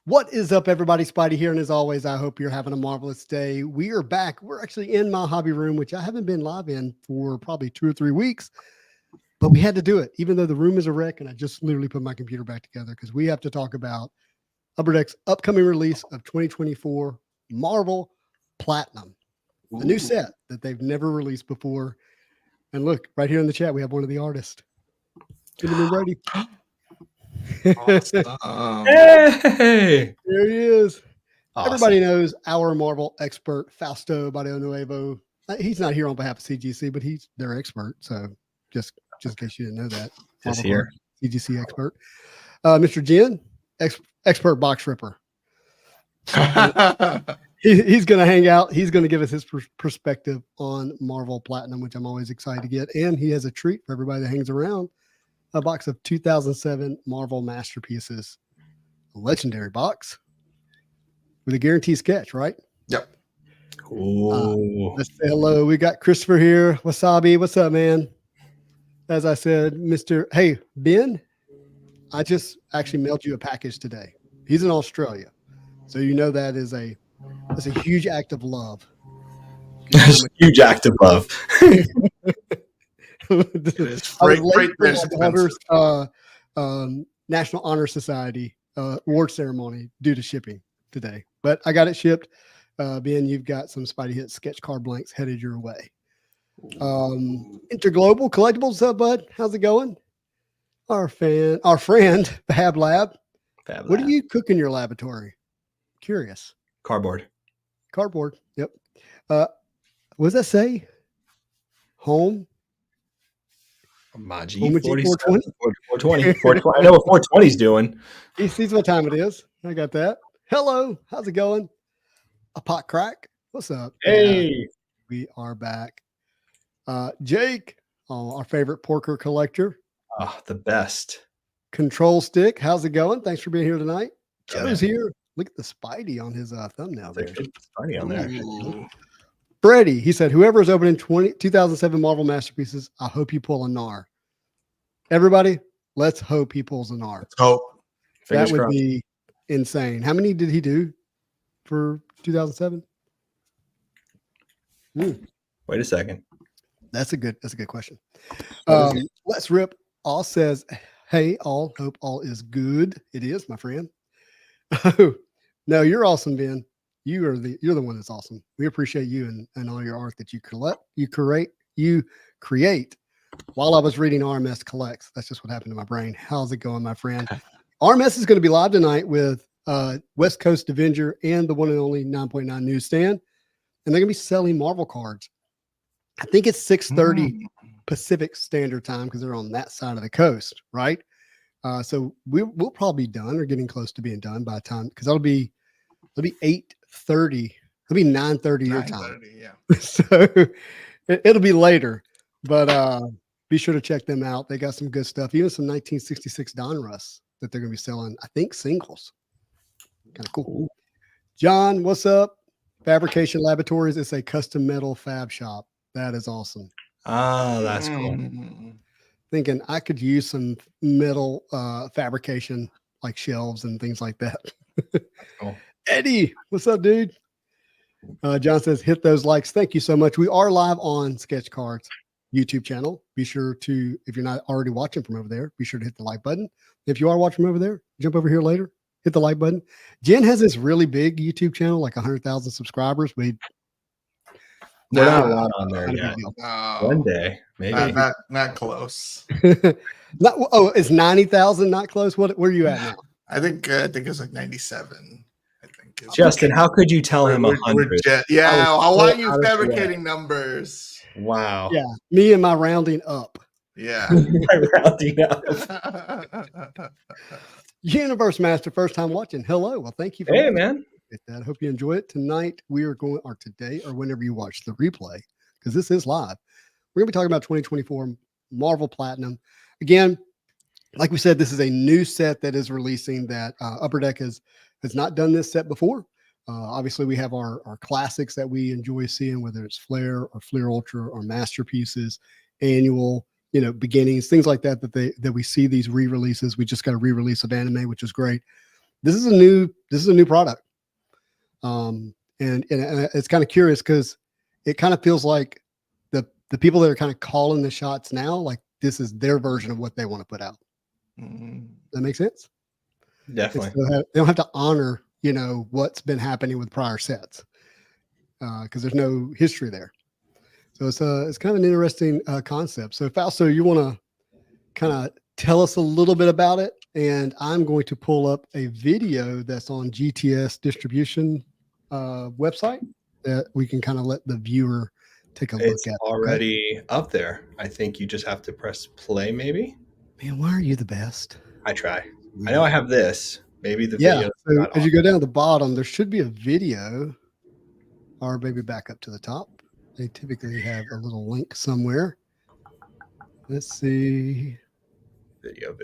What is up, everybody? Spidey here, and as always, I hope you're having a marvelous day. We are back. We're actually in my hobby room, which I haven't been live in for probably 2 or 3 weeks, but we had to do it, even though the room is a wreck, and I just literally put my computer back together because we have to talk about Upper Deck's upcoming release of 2024 Marvel Platinum, a new set that they've never released before. And look, right here in the chat, we have one of the artists. Get him ready. Awesome. Hey, There he is. awesome. Everybody knows our Marvel expert, Fausto Barrio Nuevo. He's not here on behalf of CGC, but he's their expert. So just in case you didn't know that. Just Marvel here. CGC expert. Mr. Jen, expert box ripper. He's going to hang out. He's going to give us his perspective on Marvel Platinum, which I'm always excited to get. And he has a treat for everybody that hangs around. A box of 2007 Marvel Masterpieces. A legendary box with a guaranteed sketch, right? Yep. Let's say hello. We got Christopher here. Wasabi, what's up, man? As I said, Hey, Ben, I just actually mailed you a package today. He's in Australia. So you know that's a huge act of love. Huge act of love. National Honor Society award ceremony due to shipping today, but I got it shipped. Ben, you've got some Spidey Hit sketch card blanks headed your way. Interglobal Collectibles, up, bud? How's it going? Our friend Fab Lab. What do you cook in your laboratory? Curious. Cardboard. Yep. What does that say? Home. Maji. Home 420. 420. I know what 420 is doing. He sees what time it is. I got that. Hello. How's it going? A pot crack. What's up? Hey. We are back. Jake, our favorite porker collector. The best. Control Stick. How's it going? Thanks for being here tonight. Joe's here. Look at the Spidey on his thumbnail there. Spidey on there. Freddie, he said, whoever is opening 2007 Marvel Masterpieces, I hope you pull a NAR. Everybody, let's hope he pulls a NAR. Let's hope. That would be insane. How many did he do for 2007? Wait a second. That's a good question. Let's rip. All says, hey, all, hope all is good. It is, my friend. Oh, no, you're awesome, Ben. You're the one that's awesome. We appreciate you and all your art that you create. While I was reading RMS Collects, that's just what happened to my brain. How's it going, my friend? RMS is going to be live tonight with West Coast Avenger and the one and only 9.9 newsstand, and they're going to be selling Marvel cards. I think it's 6:30 Pacific Standard Time because they're on that side of the coast, right? So we'll probably be done or getting close to being done by the time, because it'll be 8:30. It'll be 9:30 your time. Yeah. So it'll be later, but be sure to check them out. They got some good stuff, even some 1966 Donruss that they're going to be selling, I think, singles. Kind of cool. John, what's up? Fabrication Laboratories. It's a custom metal fab shop. That is awesome. That's cool. Thinking I could use some metal fabrication, like shelves and things like that. Cool. Eddie, what's up, dude? John says, hit those likes. Thank you so much. We are live on Sketch Cards YouTube channel. Be sure to, if you're not already watching from over there, be sure to hit the like button. If you are watching from over there, jump over here later, hit the like button. Jen has this really big YouTube channel, like 100,000 subscribers. We're not a lot on there yet. One day, maybe. Not close. It's 90,000, not close. Where are you at now? I think it's like 97. Justin, how could you tell him 100? Yeah, why are you fabricating numbers? Wow. Yeah, me and my rounding up. Yeah. Rounding up. Universe Master, first time watching. Hello. Well, thank you for watching. Man. I hope you enjoy it. Tonight, we are going, or today, or whenever you watch the replay, because this is live, we're going to be talking about 2024 Marvel Platinum. Again, like we said, this is a new set that is releasing that Upper Deck has not done this set before. Obviously, we have our classics that we enjoy seeing, whether it's Flare or Fleer Ultra or Masterpieces, Annual, beginnings, things like that that we see these re-releases. We just got a re-release of anime, which is great. This is a new product. And it's kind of curious because it kind of feels like the people that are kind of calling the shots now, like this is their version of what they want to put out. Mm-hmm. That makes sense? Definitely. They don't have to honor, what's been happening with prior sets because there's no history there. So it's kind of an interesting concept. So Fausto, you want to kind of tell us a little bit about it? And I'm going to pull up a video that's on GTS distribution website that we can kind of let the viewer take a look at. It's already up there. I think you just have to press play, maybe. Man, why are you the best? I try. I know I have this. Maybe the video. So as you go down to the bottom, there should be a video, or maybe back up to the top. They typically have a little link somewhere. Let's see. Video.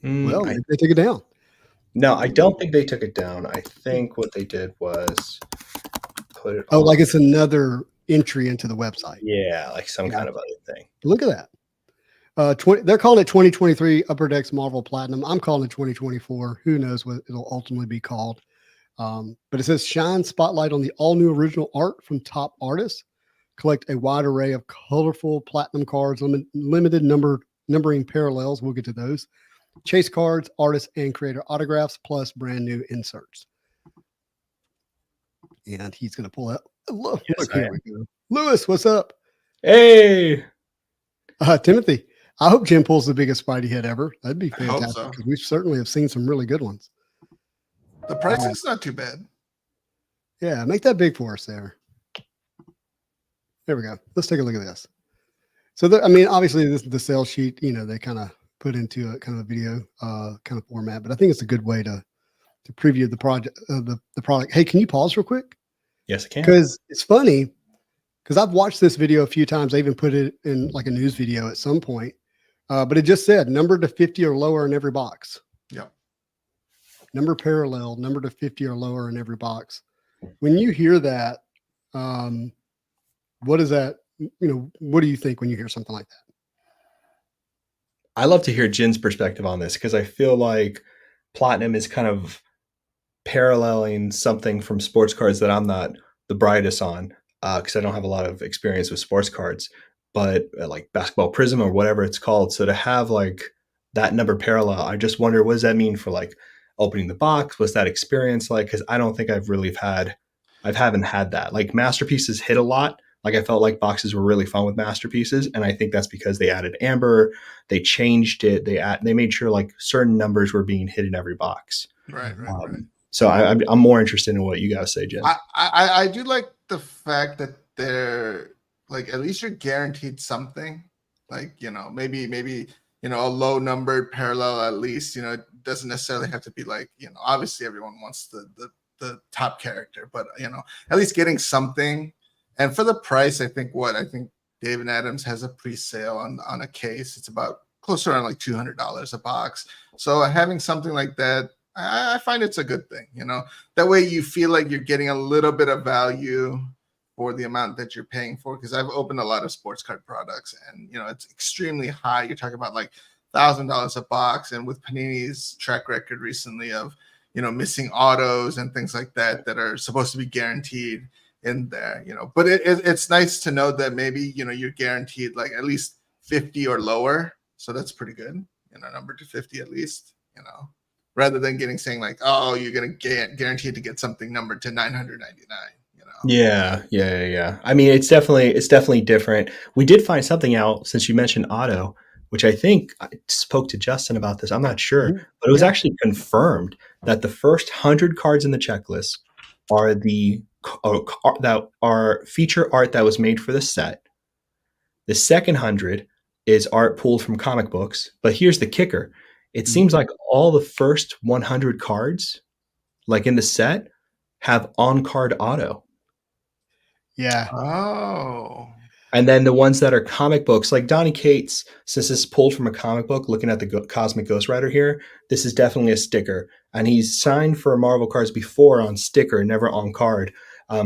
Well, maybe they took it down. No, I don't think they took it down. I think what they did was put it like it's another entry into the website. Yeah, like some kind of other thing. Look at that. They're calling it 2023 Upper Decks Marvel Platinum. I'm calling it 2024. Who knows what it'll ultimately be called. But it says shine spotlight on the all-new original art from top artists. Collect a wide array of colorful platinum cards, limited numbering parallels. We'll get to those. Chase cards, artist and creator autographs, plus brand new inserts. And he's going to pull out. Look, here we go. Lewis, what's up? Hey. Timothy, I hope Jim pulls the biggest Spidey hit ever. That'd be fantastic because so. we certainly have seen some really good ones. The pricing's not too bad. Yeah, make that big for us there. There we go. Let's take a look at this. So, obviously, this is the sales sheet. They kind of put into a kind of a video kind of format, but I think it's a good way to preview the project, the product. Hey, can you pause real quick? Yes, I can. Because it's funny because I've watched this video a few times. I even put it in like a news video at some point, but it just said number to 50 or lower in every box. Yep. Number parallel, number to 50 or lower in every box. When you hear that, what is that? What do you think when you hear something like that? I love to hear Jin's perspective on this because I feel like Platinum is kind of paralleling something from sports cards that I'm not the brightest on because I don't have a lot of experience with sports cards, but like Basketball Prism or whatever it's called. So to have like that number parallel, I just wonder, what does that mean for like opening the box? What's that experience like? Because I don't think I haven't had that. Like Masterpieces hit a lot. Like I felt like boxes were really fun with Masterpieces, and I think that's because they added amber, they changed it, they made sure like certain numbers were being hit in every box. Right. So I'm more interested in what you guys say, Jim. I do like the fact that they're like at least you're guaranteed something. Like maybe a low numbered parallel at least. It doesn't necessarily have to be like obviously everyone wants the top character, but at least getting something. And for the price, I think David Adams has a pre-sale on a case. It's about closer around like $200 a box. So having something like that, I find it's a good thing. That way you feel like you're getting a little bit of value for the amount that you're paying for. Because I've opened a lot of sports card products, and it's extremely high. You're talking about like $1,000 a box, and with Panini's track record recently of missing autos and things like that are supposed to be guaranteed in there, but it's nice to know that maybe you're guaranteed like at least 50 or lower, so that's pretty good, number to 50 at least, rather than saying like, oh, you're gonna get guaranteed to get something numbered to 999. Yeah. I mean, it's definitely different. We did find something out since you mentioned auto, which I think I spoke to Justin about this. I'm not sure, but it was actually confirmed that the first 100 cards in the checklist are that are feature art that was made for the set. The second 100 is art pulled from comic books. But here's the kicker. It seems like all the first 100 cards, like in the set, have on-card auto. Yeah. Oh. And then the ones that are comic books, like Donny Cates, since this is pulled from a comic book, looking at the Cosmic Ghost Rider here, this is definitely a sticker. And he's signed for Marvel cards before on sticker, never on card.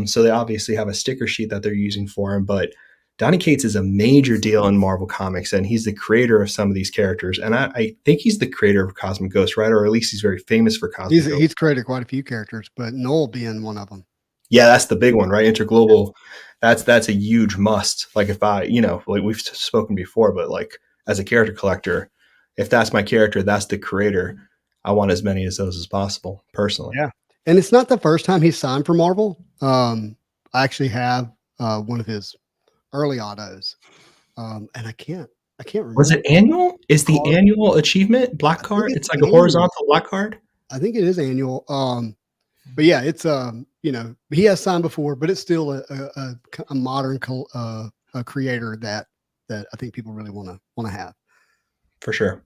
So they obviously have a sticker sheet that they're using for him. But Donny Cates is a major deal in Marvel Comics, and he's the creator of some of these characters. And I think he's the creator of Cosmic Ghost, right? Or at least he's very famous for Cosmic Ghost. He's created quite a few characters, but Noel being one of them. Yeah, that's the big one, right? Interglobal. That's a huge must. Like if I, like we've spoken before, but like as a character collector, if that's my character, that's the creator. I want as many of those as possible, personally. Yeah, and it's not the first time he's signed for Marvel. I actually have one of his early autos, and I can't remember. Was it annual? Is the annual achievement black card? It's like a horizontal black card. I think it is annual. But yeah, it's he has signed before, but it's still a modern a creator that I think people really want to have. For sure.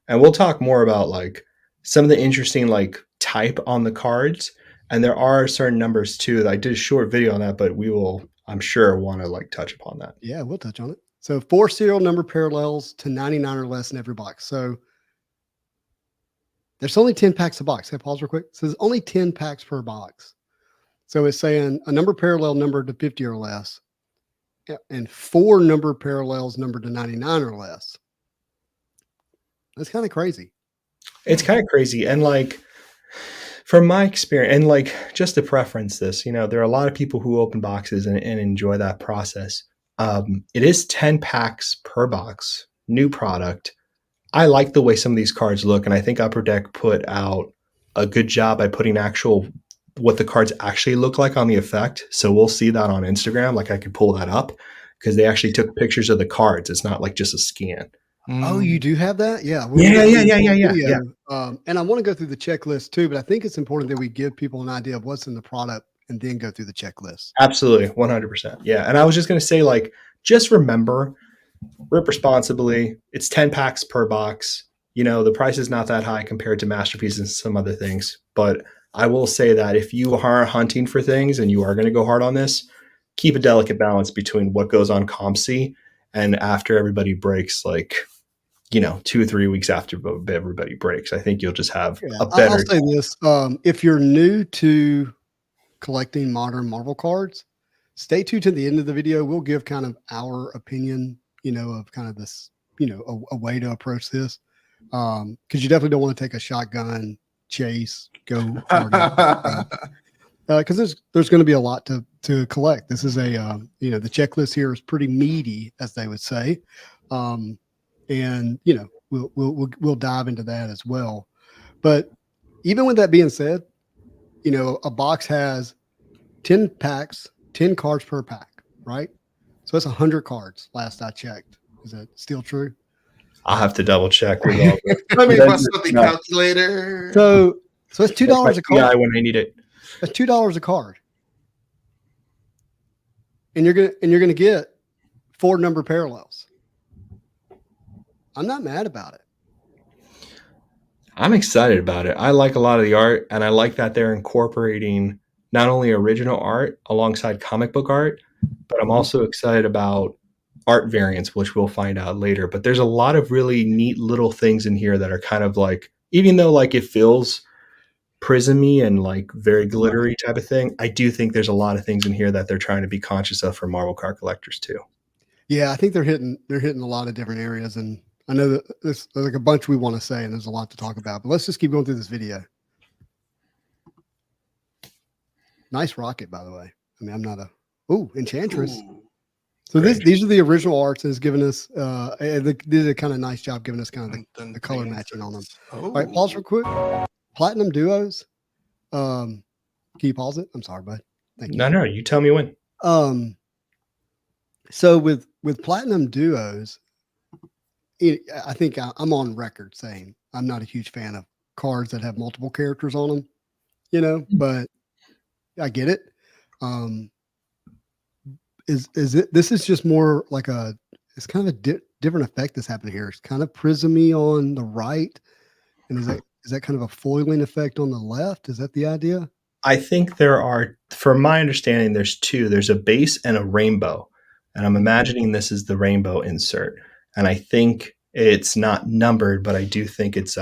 And we'll talk more about like some of the interesting like type on the cards. And there are certain numbers too. I did a short video on that, but we will, I'm sure, want to like touch upon that. Yeah, we'll touch on it. So 4 serial number parallels to 99 or less in every box. So there's only 10 packs a box. Can I pause real quick? So there's only 10 packs per box. So it's saying a number parallel numbered to 50 or less, and 4 number parallels numbered to 99 or less. That's kind of crazy. It's kind of crazy. And like, from my experience, and like just to preference this, there are a lot of people who open boxes and enjoy that process. It is 10 packs per box, new product. I like the way some of these cards look, and I think Upper Deck put out a good job by putting what the cards actually look like on the effect. So we'll see that on Instagram. Like I could pull that up because they actually took pictures of the cards. It's not like just a scan. Oh, you do have that? Yeah. Yeah. And I want to go through the checklist too, but I think it's important that we give people an idea of what's in the product and then go through the checklist. Absolutely. 100%. Yeah. And I was just going to say, like, just remember, rip responsibly. It's 10 packs per box. The price is not that high compared to Masterpiece and some other things. But I will say that if you are hunting for things and you are going to go hard on this, keep a delicate balance between what goes on ComC and after everybody breaks, like, 2 or 3 weeks after everybody breaks. I think you'll just have a better. I'll say this. If you're new to collecting modern Marvel cards, stay tuned to the end of the video. We'll give kind of our opinion, of kind of this, a way to approach this. Because you definitely don't want to take a shotgun chase, go hard. Because there's going to be a lot to collect. This is the checklist here is pretty meaty, as they would say. And we'll dive into that as well. But even with that being said, a box has 10 packs, 10 cards per pack, right? So it's 100 cards. Last I checked. Is that still true? I'll have to double check. Let me bust out the calculator. So it's $2 a card. When I need it. That's $2 a card, and you're gonna get 4 number parallels. I'm not mad about it. I'm excited about it. I like a lot of the art, and I like that they're incorporating not only original art alongside comic book art, but I'm also excited about art variants, which we'll find out later. But there's a lot of really neat little things in here that are kind of like, even though like it feels prismy and like very glittery type of thing, I do think there's a lot of things in here that they're trying to be conscious of for Marvel card collectors too. Yeah, I think they're hitting a lot of different areas, and I know that there's like a bunch we want to say, and there's a lot to talk about. But let's just keep going through this video. Nice rocket, by the way. I mean, I'm not Enchantress. Ooh. So these are the original arts, and it's given us they did a kind of nice job giving us kind of the color matching on them. Oh. All right, pause real quick. Platinum duos. Can you pause it? I'm sorry, bud. Thank you. No, you tell me when. So with platinum duos, I think I'm on record saying I'm not a huge fan of cards that have multiple characters on them, but I get it. This is just more like it's kind of a different effect that's happening here. It's kind of prismy on the right. And is that kind of a foiling effect on the left? Is that the idea? I think there are, from my understanding, there's 2. There's a base and a rainbow. And I'm imagining this is the rainbow insert. And I think it's not numbered, but I do think it's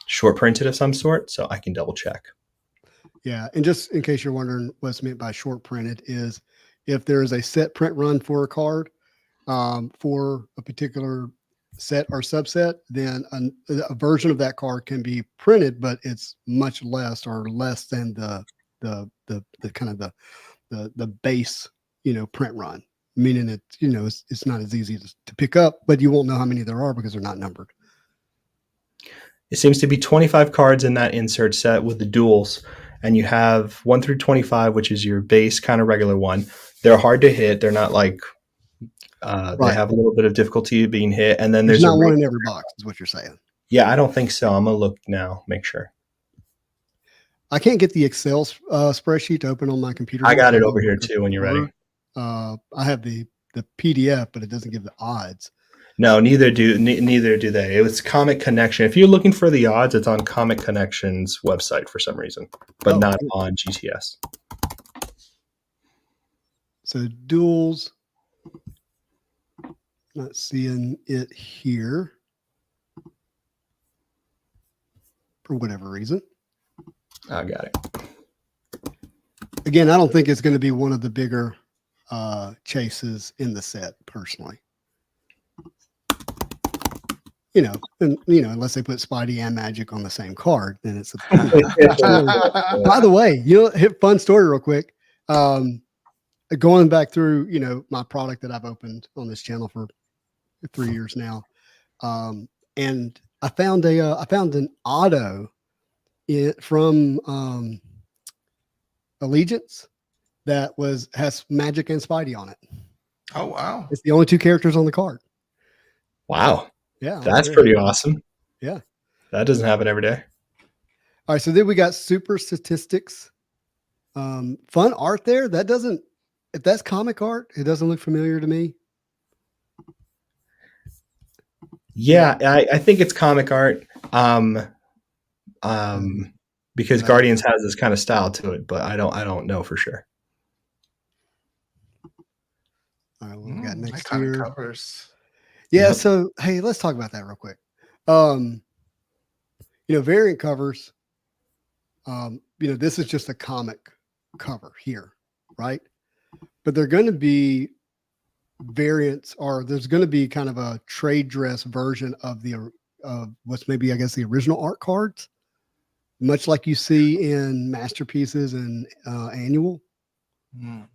short printed of some sort. So I can double check. Yeah. And just in case you're wondering what's meant by short printed is if there is a set print run for a card for a particular set or subset, then a version of that card can be printed, but it's much less or less than the kind of the base, print run, meaning it's not as easy to pick up, but you won't know how many there are because they're not numbered. It seems to be 25 cards in that insert set with the duels, and you have 1 through 25, which is your base kind of regular one. They're hard to hit. They're not like they have a little bit of difficulty being hit, and then there's there's not one in every box, is what you're saying. Yeah, I don't think so. I'm gonna look now, make sure. I can't get the Excel spreadsheet to open on my computer. I got it over here too when you're ready. I have the PDF, but it doesn't give the odds. No, neither do they. It was Comic Connection. If you're looking for the odds, it's on Comic Connection's website for some reason, but not on GTS. So duels, not seeing it here for whatever reason. I got it. Again, I don't think it's going to be one of the bigger chases in the set, personally. Unless they put Spidey and Magic on the same card, then it's a By the way, fun story real quick. Going back through, my product that I've opened on this channel for 3 years now. And I found an auto from Allegiance that has Magic and Spidey on it. Oh, wow. It's the only 2 characters on the card. Wow. Yeah. That's pretty awesome. Yeah. That doesn't happen every day. All right. So then we got Super Statistics. Fun art there. If that's comic art, it doesn't look familiar to me. Yeah, I think it's comic art. Because Guardians has this kind of style to it, but I don't know for sure. All right, what we got next iconic year? Covers. Yeah, so hey, let's talk about that real quick. Variant covers. This is just a comic cover here, right? But they're going to be variants, or there's going to be kind of a trade dress version of what's maybe, I guess, the original art cards, much like you see in Masterpieces and Annual. You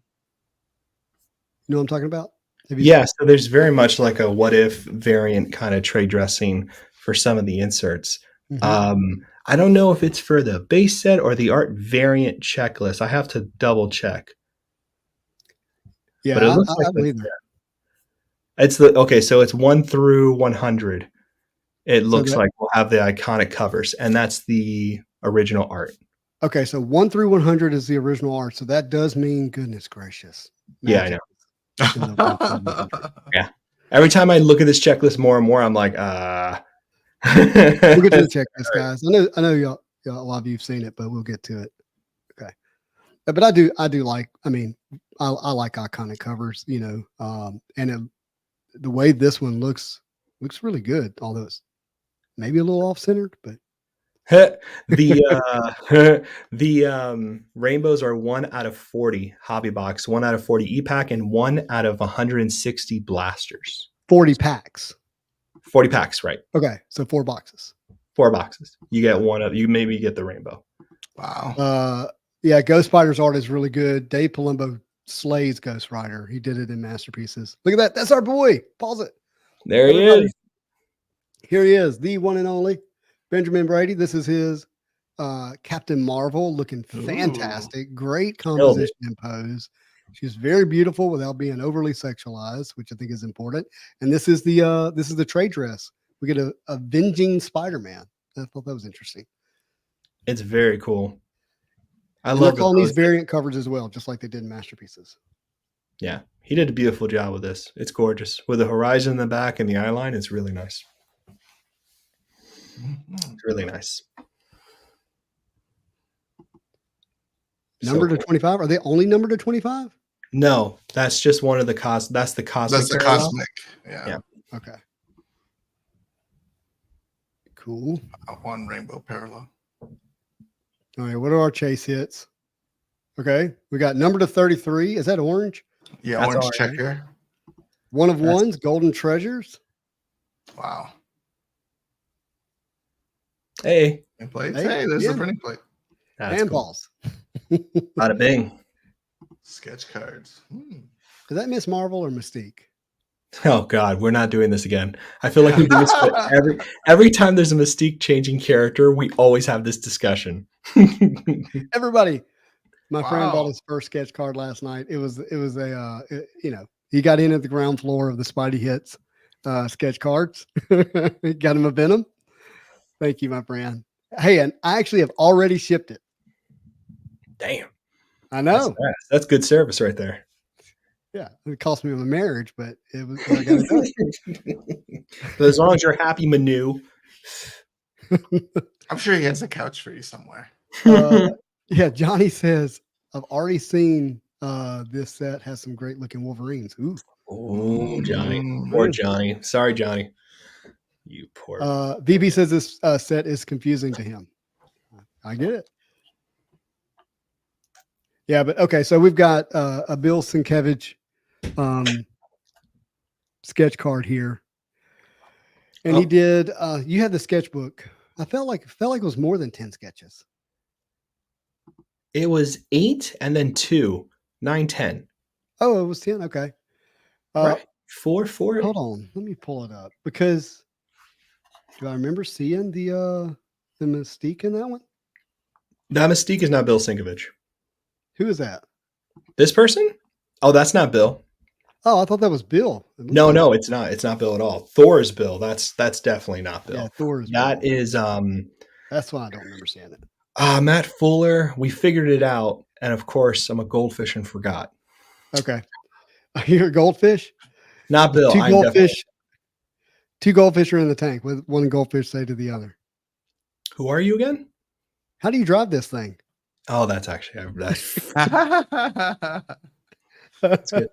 know what I'm talking about? So there's very much like a what if variant kind of trade dressing for some of the inserts. Mm-hmm. I don't know if it's for the base set or the art variant checklist. I have to double check. Yeah, but it looks like so it's 1 through 100. It looks like we'll have the iconic covers, and that's the original art. Okay, so 1 through 100 is the original art. So that does mean, goodness gracious. Yeah, I know. Yeah. Every time I look at this checklist more and more, I'm like, We'll get to the checklist, guys. I know y'all, a lot of you've seen it, but we'll get to it. Okay. But I do like, I like iconic covers, and the way this one looks really good, although it's maybe a little off-centered, but the rainbows are 1 out of 40 hobby box, 1 out of 40 e-pack, and 1 out of 160 blasters. 40 packs. 40 packs, right? Okay, so 4 boxes. 4 boxes. You get you maybe get the rainbow. Wow. Yeah, Ghost Rider's art is really good. Dave Palumbo slays Ghost Rider. He did it in Masterpieces. Look at that. That's our boy. Pause it. There he is. Here he is, the one and only Benjamin Brady. This is his Captain Marvel, looking fantastic. Great composition and pose. She's very beautiful without being overly sexualized, which I think is important. And this is the trade dress. We get a Avenging Spider-Man. I thought that was interesting. It's very cool. I love calling these variant covers as well, just like they did in Masterpieces. Yeah, he did a beautiful job with this. It's gorgeous. With the horizon in the back and the eye line, it's really nice. It's really nice. Numbered to 25? Are they only numbered to 25? No, that's just one of the that's the cosmic. That's the cosmic. Yeah. Okay. Cool. 1 rainbow parallel. All right, what are our chase hits? Okay, we got number to 33. Is that orange? Yeah, That's orange all right. checker. One of That's- ones, golden treasures. Wow. Hey, And plates. Hey, Hey, there's the yeah. printing plate. that's cool. Handballs. Bada bing. Sketch cards. Is that Miss Marvel or Mystique? Oh God, we're not doing this again. I feel like we do this for every time there's a Mystique changing character, we always have this discussion. Everybody, my friend bought Wow. his first sketch card last night. It was he got in at the ground floor of the Spidey Hits sketch cards. Got him a Venom. Thank you, my friend. Hey, and I actually have already shipped it. Damn, I that's know. nice. That's good service right there. Yeah, it cost me my marriage, but it was. I got it done. But as long as you're happy, Manu. I'm sure he has a couch for you somewhere. Yeah, Johnny says I've already seen this set has some great looking Wolverines. Ooh. Oh, Johnny. Mm. Poor Johnny. Sorry, Johnny. You poor. VB says this set is confusing to him. I get it. Yeah, but okay. So we've got a Bill Sienkiewicz sketch card here, and he did. You had the sketchbook. I felt like it was more than 10 sketches. It was 8 and then 2, 9, 10. Oh, it was 10. Okay. Right. 4, 4. Hold on. Let me pull it up because do I remember seeing the Mystique in that one? That Mystique is not Bill Sienkiewicz. Who is that? This person? Oh, that's not Bill. Oh, I thought that was Bill. No, no, it's not. It's not Bill at all. Thor's Bill. That's definitely not Bill. Yeah, Thor's That Bill. is That's why I don't remember seeing it. Matt Fuller. We figured it out, and of course, I'm a goldfish and forgot. Okay. You're a goldfish? Not Bill. Two I'm goldfish. Two goldfish are in the tank. With one goldfish say to the other. Who are you again? How do you drive this thing? Oh, that's actually that's good.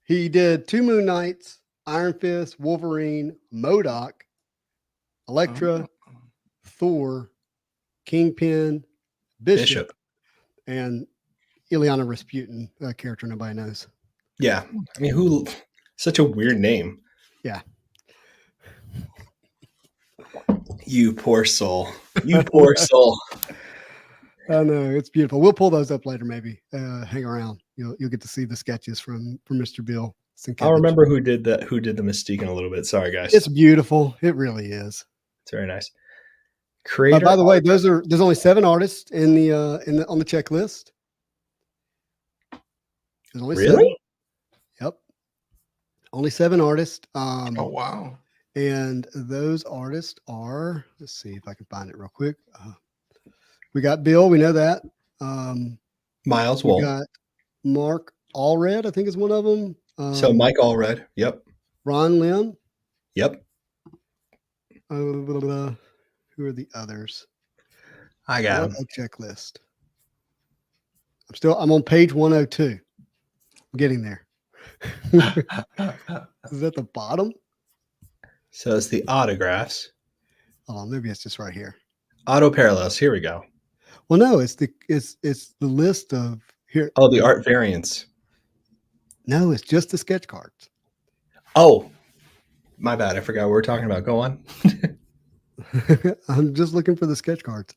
He did 2 Moon Knights, Iron Fist, Wolverine, MODOK, Elektra, Thor, Kingpin, Bishop, and Ileana Rasputin, a character nobody knows. Yeah, I mean, who? Such a weird name. Yeah. You poor soul. You poor soul. I know, it's beautiful. We'll pull those up later, maybe. Hang around. You'll get to see the sketches from Mr. Bill Sienkiewicz. I'll remember who did that. Who did the Mystique in a little bit. Sorry, guys. It's beautiful. It really is. It's very nice. Creator. By the way, there's only 7 artists on the checklist. There's only Really? 7. Yep. Only 7 artists. Oh wow. And those artists are, let's see if I can find it real quick. We got Bill, we know that. Miles We Wool. got Mark Allred, I think is one of them. So Mike Allred. Yep. Ron Lim. Yep. Who are the others? I got him. A checklist. I'm on page 102. I'm getting there. Is that the bottom? So it's the autographs. Oh, maybe it's just right here. Auto parallels. Here we go. Well, no, it's the list of here. Oh, the art variants. No, it's just the sketch cards. Oh, my bad. I forgot what we were talking about. Go on. I'm just looking for the sketch cards.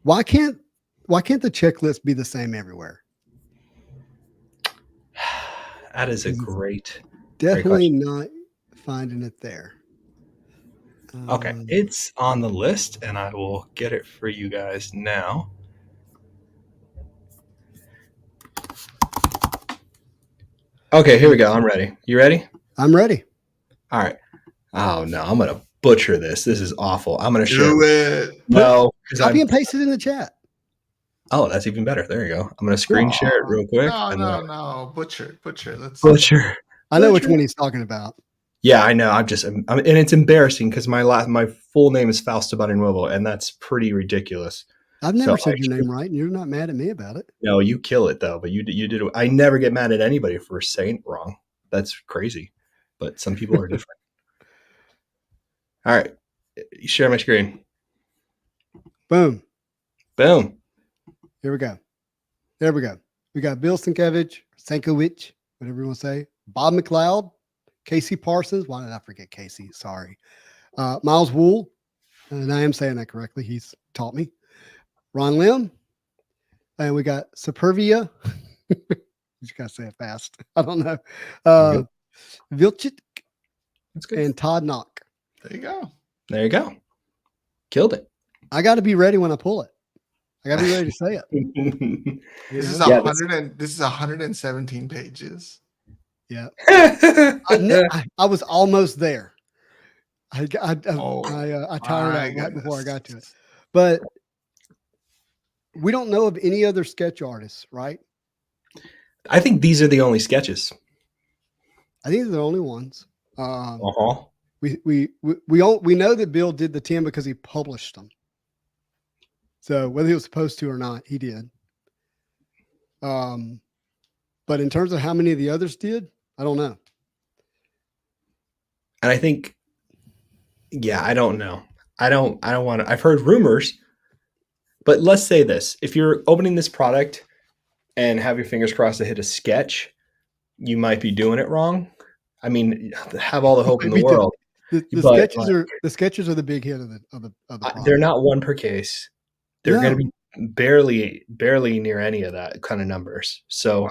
Why can't the checklist be the same everywhere? That is a great. Definitely not finding it there. Okay, it's on the list, and I will get it for you guys now. Okay, here we go. I'm ready. You ready? I'm ready. All right. Oh no, I'm gonna butcher this. This is awful. I'm gonna share. Do it. No, Copy and paste it in the chat. Oh, that's even better. There you go. I'm gonna screen share it real quick. No. Butcher. Let's butcher. I know which one he's talking about. Yeah, I know. I'm and it's embarrassing because my full name is Fausto Nuevo, and that's pretty ridiculous. I've never said your name right, and you're not mad at me about it. No, you kill it though. But you did. I never get mad at anybody for saying it wrong. That's crazy. But some people are different. All right, you share my screen. Boom. Boom. Here we go. There we go. We got Bill Sienkiewicz, whatever you want to say, Bob McLeod, Casey Parsons. Why did I forget Casey? Sorry. Miles Wool, and I am saying that correctly. He's taught me. Ron Lim, and we got Supervia. You gotta say it fast. I don't know. Vilchit That's good. and Todd Knock. There you go. There you go. Killed it. I got to be ready when I pull it. I got to be ready to say it. This is Yeah, 117 pages. Yeah. I was almost there. I tired out right before I got to it. But we don't know of any other sketch artists, right? I think these are the only sketches. I think they're the only ones. Uh-huh. We know that Bill did the 10 because he published them. So whether he was supposed to or not, he did. But in terms of how many of the others did, I don't know. And I think, yeah, I don't know. I don't want to. I've heard rumors, but let's say this: if you're opening this product and have your fingers crossed to hit a sketch, you might be doing it wrong. I mean, have all the hope in the world. The sketches are the big hit of the product. They're not one per case. They're going to be barely near any of that kind of numbers. So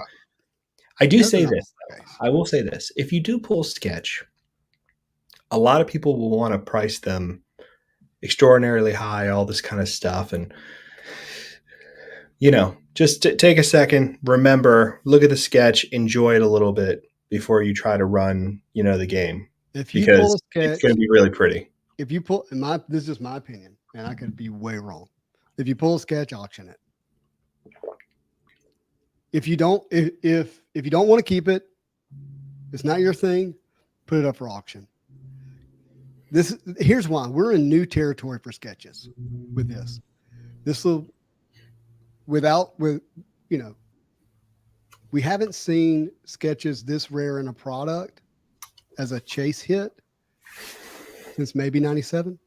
I do say this. I will say this: if you do pull a sketch, a lot of people will want to price them extraordinarily high, all this kind of stuff. And, just take a second, remember, look at the sketch, enjoy it a little bit before you try to run, the game. If you pull a sketch, it's going to be really pretty. If you pull, this is just my opinion, and I could be way wrong. If you pull a sketch, auction it. If you don't want to keep it, it's not your thing, put it up for auction. Here's why. We're in new territory for sketches with this. We haven't seen sketches this rare in a product as a chase hit since maybe 97.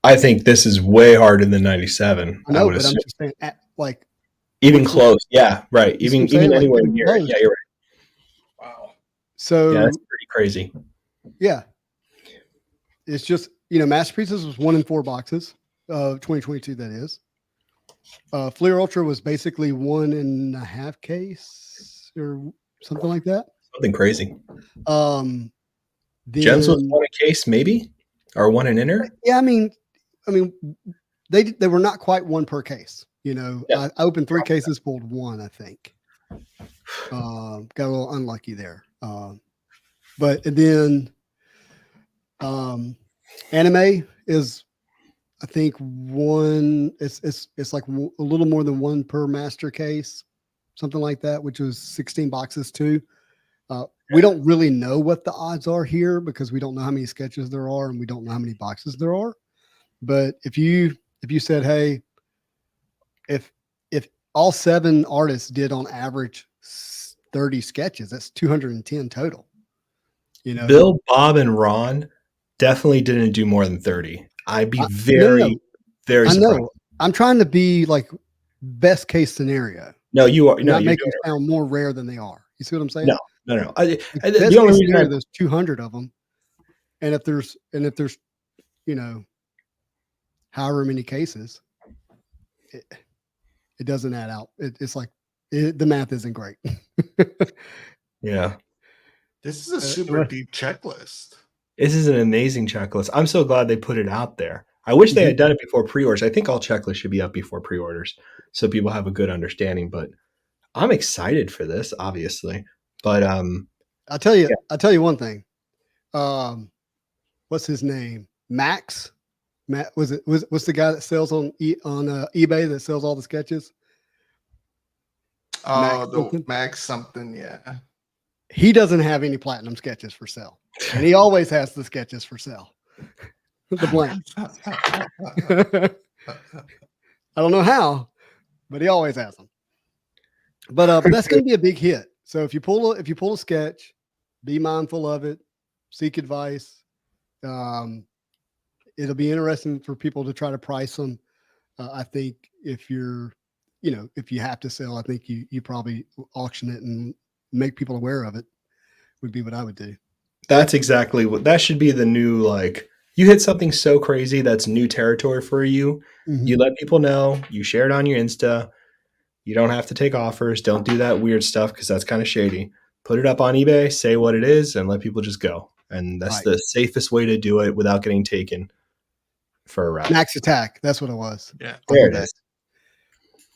I think this is way harder than 97. I know, but I'm just saying, even close. Yeah, right. Even anywhere near. Yeah, you're right. Wow. So yeah, that's pretty crazy. Yeah. It's just, Masterpieces was 1 in 4 boxes of 2022. That is. Fleer Ultra was basically 1.5 case or something like that. Something crazy. Gems was 1 a case, maybe, or 1 an inner. Yeah, I mean, they were not quite 1 per case. Yeah. I opened 3 cases, pulled 1, I think. Got a little unlucky there. But then anime is, I think, 1. It's like a little more than 1 per master case, something like that, which was 16 boxes too. We don't really know what the odds are here because we don't know how many sketches there are and we don't know how many boxes there are. But if you said, hey, if all 7 artists did on average 30 sketches, that's 210 total. Bill, Bob, and Ron definitely didn't do more than 30. I'd be very surprised. I know. I'm trying to be like best case scenario. No, you are. No, not make them sound more rare than they are. You see what I'm saying? No. The only reason there's 200 of them, and if there's however many cases, it doesn't add out. It's like the math isn't great. Yeah. This is a super deep checklist. This is an amazing checklist. I'm so glad they put it out there. I wish they had done it before pre-orders. I think all checklists should be up before pre-orders so people have a good understanding. But I'm excited for this, obviously. But I'll tell you one thing. What's his name? Max. What's the guy that sells on eBay that sells all the sketches? Max something, yeah. He doesn't have any platinum sketches for sale, and he always has the sketches for sale. The blanks. I don't know how, but he always has them. But that's going to be a big hit. So if you pull a sketch, be mindful of it. Seek advice. It'll be interesting for people to try to price them. I think if you're if you have to sell, I think you probably auction it and make people aware of it would be what I would do. That's exactly what that should be the new like you hit something so crazy that's new territory for you. You let people know, you share it on your Insta. You don't have to take offers. Don't do that weird stuff because that's kind of shady. Put it up on eBay, say what it is, and let people just go. And that's Right. the safest way to do it without getting taken for a ride. Max Attack. That's what it was. Yeah. There it is.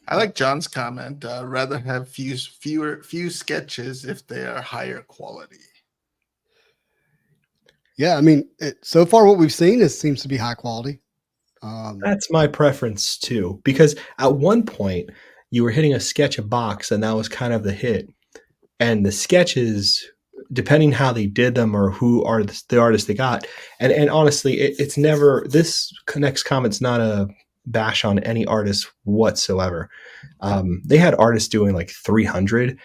I like John's comment. Rather have few sketches if they are higher quality. Yeah, I mean, so far what we've seen seems to be high quality. That's my preference too, because at one point you were hitting a sketch a box, and that was kind of the hit. And the sketches, depending how they did them or who are the artists they got, and honestly, it's never this next comment's not a bash on any artist whatsoever. They had artists doing like 300,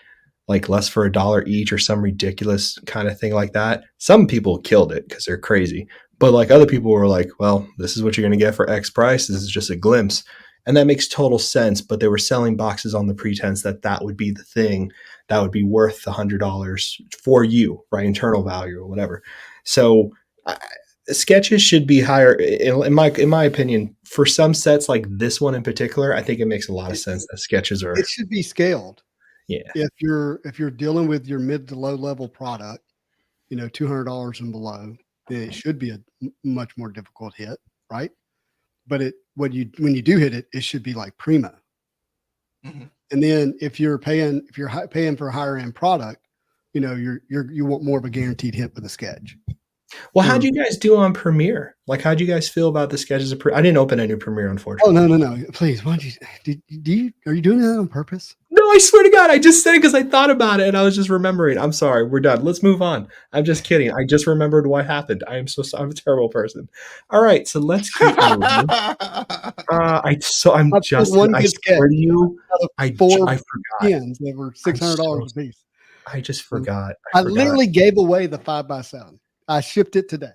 like less for $1 each or some ridiculous kind of thing like that. Some people killed it because they're crazy, but like other people were like, well, this is what you're going to get for X price. This is just a glimpse. And that makes total sense. But they were selling boxes on the pretense that that would be the thing that would be worth $100 for you, right? Internal value or whatever. So sketches should be higher in my opinion. For some sets like this one in particular, I think it makes a lot of sense that sketches are. It should be scaled. Yeah. If you're dealing with your mid to low level product, $200 and below, then it should be a much more difficult hit, right? But when you do hit it, it should be like primo. Mm-hmm. And then if you're paying for a higher end product, you want more of a guaranteed hit with a sketch. Well, how'd you guys do on Premiere? Like, how'd you guys feel about the sketches of I didn't open any Premiere, unfortunately. Oh, no. Please, why don't are you doing that on purpose? No, I swear to God, I just said it because I thought about it and I was just remembering. I'm sorry, we're done. Let's move on. I'm just kidding. I just remembered what happened. I'm a terrible person. All right, so let's keep moving. I swear to you, I forgot. Pins that were $600 a piece. I just forgot. I literally gave away the 5x7. I shipped it today.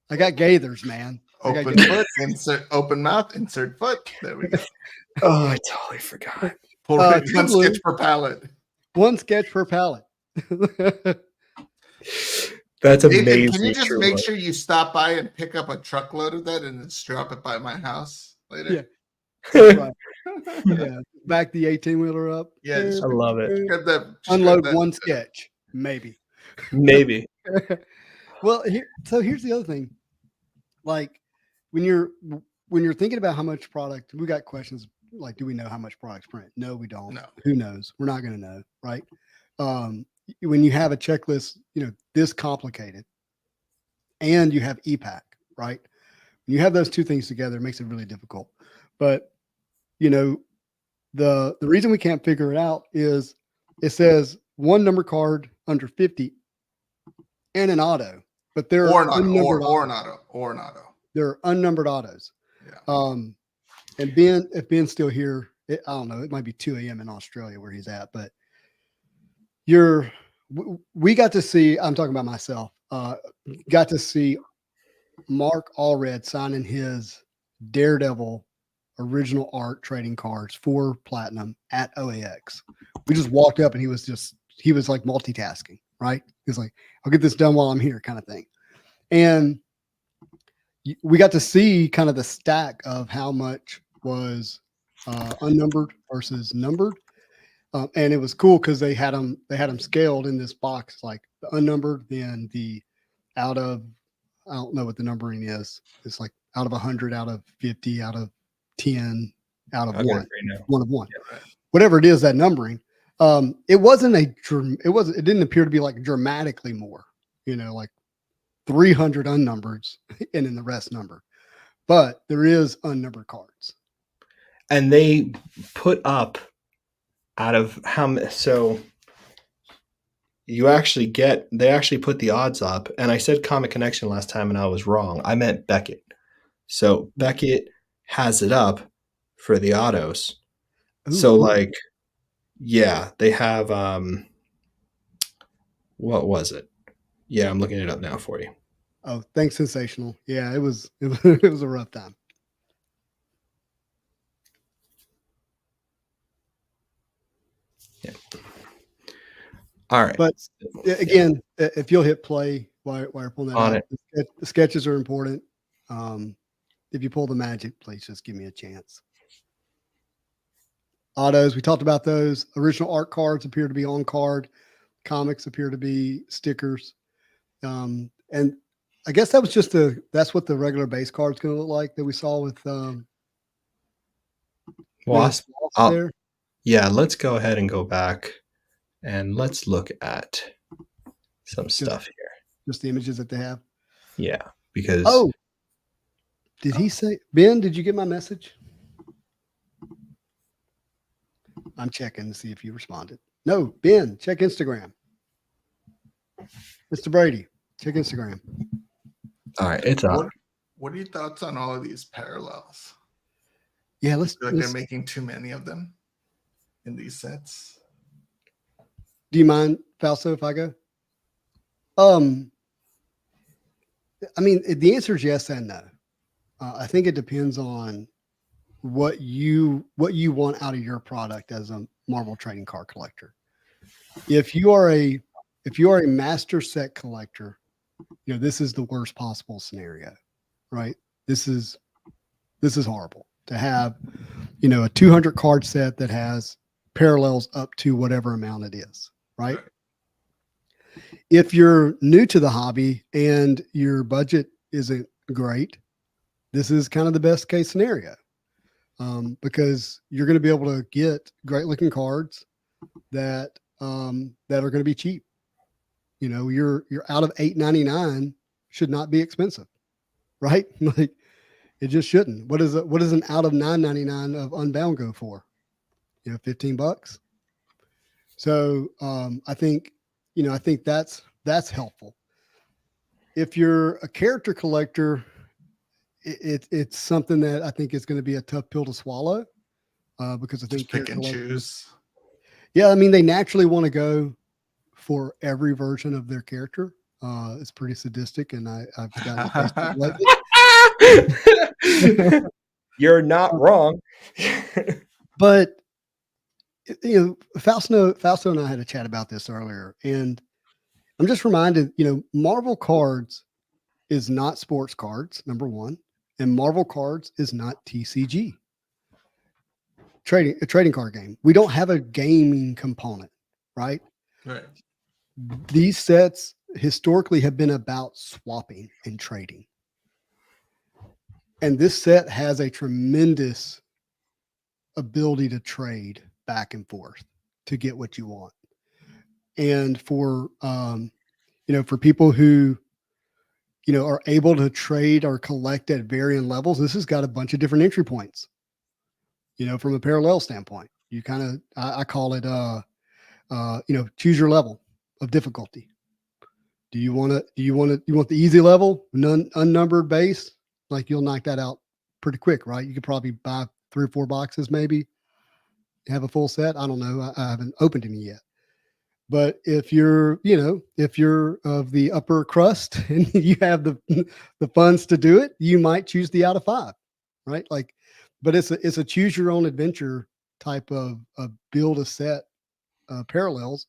I got gaithers, man. Open foot, insert open mouth, insert foot. There we go. Oh, I totally forgot. One sketch per pallet. One sketch per pallet. That's amazing. Nathan, can you just make sure you stop by and pick up a truckload of that and then drop it by my house later? Yeah. Right. Yeah. Back the 18-wheeler up. Yeah. I love it. Unload one sketch. Maybe. Well, here's the other thing. Like when you're thinking about how much product, we got questions like, do we know how much products print? No, we don't. No. Who knows? We're not going to know, right? When you have a checklist, this complicated, and you have EPAC, right? When you have those two things together, it makes it really difficult. But the reason we can't figure it out is it says one number card under 50 and an auto, but there are an auto. There are unnumbered autos. Yeah. And if Ben's still here, I don't know, it might be 2 a.m. in Australia where he's at, but we got to see, I'm talking about myself, got to see Mark Allred signing his Daredevil original art trading cards for platinum at OAX. We just walked up and he was like multitasking, right? He's like, I'll get this done while I'm here kind of thing. And we got to see kind of the stack of how much was unnumbered versus numbered. And it was cool because they had them scaled in this box, like the unnumbered, then the out of, I don't know what the numbering is. It's like out of 100, out of 50, out of 10, out of one of one, yeah, right. Whatever it is, that numbering. It didn't appear to be like dramatically more, like 300 unnumbereds and then the rest number, but there is unnumbered cards. And they put up out of how many, so they actually put the odds up, and I said Comic Connection last time and I was wrong. I meant Beckett. So Beckett has it up for the autos. Ooh, so like, yeah, they have, what was it? Yeah, I'm looking it up now for you. Oh, thanks, Sensational. Yeah, it was a rough time. All right. But again, if you'll hit play while you're pulling that On up, the sketches are important. If you pull the magic, please just give me a chance. Autos, we talked about those. Original art cards appear to be on card. Comics appear to be stickers. And I guess that was just that's what the regular base card's going to look like that we saw with Wasp. there. Yeah, let's go ahead and go back and let's look at some stuff here. Just the images that they have. Yeah, because did he say, Ben, did you get my message? I'm checking to see if you responded. No, Ben, check Instagram. Mr. Brady, check Instagram. All right, it's on. What are your thoughts on all of these parallels? Yeah, they're making too many of them in these sets. Do you mind, Falso, if I go? I mean, the answer is yes and no. I think it depends on what you want out of your product as a Marvel trading card collector. If you are a master set collector, you know, this is the worst possible scenario, right? This is horrible to have, you know, a 200 card set that has parallels up to whatever amount it is, right? If you're new to the hobby and your budget isn't great, this is kind of the best case scenario, because you're going to be able to get great looking cards that are going to be cheap. You know, you're out of $8.99 should not be expensive, right? Like it just shouldn't. What is an out of $9.99 of Unbound go for? You know, $15. So I think that's helpful. If you're a character collector, it's something that I think is going to be a tough pill to swallow, because I think pick and choose. Yeah, I mean, they naturally want to go for every version of their character. It's pretty sadistic, and I've got You're not wrong. But you know, Fausto and I had a chat about this earlier, and I'm just reminded, you know, Marvel Cards is not sports cards, number one, and Marvel Cards is not TCG. A trading card game. We don't have a gaming component, right? Right. These sets historically have been about swapping and trading. And this set has a tremendous ability to trade back and forth to get what you want. And for, you know, for people who, you know, are able to trade or collect at varying levels, this has got a bunch of different entry points, you know, from a parallel standpoint. You kind of, I call it, you know, choose your level of difficulty. Do you want the easy level, unnumbered base? Like you'll knock that out pretty quick, right? You could probably buy 3 or 4 boxes, maybe have a full set. I don't know. I haven't opened any yet. But if you're of the upper crust and you have the funds to do it, you might choose the out of 5, right? Like, but it's a choose your own adventure type of build a set parallels,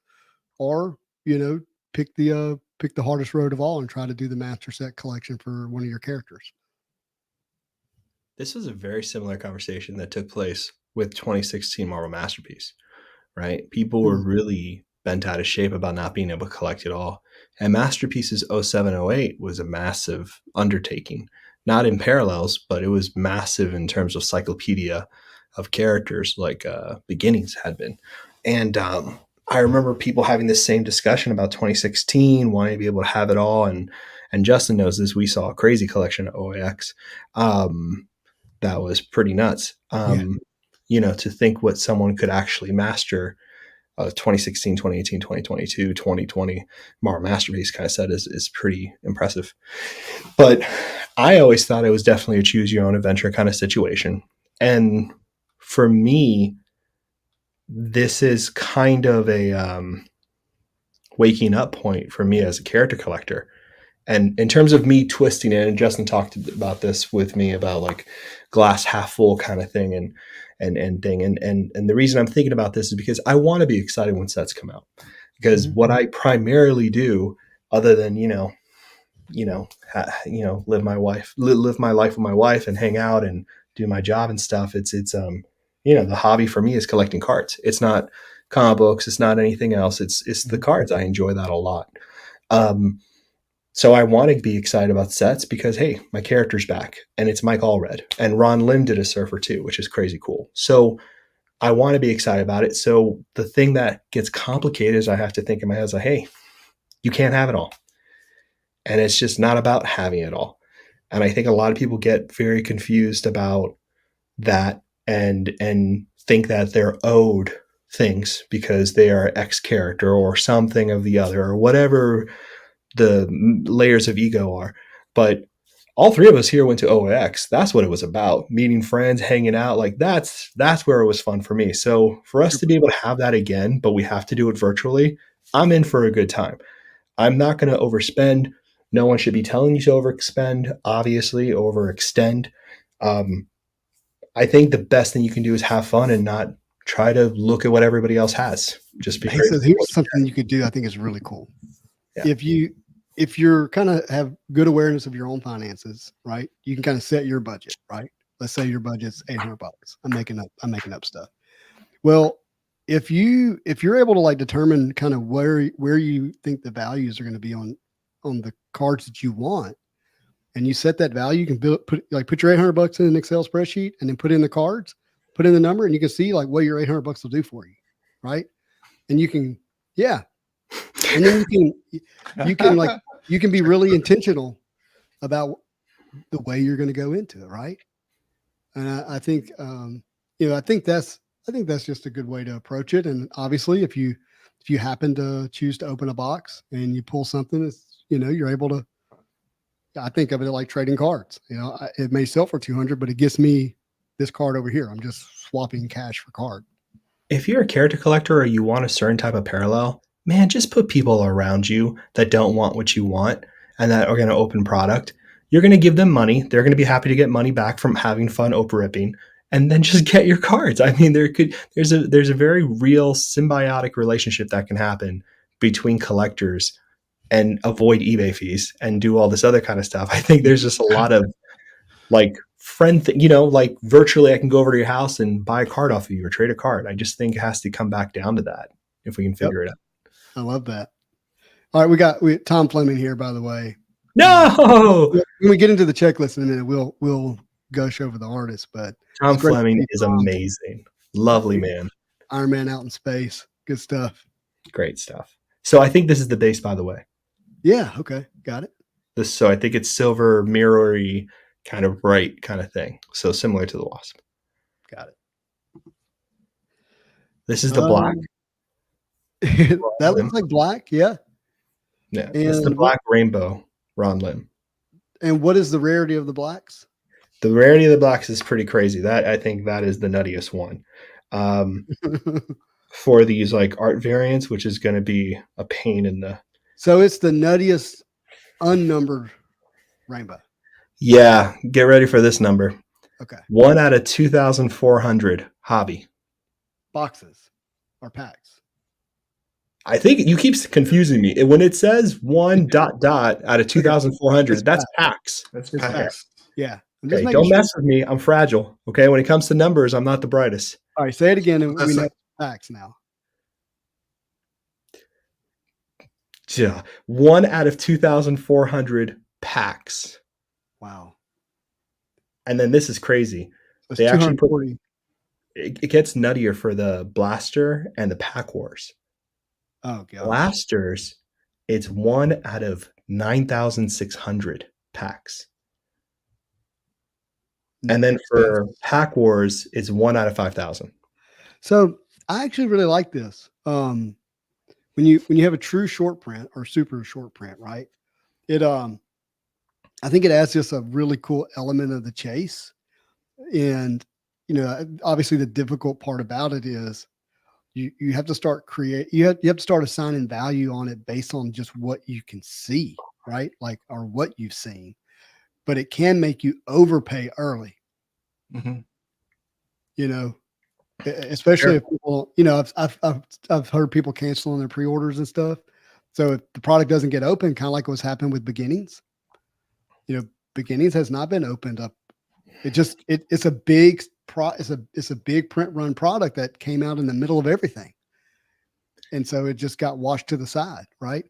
or, you know, pick the hardest road of all and try to do the master set collection for one of your characters. This was a very similar conversation that took place with 2016 Marvel Masterpiece, right? People were really bent out of shape about not being able to collect it all. And Masterpiece's 0708 was a massive undertaking, not in parallels, but it was massive in terms of cyclopedia of characters, like Beginnings had been. And I remember people having this same discussion about 2016, wanting to be able to have it all. And Justin knows this. We saw a crazy collection of OAX. That was pretty nuts. You know, to think what someone could actually master 2016, 2018, 2022, 2020 Marvel Masterpiece kind of set is pretty impressive. But I always thought it was definitely a choose your own adventure kind of situation. And for me, this is kind of a waking up point for me as a character collector. And in terms of me twisting it, and Justin talked about this with me about like glass half full kind of thing and thing. And the reason I'm thinking about this is because I want to be excited when sets come out. because Mhm. what I primarily do, other than live my life with my wife and hang out and do my job and stuff. It's the hobby for me is collecting cards. It's not comic books. It's not anything else. It's the cards. I enjoy that a lot. So I want to be excited about sets because, hey, my character's back and it's Mike Allred and Ron Lim did a Surfer too, which is crazy cool. So I want to be excited about it. So the thing that gets complicated is I have to think in my head, like, hey, you can't have it all. And it's just not about having it all. And I think a lot of people get very confused about that and think that they're owed things because they are X character or something of the other or whatever the layers of ego are. But all three of us here went to OX. That's what it was about. Meeting friends, hanging out. Like that's where it was fun for me. So for us to be able to have that again, but we have to do it virtually, I'm in for a good time. I'm not going to overspend. No one should be telling you to overspend, obviously, overextend. I think the best thing you can do is have fun and not try to look at what everybody else has. Just be He grateful. says, here's something you could do. I think is really cool. Yeah. If you're kind of have good awareness of your own finances, right? You can kind of set your budget, right? Let's say your budget's $800. I'm making up stuff. Well, if you're able to like determine kind of where you think the values are going to be on the cards that you want, and you set that value, you can put your $800 in an Excel spreadsheet and then put in the cards, put in the number, and you can see like what your $800 will do for you, right? And you can, yeah, and then you can be really intentional about the way you're going to go into it, right? And I think I think that's just a good way to approach it. And obviously, if you happen to choose to open a box and you pull something, it's you're able to. I think of it like trading cards. It may sell for 200, but it gets me this card over here. I'm just swapping cash for card. If you're a character collector or you want a certain type of parallel, man, just put people around you that don't want what you want and that are going to open product. You're going to give them money. They're going to be happy to get money back from having fun open ripping, and then just get your cards. I mean, there's a very real symbiotic relationship that can happen between collectors and avoid eBay fees and do all this other kind of stuff. I think there's just a lot of like like virtually I can go over to your house and buy a card off of you or trade a card. I just think it has to come back down to that if we can figure it out. I love that. All right, we got Tom Fleming here, by the way. No, when we get into the checklist in a minute, we'll gush over the artist. But Tom Fleming is amazing, lovely man. Iron Man out in space, good stuff. Great stuff. So I think this is the base, by the way. Yeah. Okay. Got it. So I think it's silver, mirrory, kind of bright kind of thing. So similar to the Wasp. Got it. This is the black. That looks like black. Yeah. Yeah. It's the black rainbow Ron Lim. And what is the rarity of the blacks? The rarity of the blacks is pretty crazy. I think that is the nuttiest one. For these like art variants, which is going to be a pain in the. So it's the nuttiest unnumbered rainbow. Yeah, get ready for this number. Okay. 1 out of 2,400 hobby. Boxes or packs. I think you keep confusing me. When it says 1 ... out of 2,400, that's packs. That's packs. Yeah. Okay, don't mess with me. I'm fragile. Okay, when it comes to numbers, I'm not the brightest. All right, say it again, and we know packs now. Yeah, 1 out of 2,400 packs. Wow. And then this is crazy. That's they actually put it gets nuttier for the blaster and the pack wars. Oh god. Blasters, it's 1 out of 9,600 packs. And then for pack wars, it's 1 out of 5,000. So I actually really like this. When you have a true short print or super short print, right? It I think it adds just a really cool element of the chase. And obviously the difficult part about it is you have to start you have to start assigning value on it based on just what you can see, right? Like, or what you've seen. But it can make you overpay early. Mm-hmm. especially if people, I've heard people canceling their pre-orders and stuff. So if the product doesn't get open, kind of like what's happened with Beginnings, Beginnings has not been opened up. It's a big it's a big print run product that came out in the middle of everything. And so it just got washed to the side. Right.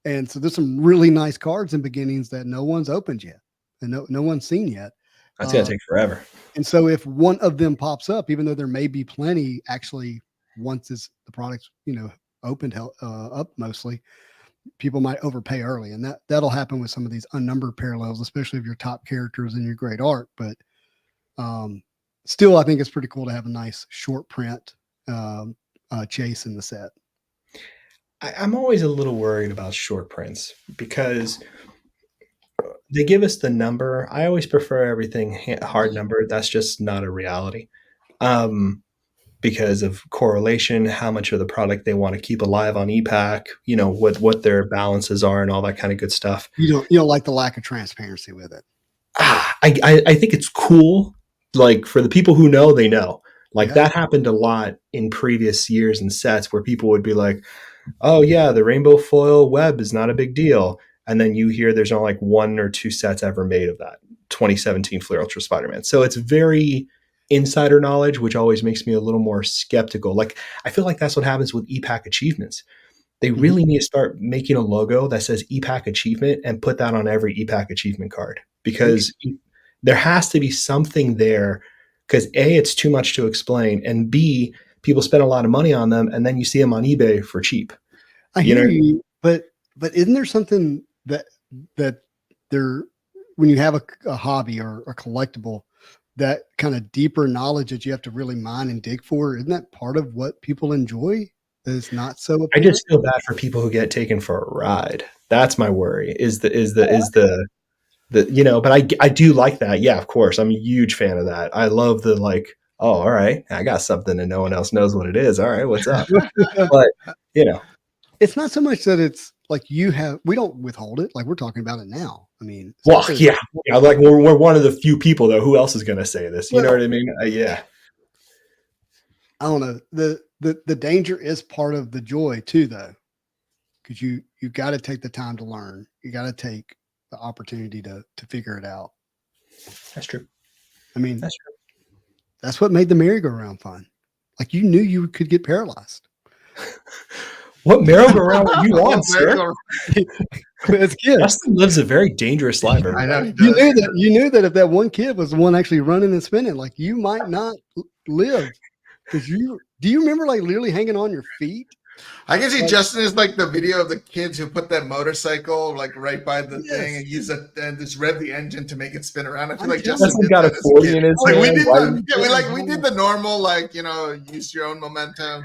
And so there's some really nice cards in Beginnings that no one's opened yet and no one's seen yet. That's going to take forever. And so if one of them pops up, even though there may be plenty actually, once the product's, opened up mostly, people might overpay early. And that'll happen with some of these unnumbered parallels, especially if your top characters and your great art. But still, I think it's pretty cool to have a nice short print chase in the set. I'm always a little worried about short prints because they give us the number. I always prefer everything hard numbered. That's just not a reality because of correlation, how much of the product they want to keep alive on EPAC, what their balances are and all that kind of good stuff. You don't like the lack of transparency with it. I think it's cool. Like for the people who know, they know. Like that happened a lot in previous years and sets where people would be like, oh yeah, the rainbow foil web is not a big deal. And then you hear there's only like 1 or 2 sets ever made of that 2017 Fleer Ultra Spider-Man. So it's very insider knowledge, which always makes me a little more skeptical. Like I feel like that's what happens with EPAC achievements. They really need to start making a logo that says EPAC achievement and put that on every EPAC achievement card because there has to be something there because A, it's too much to explain, and B, people spend a lot of money on them, and then you see them on eBay for cheap. I hear you, but isn't there something that there, when you have a hobby or a collectible, that kind of deeper knowledge that you have to really mine and dig for? Isn't that part of what people enjoy? That is not so apparent? I just feel bad for people who get taken for a ride. That's my worry. But I do like that. Yeah, of course. I'm a huge fan of that. I love the oh, all right, I got something and no one else knows what it is. All right, what's up? But it's not so much that it's like we don't withhold it. Like we're talking about it now. I mean, well, yeah. Like we're one of the few people though. Who else is going to say this? You know what I mean? Yeah. I don't know. The danger is part of the joy too, though, because you got to take the time to learn. You got to take the opportunity to figure it out. That's true. I mean, that's true. That's what made the merry-go-round fun. Like you knew you could get paralyzed. What merry-go-round were you on, sir? As kids, Justin lives a very dangerous life. I know. You knew that if that one kid was the one actually running and spinning, like you might not live. Because do you remember like literally hanging on your feet? I can see Justin is like the video of the kids who put that motorcycle like right by the thing and use it and just rev the engine to make it spin around. I feel like Justin got a 40 in his hand. We did the normal use your own momentum.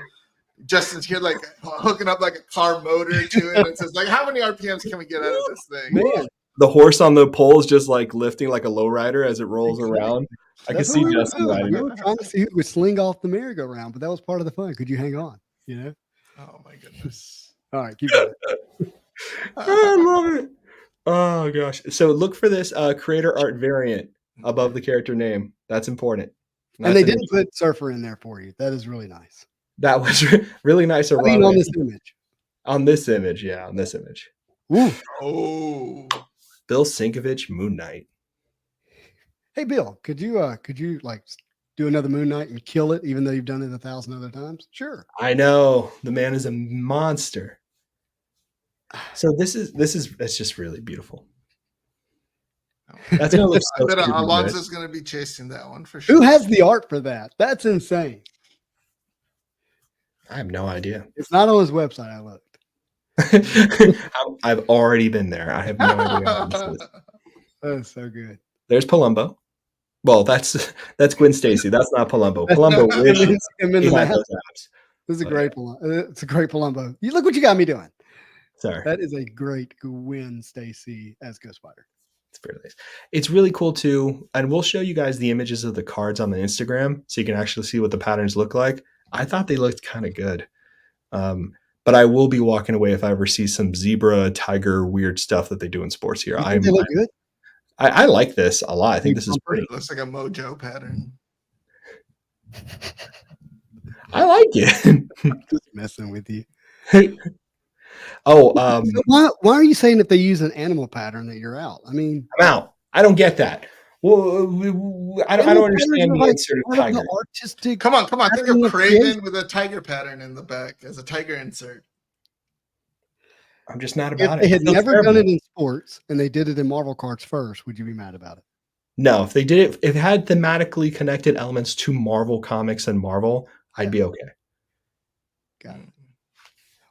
Justin's here like hooking up like a car motor to it. And it says like, how many RPMs can we get out of this thing? Man, the horse on the pole is just like lifting like a lowrider as it rolls around. I can see Justin riding. We were trying to see who would sling off the merry-go-round, but that was part of the fun. Could you hang on? Oh my goodness. All right, keep going. I love it. Oh gosh. So look for this creator art variant above the character name. That's important. And they didn't put Surfer in there for you. That is really nice. That was really nice. I mean, on this image. On this image, yeah, on this image. Ooh. Oh. Bill Sienkiewicz, Moon Knight. Hey Bill, could you like do another Moon Knight and kill it, even though you've done it 1,000 other times? Sure. I know the man is a monster. So this is it's just really beautiful. That's gonna look so I bet stupid, Alonso's right? going to be chasing that one for sure. Who has the art for that? That's insane. I have no idea. It's not on his website. I looked. I've already been there. I have no idea how this is. That's so good. There's Palumbo. Well, that's Gwen Stacy. That's not Palumbo. Palumbo wishes him in he the had mask. those abs. This is a great Palumbo. It's a great Palumbo. You look what you got me doing. Sorry. That is a great Gwen Stacy as Ghost Spider. It's very nice. It's really cool too. And we'll show you guys the images of the cards on the Instagram so you can actually see what the patterns look like. I thought they looked kind of good. But I will be walking away if I ever see some zebra, tiger, weird stuff that they do in sports here. They look good. I like this a lot. I think this is pretty. It looks like a Mojo pattern. I like it. Just messing with you. Oh, So why are you saying if they use an animal pattern that you're out? I mean, I'm out. I don't get that. Well, I don't animal patterns understand are the like insert of part of tiger. the artistic Come on. Think pattern of of creation. Craven with a tiger pattern in the back as a tiger insert. I'm just not If about they it. I had feel never done terrible. it in sports and they did it in Marvel cards first, would you be mad about it? No, if they did it, if it had thematically connected elements to Marvel comics and Marvel, I'd be okay. Got it.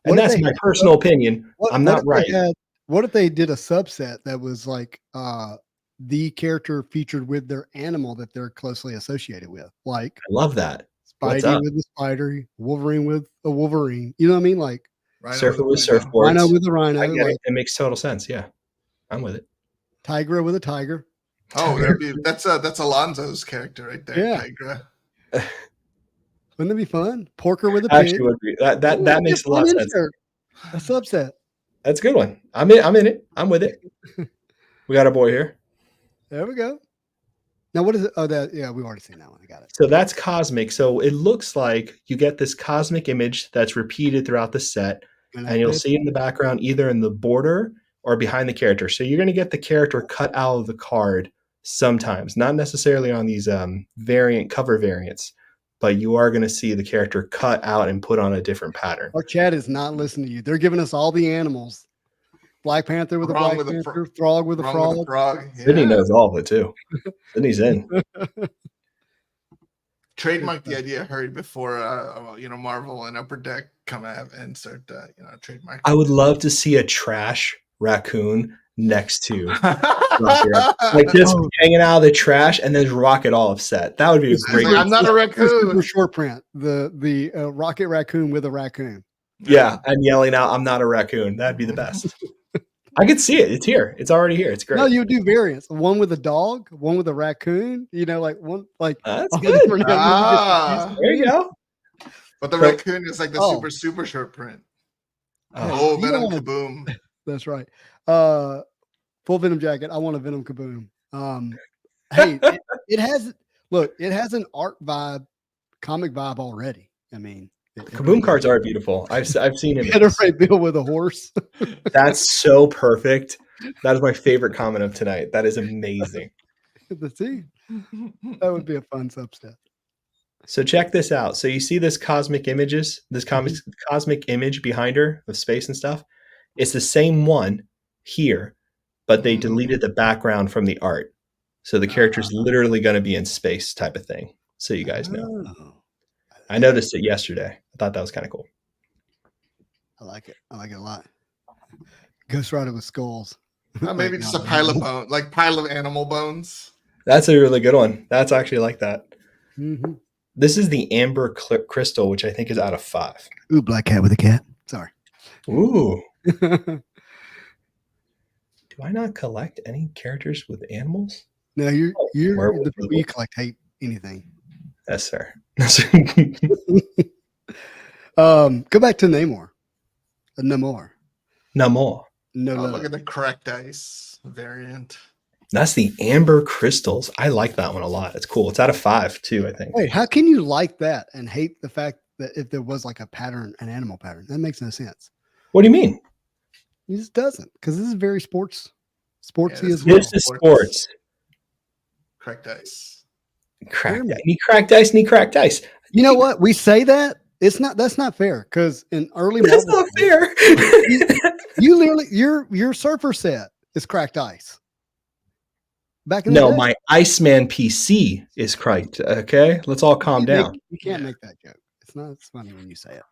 And that's my personal opinion. I'm not right. What if they did a subset that was like the character featured with their animal that they're closely associated with, like I love that. What's Spidey up? with the spider, Wolverine with a Wolverine. You know what I mean? Like Surfer with Rhino. surfboards. Rhino with a rhino. I get like it. It makes total sense. Yeah, I'm with it. Tigra with a tiger. Oh, that's Alonzo's character right there. Yeah. Tigra. Wouldn't that be fun? Porker with a Actually, pig. would be that makes a lot of sense. A subset. That's a good one. I'm in it. I'm with it. We got a boy here. There we go. Now, what is it? Oh, we've already seen that one. I got it. So that's cosmic. So it looks like you get this cosmic image that's repeated throughout the set, and you'll see it in the background, either in the border or behind the character. So you're going to get the character cut out of the card sometimes, not necessarily on these cover variants, but you are going to see the character cut out and put on a different pattern. Our chat is not listening to you. They're giving us all the animals. Black Panther with a Black Panther, Throg with a frog. Yeah. Sydney knows all of it too. Sydney's in. Trademark the idea heard before Marvel and Upper Deck come out and start trademark. I would love to see a trash raccoon next to like just hanging out of the trash and then Rocket all upset. That would be a great. I'm not a raccoon. Super short print. The Rocket Raccoon with a raccoon. Yeah, and yelling out, "I'm not a raccoon." That'd be the best. I could see it. It's here. It's already here. It's great. No, you would do variants. One with a dog, one with a raccoon. Like one like that's good. There you go. But the raccoon is like the super short print. Venom Kaboom. That's right. Full Venom jacket. I want a Venom Kaboom. Hey, it has an art vibe, comic vibe already. I mean, Kaboom cards are beautiful. I've seen him. Get a right bill with a horse. That's so perfect. That is my favorite comment of tonight. That is amazing. See, that would be a fun subset. So check this out. So you see this cosmic images, cosmic image behind her of space and stuff. It's the same one here, but they deleted the background from the art. So the character's literally going to be in space type of thing. So you guys know. I noticed it yesterday. I thought that was kind of cool. I like it. I like it a lot. Ghost Rider with skulls. Maybe just a pile of bones, like pile of animal bones. That's a really good one. That's actually like that. Mm-hmm. This is the Amber Crystal, which I think is out of 5. Ooh, black cat with a cat. Sorry. Ooh. Do I not collect any characters with animals? No, you're the people you collect hate anything. Yes, sir. Go back to Namor. Namor. Look at the cracked ice variant. That's the Amber Crystals. I like that one a lot. It's cool. It's out of 5 too, I think. Wait, how can you like that and hate the fact that if there was like a pattern, an animal pattern? That makes no sense. What do you mean? It just doesn't, because this is very sportsy as well. This is sports. Cracked ice. Cracked ice. Knee cracked ice. Knee cracked ice. You know what? We say that. That's not fair, because in early That's not fair. you literally your surfer set is cracked ice. Back in the day. My Iceman PC is cracked. Okay, let's all calm down. You can't make that joke. It's funny when you say it.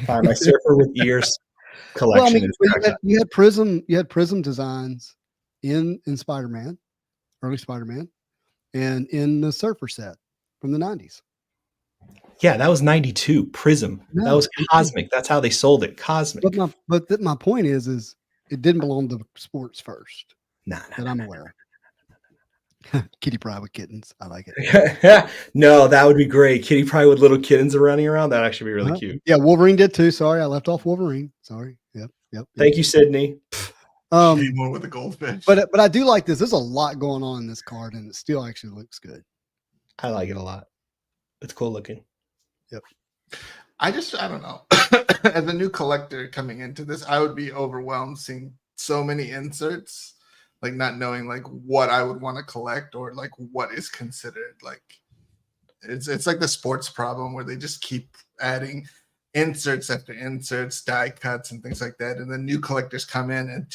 Fine, my surfer with ears collection is you had Prism designs in Spider-Man, early Spider-Man, and in the surfer set from the 90s. Yeah, that was 92 Prism. That was cosmic. That's how they sold it. Cosmic. But my point is it didn't belong to sports first. That I'm aware of. Kitty Pryde with kittens. I like it. Yeah. No, that would be great. Kitty Pryde with little kittens running around. That'd actually be really cute. Yeah, Wolverine did too. Sorry, I left off Wolverine. Sorry. Yep. Thank you, Sydney. More with the goldfish. But I do like this. There's a lot going on in this card, and it still actually looks good. I like it a lot. It's cool looking. I don't know. As a new collector coming into this, I would be overwhelmed seeing so many inserts, like not knowing like what I would want to collect or like what is considered like it's like the sports problem where they just keep adding inserts after inserts, die cuts and things like that. And then new collectors come in and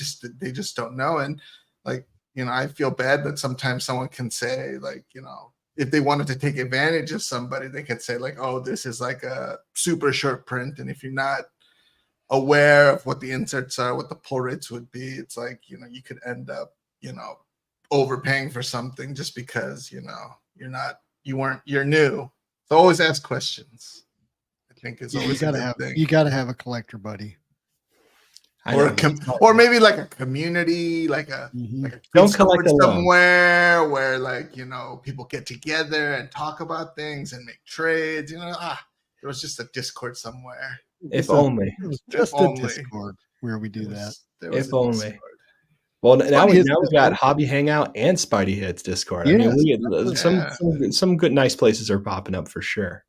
they just don't know. And like, I feel bad that sometimes someone can say like, if they wanted to take advantage of somebody, they could say like, oh, this is like a super short print. And if you're not aware of what the inserts are, what the pull rates would be, it's like, you could end up, overpaying for something just because, you're new. So always ask questions. I think is always a good thing. You gotta have a collector buddy. Or maybe like a community, like a don't collect somewhere where like people get together and talk about things and make trades. There was just a Discord somewhere. If only. Just a Discord where we do that. If only. Well, now we got Hobby Hangout and Spidey Hits Discord. Yes, I mean, we get some good nice places are popping up for sure.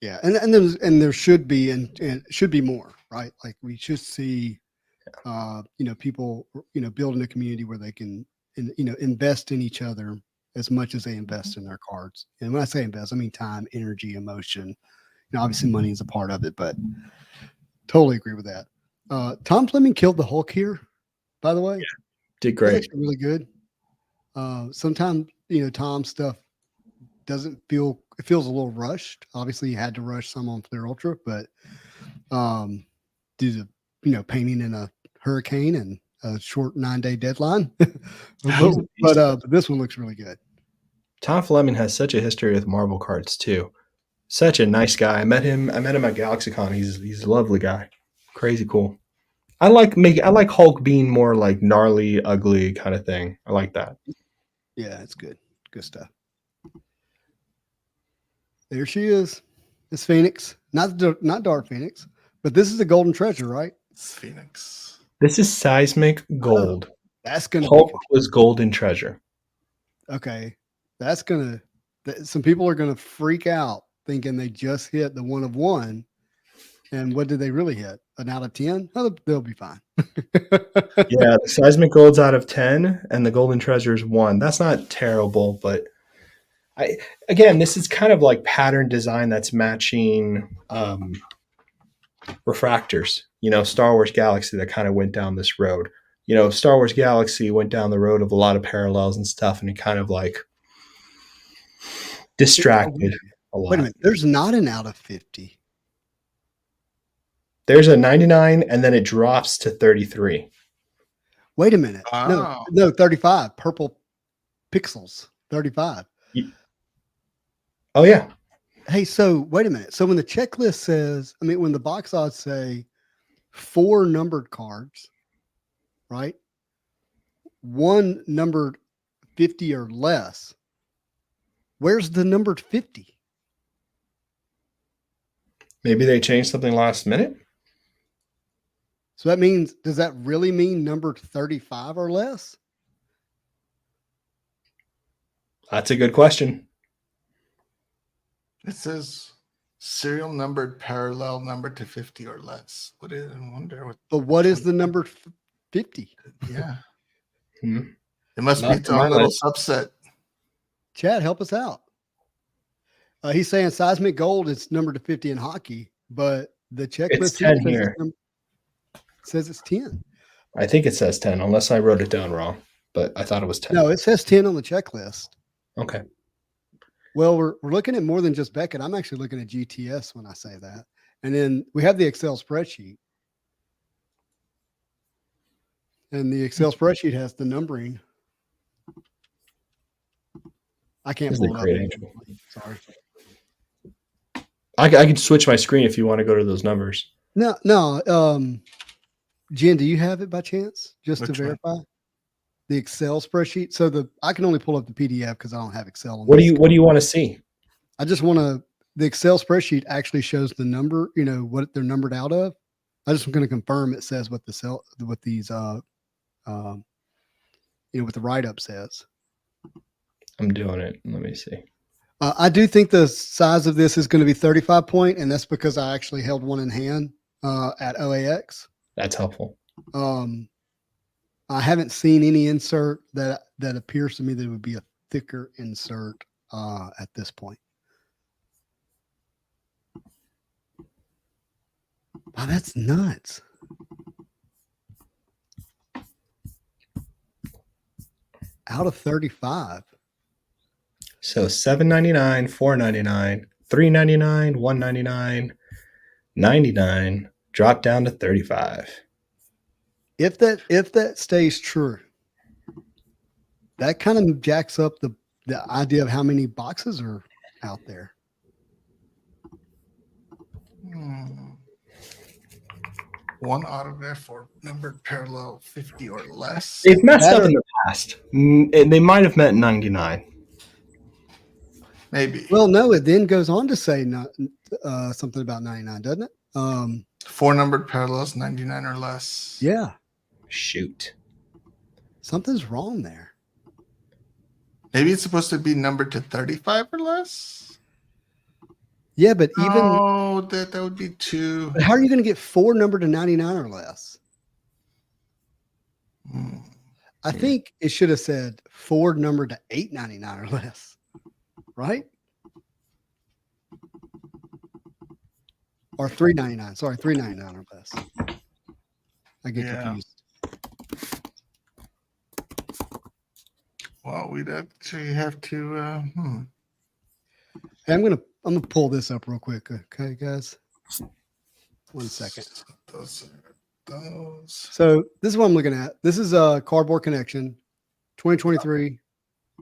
Yeah, and there should be and should be more, right? Like we should see people, building a community where they can, invest in each other as much as they invest in their cards. And when I say invest, I mean time, energy, emotion. Obviously money is a part of it, but totally agree with that. Tom Fleming killed the Hulk here, by the way. Yeah, did great. Really good. Sometimes, Tom's stuff doesn't feel, it feels a little rushed. Obviously he had to rush some on Flair Ultra, but due to, painting in a hurricane and a short 9-day deadline. but this one looks really good. Tom Fleming has such a history with Marvel cards too. Such a nice guy. I met him at GalaxyCon. He's a lovely guy. Crazy cool. I like Hulk being more like gnarly, ugly kind of thing. I like that. Yeah, it's good. Good stuff. There she is. It's Phoenix. Not Dark Phoenix, but this is a golden treasure, right? It's Phoenix. This is seismic gold. That's gonna Hulk was golden treasure. Okay. Some people are gonna freak out thinking they just hit the 1 of 1. And what did they really hit? An out of 10? Oh, they'll be fine. Yeah, the seismic gold's out of 10 and the golden treasure is 1. That's not terrible, but this is kind of like pattern design that's matching refractors. Star Wars Galaxy that kind of went down this road. Star Wars Galaxy went down the road of a lot of parallels and stuff, and it kind of like distracted a lot. Wait a minute. There's not an out of 50. There's a 99, and then it drops to 33. Wait a minute. Wow. No, 35. Purple pixels. 35. Oh, yeah. Hey, so wait a minute. So when the checklist says, when the box odds say 4 numbered cards, right? 1 numbered 50 or less. Where's the numbered 50? Maybe they changed something last minute. So does that really mean numbered 35 or less? That's a good question. It says serial numbered parallel number to 50 or less. But what is the number 50? Yeah. Hmm. It must be its own little subset. Chad, help us out. He's saying seismic gold is numbered to 50 in hockey, but the checklist says it's 10. I think it says 10, unless I wrote it down wrong, but I thought it was 10. No, it says 10 on the checklist. Okay. Well, we're looking at more than just Beckett. I'm actually looking at GTS when I say that. And then we have the Excel spreadsheet. And the Excel spreadsheet has the numbering. I can't pull it up. Sorry. I can switch my screen if you want to go to those numbers. No. Jen, do you have it by chance? Just to verify? The Excel spreadsheet. So I can only pull up the PDF because I don't have Excel. What do you want to see? I just want the Excel spreadsheet actually shows the number, what they're numbered out of. I just going to confirm it says what what the write-up says. I'm doing it. Let me see. I do think the size of this is going to be 35 point, and that's because I actually held one in hand at OAX. That's helpful. I haven't seen any insert that appears to me that it would be a thicker insert at this point. Wow, that's nuts. Out of 35. So $7.99, $4.99, $3.99, $1.99, $99, drop down to 35. If that stays true, that kind of jacks up the idea of how many boxes are out there. One autograph for numbered parallel 50 or less. They've messed up in the past. They might have meant 99. Maybe. Well, no, it then goes on to say something about 99, doesn't it? 4 numbered parallels, 99 or less. Yeah. Shoot. Something's wrong there. Maybe it's supposed to be numbered to 35 or less. Yeah, but even that would be 2. But how are you going to get 4 numbered to 99 or less? I think it should have said 4 numbered to 899 or less, right? Or 399. Sorry, 399 or less. I get confused. Well, we'd actually have to. Hey, I'm gonna pull this up real quick, okay, guys? 1 second. Those are those. So this is what I'm looking at. This is a Cardboard Connection 2023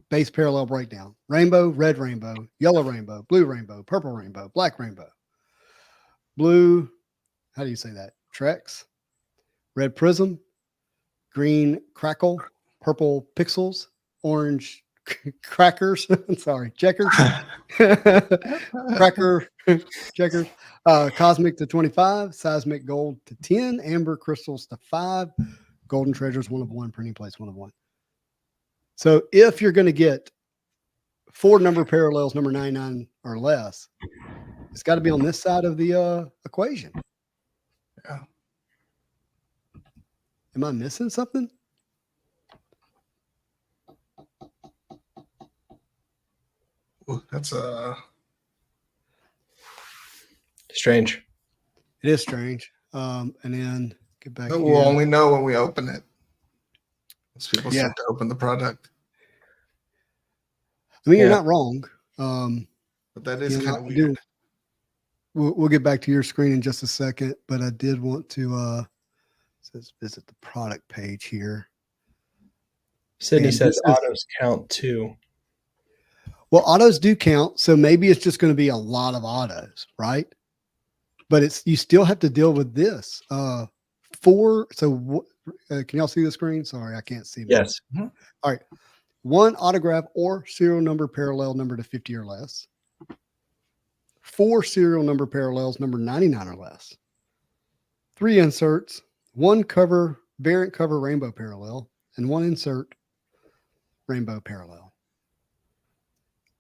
base parallel breakdown. Rainbow, red rainbow, yellow rainbow, blue rainbow, purple rainbow, black rainbow. Blue, how do you say that? Trex, red prism, green crackle, purple pixels, orange crackers. Sorry, checkers. Cracker checkers. Cosmic to 25, seismic gold to 10, amber crystals to 5, golden treasures 1 of 1, printing plates 1 of 1. So if you're going to get 4 number parallels, number 99 or less, it's got to be on this side of the equation. Yeah. Am I missing something? Ooh, that's strange. It is strange. And then get back. We'll only know when we open it. As people start to open the product. I mean, you're not wrong. But that is kind of weird. We'll get back to your screen in just a second, but I did want to says visit the product page here. Sydney says autos count too. Well, autos do count, so maybe it's just going to be a lot of autos, right? But you still have to deal with this. 4. So can y'all see the screen? Sorry, I can't see. Yes. Mm-hmm. All right. 1 autograph or serial number parallel number to 50 or less. 4 serial number parallels number 99 or less. 3 inserts, 1 cover variant cover rainbow parallel, and 1 insert rainbow parallel.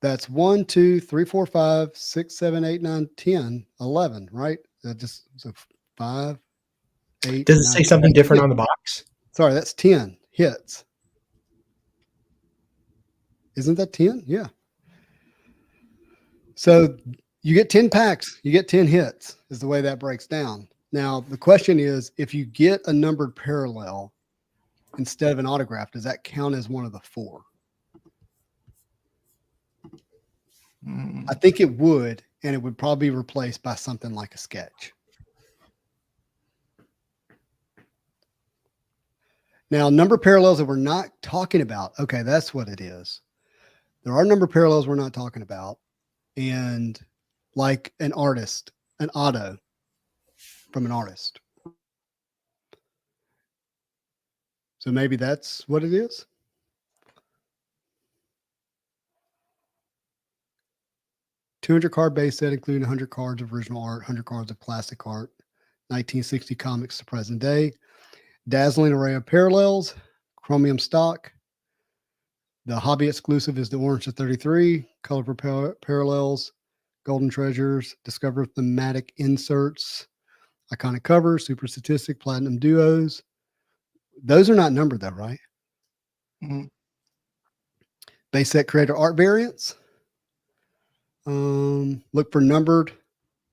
That's 1, 2, 3, 4, 5, 6, 7, 8, 9, 10, 11, right? That just so 5, 8. Does it say something different on the box? Sorry, that's 10 hits. Isn't that 10? Yeah. So you get 10 packs, you get 10 hits is the way that breaks down. Now, the question is, if you get a numbered parallel instead of an autograph, does that count as one of the 4? I think it would, and it would probably be replaced by something like a sketch. Now, number parallels that we're not talking about. Okay, that's what it is. There are number parallels we're not talking about. And like an artist, an auto from an artist. So maybe that's what it is. $200 card base set, including 100 cards of original art, 100 cards of classic art, 1960 comics to present day, dazzling array of parallels, chromium stock, The hobby exclusive is the Orange to 33, Color Parallels, Golden Treasures, Discover Thematic Inserts, Iconic Covers, Super Statistic, Platinum Duos. Those are not numbered though, right? Mhm. Base set creator art variants. Look for numbered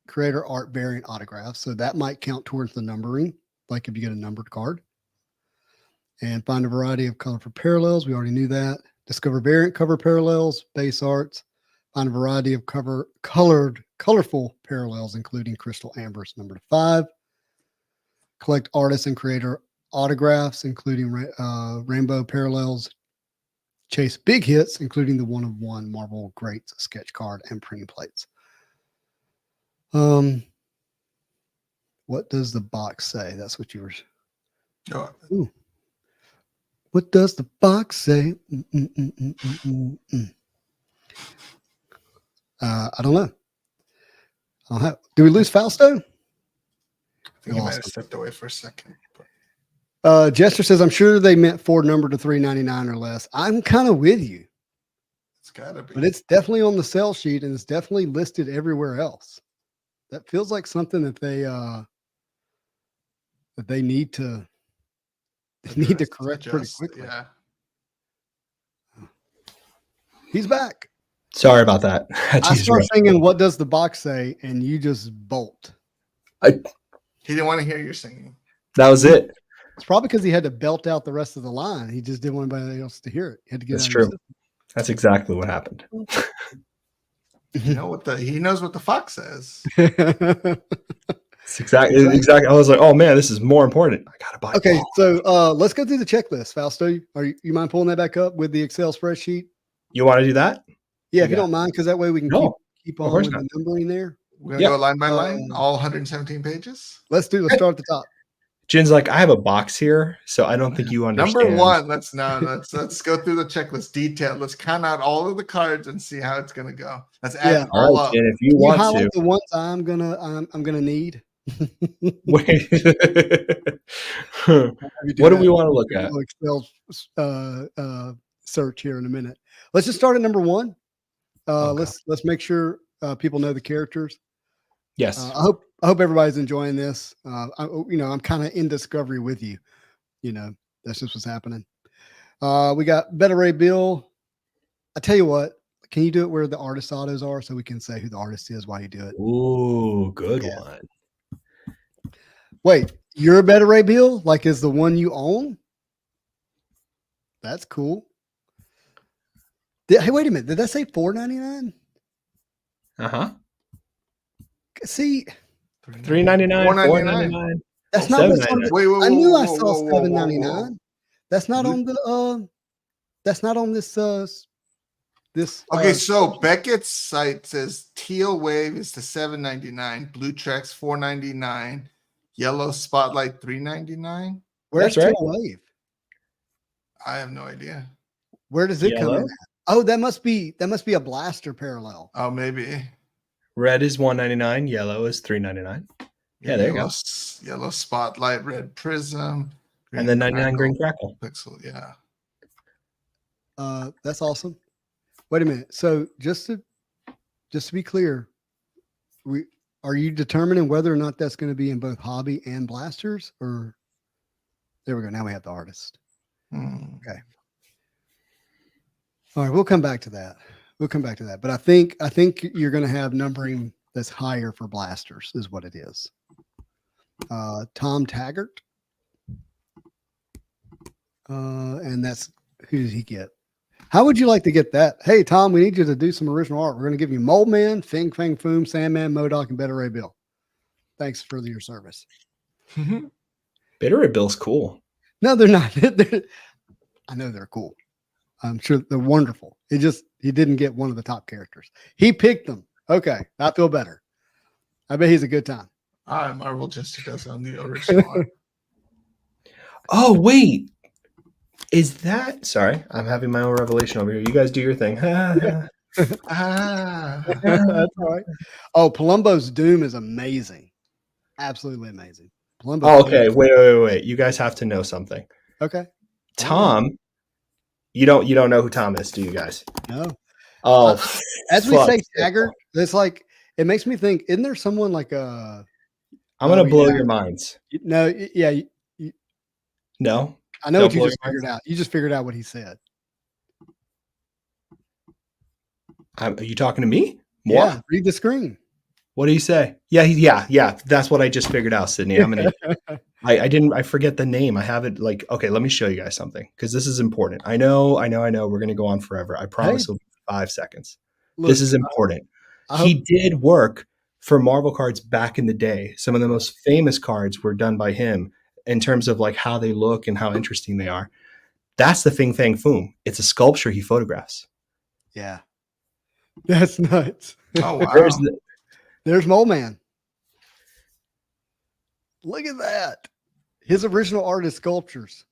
creator art variant autographs. So that might count towards the numbering, like if you get a numbered card. And find a variety of colorful parallels. We already knew that. Discover variant cover parallels, base arts. Find a variety of colorful parallels, including crystal ambers, number 5. Collect artist and creator autographs, including rainbow parallels. Chase big hits, including the 1-of-1 Marvel Greats sketch card and printing plates. What does the box say? That's what you were. Oh, Ooh. What does the box say? I don't know. Do we lose Fausto? I think he might have stepped away for a second. Jester says, I'm sure they meant 4 number to $3.99 or less. I'm kind of with you. It's gotta be. But it's definitely on the sell sheet and it's definitely listed everywhere else. That feels like something that they need to correct pretty quickly. Yeah. He's back. Sorry about that. I start singing "What Does the Box Say?" and you just bolt. He didn't want to hear your singing. That was it. It's probably because he had to belt out the rest of the line. He just didn't want anybody else to hear it. He had to get. That's true. That's exactly what happened. You know what he knows what the fox says. It's exactly. I was like, oh man, this is more important. I gotta buy. Okay, so let's go through the checklist. Fausto, you mind pulling that back up with the Excel spreadsheet? You want to do that? Yeah, if you don't mind, because that way we can keep on with the numbering there. We're gonna go line by line, all 117 pages. Let's start at the top. Jin's like, I have a box here, so I don't think you understand. Number 1, let's go through the checklist detail. Let's count out all of the cards and see how it's gonna go. Let's add all up. Jin, if you want to, the ones I'm gonna need. Wait. What do we want to look at? Excel search here in a minute. Let's just start at number 1. Let's make sure people know the characters. Yes. I hope everybody's enjoying this. I'm kind of in discovery with you. That's just what's happening. We got Beta Ray Bill. I tell you what, can you do it where the artist autos are so we can say who the artist is while you do it? Ooh, good one. Wait, you're a Beta Ray Bill? Like is the one you own? That's cool. Hey, wait a minute. Did that say $4.99? Uh-huh. See, $3.99, $4.99. That's not what's on the, Wait, I knew I saw $7.99. That's not on the that's not on this this Okay, so Beckett's site says Teal Wave is the $7.99, Blue Trex $4.99, Yellow Spotlight $3.99. Where's Teal Wave? I have no idea. Where does it come in at? Oh, that must be a blaster parallel. Oh, maybe. Red is $1.99, yellow is $3.99. Yeah, there you go. Yellow Spotlight, Red Prism, and then 99 Green Crackle. Pixel, yeah. That's awesome. Wait a minute. So just to be clear, are you determining whether or not that's going to be in both hobby and blasters? Or there we go. Now we have the artist. Okay. All right, we'll come back to that. But I think you're going to have numbering that's higher for blasters, is what it is. Tom Taggart, and that's who did he get? How would you like to get that? Hey, Tom, we need you to do some original art. We're going to give you Mole Man, Fing Fang Foom, Sandman, MODOK, and Beta Ray Bill. Thanks for your service. Beta Ray Bill's cool. No, they're not. I know they're cool. I'm sure they're wonderful. He didn't get one of the top characters. He picked them. Okay, I feel better. I bet he's a good time. Marvel just does on the original art. Oh, wait. Is that... Sorry, I'm having my own revelation over here. You guys do your thing. That's all right. Oh, Palumbo's Doom is amazing. Absolutely amazing. Okay. Wait. You guys have to know something. Okay. Tom You don't know who Tom is, do you guys? No. Oh, As we fuck. say, Taggart, it's like it makes me think. Isn't there someone like a? I'm gonna Oh, blow yeah. your minds. No, yeah. No, I know Don't what you blow just your figured out. You just figured out what he said. are you talking to me? Yeah, Moi? read the screen. What do you say? Yeah. That's what I just figured out, Sydney. I'm gonna. I forget the name. I have it like, okay, let me show you guys something because this is important. I know. We're going to go on forever. I promise it'll be 5 seconds. Look, This is important. I hope He did work for Marvel cards back in the day. Some of the most famous cards were done by him in terms of like how they look and how interesting they are. That's the Fing Fang Foom. It's a sculpture he photographs. yeah. That's nuts. Oh wow. There's Mole Man. Look at that. His original art is sculptures.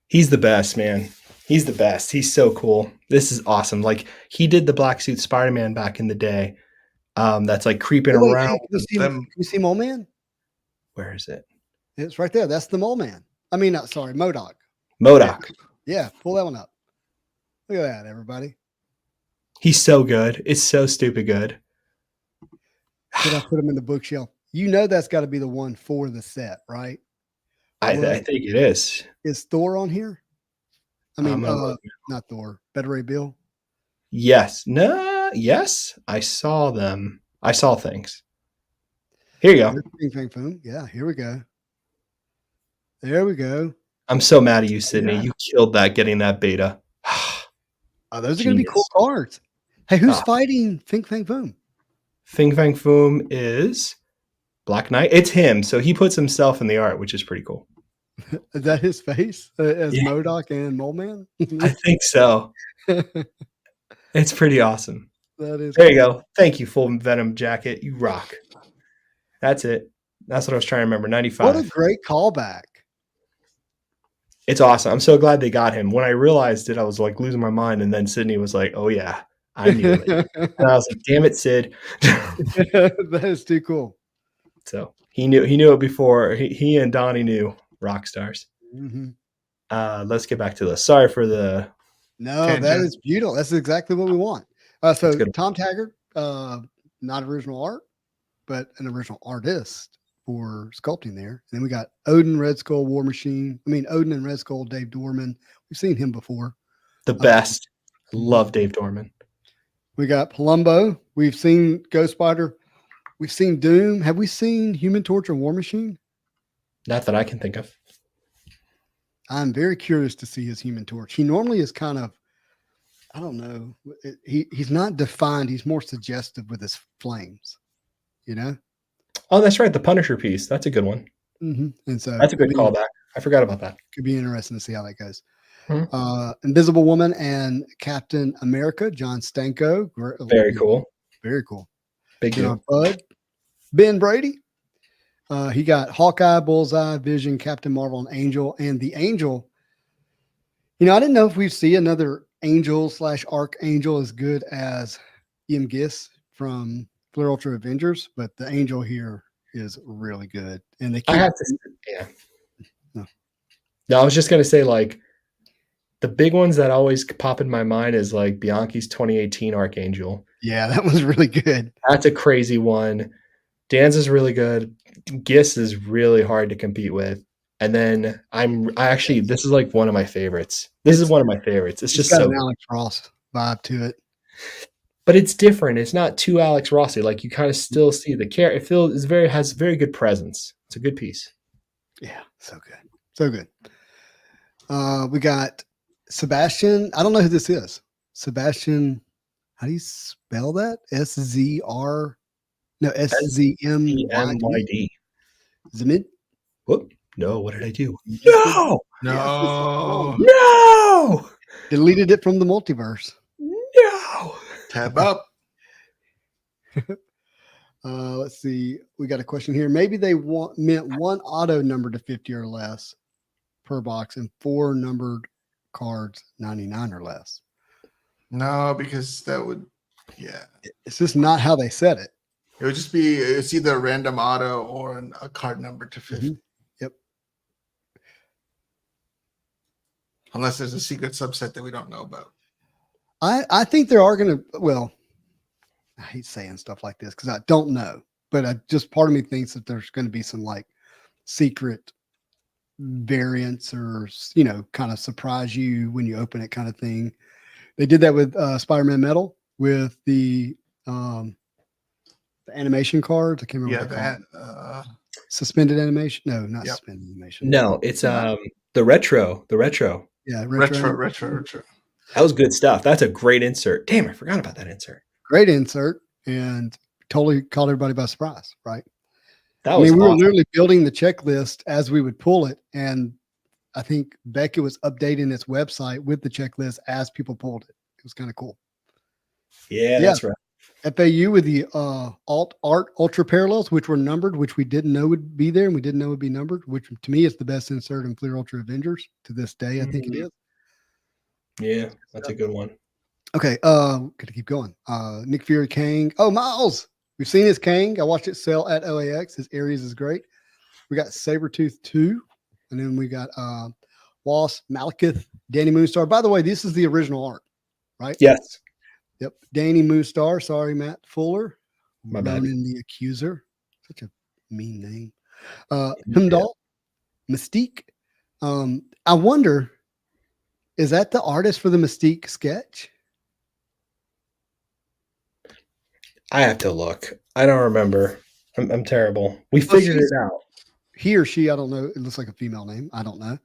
He's the best, man. He's the best. He's so cool. This is awesome. Like he did the black suit Spider-Man back in the day. That's like creeping Oh, wait, around. Them- can you see Mole Man? Where is it? It's right there. That's the Mole Man. I mean, sorry, MODOK. MODOK. Yeah, pull that one up. Look at that, everybody. He's so good. It's so stupid good. Should I put him in the bookshelf? You know that's got to be the one for the set, right? I think it is. Is Thor on here? I mean, I'm gonna look. not Thor. Better Ray Bill. Yes. No. Yes. I saw them. I saw things. Here you go. Fing Fang Foom. Yeah, here we go. There we go. I'm so mad at you, Sydney. Yeah. You killed that getting that beta. Oh, those are going to be cool Genius. cards. Hey, who's Ah. fighting Fing Fang Foom? Fing Fang Foom is Black Knight. It's him. So he puts himself in the art, which is pretty cool. Is that his face as Yeah. MODOK and Mole Man? I think so. It's pretty awesome. That is There you go. Thank you, Full Venom Jacket. You rock. That's it. That's what I was trying to remember. 95. What a great callback. It's awesome. I'm so glad they got him. When I realized it, I was like losing my mind. And then Sydney was like, oh, yeah, I knew it. And I was like, damn it, Sid. That is too cool. So he knew it before. He and Donnie knew rock stars. Mm-hmm. Let's get back to this. Sorry for the. No, Tangent. that is beautiful. That's exactly what we want. So That's good. Tom Taggart, not original art, but an original artist for sculpting there. And then we got Odin, Red Skull, War Machine. I mean, Odin and Red Skull, Dave Dorman. We've seen him before. The best. Love Dave Dorman. We got Palumbo. We've seen Ghost Spider. We've seen Doom. Have we seen Human Torch and War Machine? Not that I can think of. I'm very curious to see his Human Torch. He normally is kind of, I don't know. He's not defined. He's more suggestive with his flames, you know? Oh, that's right. The Punisher piece. That's a good one. Mm-hmm. And so That's a good callback. I forgot about that. Could be interesting to see how that goes. Mhm. Invisible Woman and Captain America, John Stanko. Very cool. Very cool. Big deal. John Bud. Ben Brady. He got Hawkeye, Bullseye, Vision, Captain Marvel, and Angel. And the Angel, you know, I didn't know if we'd see another Angel / Archangel as good as Ian Giss from Flare Ultra Avengers, but the Angel here is really good. And they I keep, have to. Yeah. No. No, I was just gonna say like the big ones that always pop in my mind is like Bianchi's 2018 Archangel. yeah, that was really good. That's a crazy one. Dan's is really good. Giss is really hard to compete with. And then this is like one of my favorites. This is one of my favorites. It's It's just got so an Alex Ross vibe to it. but it's different. It's not too Alex Rossi. Like you kind of still see the care. It has very good presence. It's a good piece. Yeah, so good. So good. We got Sebastian. I don't know who this is. Sebastian, how do you spell that? SZR. No, SZMYD. EMYD. Zamid? Whoop. No, what did I do? No! No. No! Deleted it from the multiverse. No! Tab up. Let's see. We got a question here. Maybe they meant one auto number to 50 or less per box and 4 numbered cards 99 or less. No, because that would, yeah. It's just not how they said it. It would just be, it's either a random auto or a card number to 50. Yep. unless there's a secret subset that we don't know about. I think there are going to, well, I hate saying stuff like this because I don't know, but just part of me thinks that there's going to be some like secret variants or, kind of surprise you when you open it kind of thing. They did that with Spider-Man Metal with the animation cards. I can't remember what they're called. Suspended animation? No, not suspended animation. No, it's the retro. The retro. Yeah, retro. That was good stuff. That's a great insert. Damn, I forgot about that insert. Great insert, and totally caught everybody by surprise, right? That was we awesome. were literally building the checklist as we would pull it, and I think Beckett was updating its website with the checklist as people pulled it. It was kind of cool. Yeah, that's right. FAU with the Alt Art Ultra Parallels, which were numbered, which we didn't know would be there, and we didn't know would be numbered, which to me is the best insert in Clear Ultra Avengers to this day. I think it is. Yeah, that's a good one. Okay, gonna keep going. Nick Fury Kang. Oh, Miles. We've seen his Kang. I watched it sell at OAX. His Ares is great. We got Sabretooth 2, and then we got Wasp, Malekith, Danny Moonstar. By the way, this is the original art, right? Yes. Yep. Danny Moonstar. Sorry, Matt Fuller. My bad. Ronan the Accuser. Such a mean name. Heimdall, Mystique. I wonder, is that the artist for the Mystique sketch? I have to look. I don't remember. I'm terrible. We figured it out. He or she, I don't know. It looks like a female name. I don't know.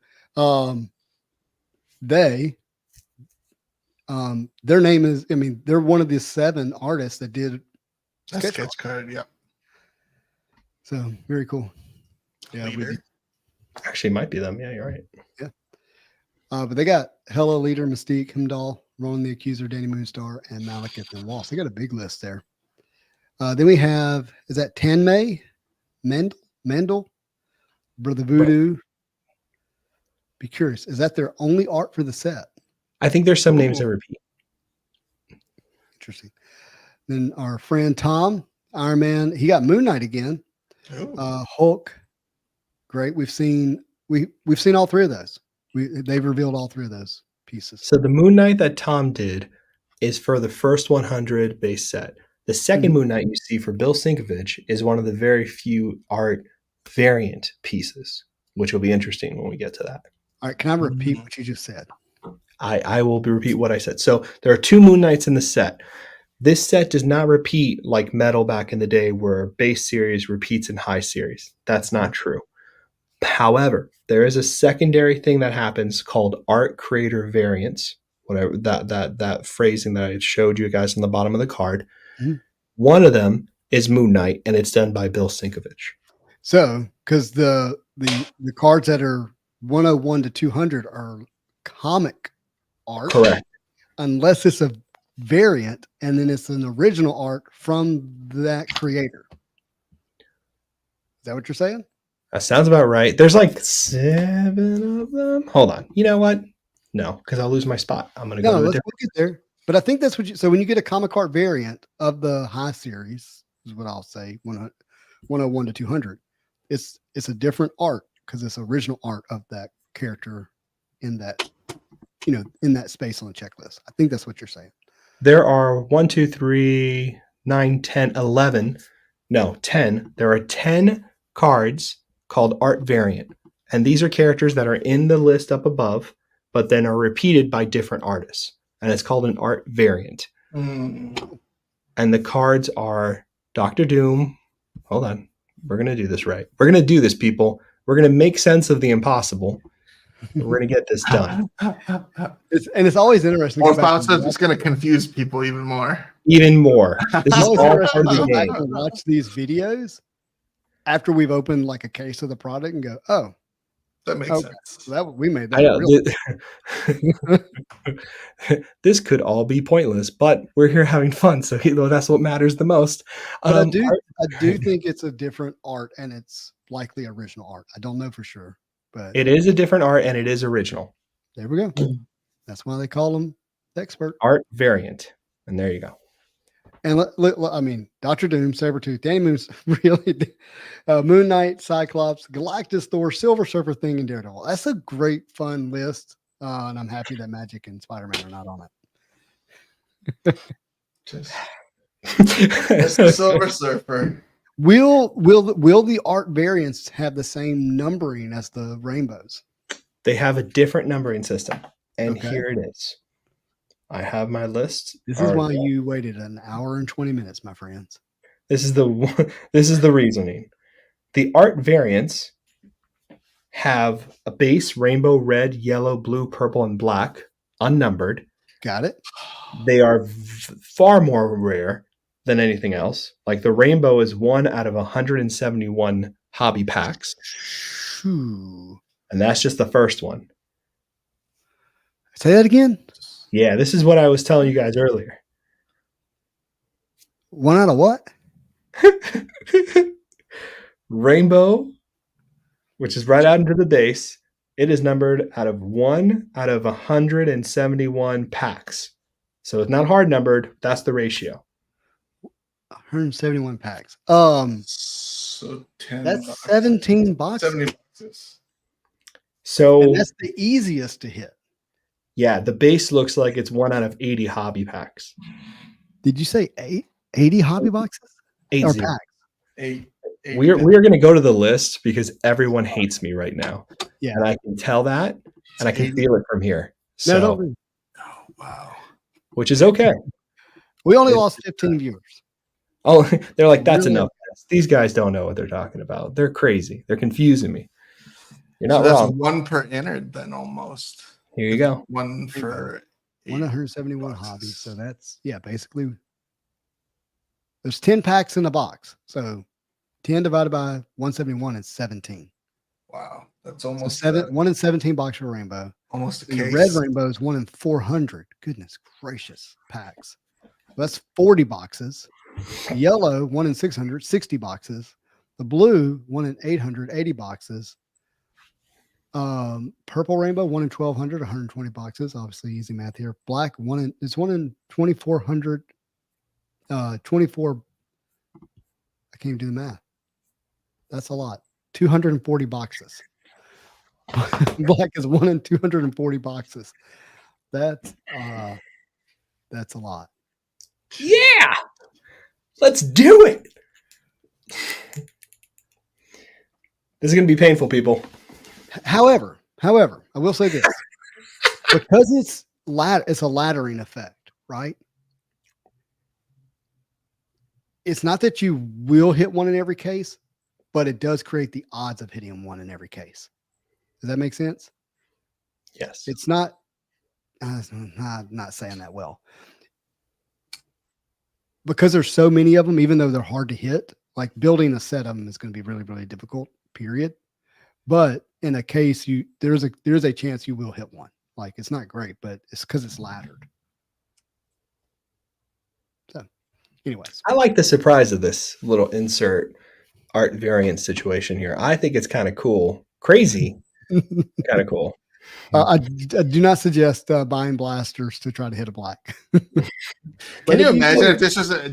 Their name is, they're one of the 7 artists that did sketch card. Yeah. So very cool. Yeah. Actually, might be them. Yeah, you're right. Yeah. But they got Hela, Leader, Mystique, Heimdall, Ronan the Accuser, Danny Moonstar, and Malekith and Wasp. They got a big list there. Then we have, is that Tanmay? Mendel? Brother Voodoo? Right. Be curious. Is that their only art for the set? I think there's some names that repeat. Interesting. Then our friend Tom, Iron Man, he got Moon Knight again. Hulk, great. We've seen all 3 of those. They've revealed all 3 of those pieces. So the Moon Knight that Tom did is for the first 100 base set. The second Moon Knight you see for Bill Sienkiewicz is one of the very few art variant pieces, which will be interesting when we get to that. All right. Can I repeat what you just said? I will repeat what I said. So there are 2 Moon Knights in the set. This set does not repeat like Metal back in the day where base series repeats in high series. That's not true. However, there is a secondary thing that happens called art creator variants, whatever that phrasing that I showed you guys on the bottom of the card. Mm-hmm. One of them is Moon Knight, and it's done by Bill Sienkiewicz. So, because the cards that are 101 to 200 are comic art, correct? Unless it's a variant, and then it's an original art from that creator. Is that what you're saying? That sounds about right. There's like 7 of them. Hold on. You know what? No, because I'll lose my spot. I'm going to go to let's get there. But I think that's what so when you get a comic art variant of the high series, is what I'll say, 101 to 200, it's a different art because it's original art of that character in that, in that space on the checklist. I think that's what you're saying. There are 1, 2, 3, 9, 10, 11. No, 10. There are 10 cards called art variant. And these are characters that are in the list up above, but then are repeated by different artists. And it's called an art variant. And the cards are Doctor Doom. Hold on. We're going to do this right. We're going to do this, people. We're going to make sense of the impossible. We're going to get this done. It's always interesting. Or it's going to confuse people even more. Even more. This is all part of the game. I can watch these videos after we've opened like a case of the product and go, oh, that makes sense. So we made that. This could all be pointless, but we're here having fun. So that's what matters the most. But I do think it's a different art, and it's likely original art. I don't know for sure, but it is a different art, and it is original. There we go. That's why they call them the expert art variant. And there you go. And Dr. Doom, Sabretooth, Danny Moon's really Moon Knight, Cyclops, Galactus, Thor, Silver Surfer Thing, and Daredevil. That's a great, fun list and I'm happy that Magic and Spider-Man are not on it. Just the Silver Surfer. Will the art variants have the same numbering as the rainbows? They have a different numbering system, and Okay. here it is. I have my list. This is why you waited an hour and 20 minutes, my friends. This is the reasoning. The art variants have a base rainbow, red, yellow, blue, purple, and black, unnumbered. Got it. They are far more rare than anything else. Like the rainbow is 1 out of 171 hobby packs. Ooh. And that's just the first one. Say that again. Yeah, this is what I was telling you guys earlier. 1 out of what? Rainbow, which is right out into the base, it is numbered out of 1 out of 171 packs. So it's not hard numbered. That's the ratio. 171 packs. So 10. That's 17 boxes. 70 boxes. So And that's the easiest to hit. yeah, the base looks like it's 1 out of 80 hobby packs. Did you say 80 hobby boxes? 80. Or packs? 8. We are going to go to the list because everyone hates me right now. Yeah. And I can tell that, and I can feel it from here. No, So, don't. Oh, wow. which is okay. We only lost 15 viewers. Oh, they're like, that's Really? enough. These guys don't know what they're talking about. They're crazy. They're confusing me. You're So not that's wrong. 1 per entered then almost. Here you go. 1 for 171 boxes. hobbies. So that's, yeah, basically there's 10 packs in a box. So 10 divided by 171 is 17. Wow. That's So almost 1 in 17 box for rainbow. almost a And the case. red rainbow is 1 in 400. Goodness gracious, packs. That's 40 boxes. Yellow, 1 in 600, 60 boxes. The blue, 1 in 800, 80 boxes. Purple rainbow, 1 in 1200, 120 boxes. Obviously, easy math here. Black, 1 in 2400, 24. I can't even do the math. That's a lot. 240 boxes. Black is 1 in 240 boxes. That's a lot. Yeah. Let's do it. This is going to be painful, people. However, I will say this. Because it's a laddering effect, right? It's not that you will hit 1 in every case, but it does create the odds of hitting 1 in every case. Does that make sense? Yes. It's not, I'm not saying that well. Because there's so many of them, even though they're hard to hit, like building a set of them is going to be really, really difficult, period. But in a case, there's a chance you will hit 1. Like it's not great, but it's because it's laddered. So anyways. I like the surprise of this little insert art variant situation here. I think it's kind of cool. Crazy. Kind of cool. I do not suggest buying blasters to try to hit a black. Can you imagine if this was an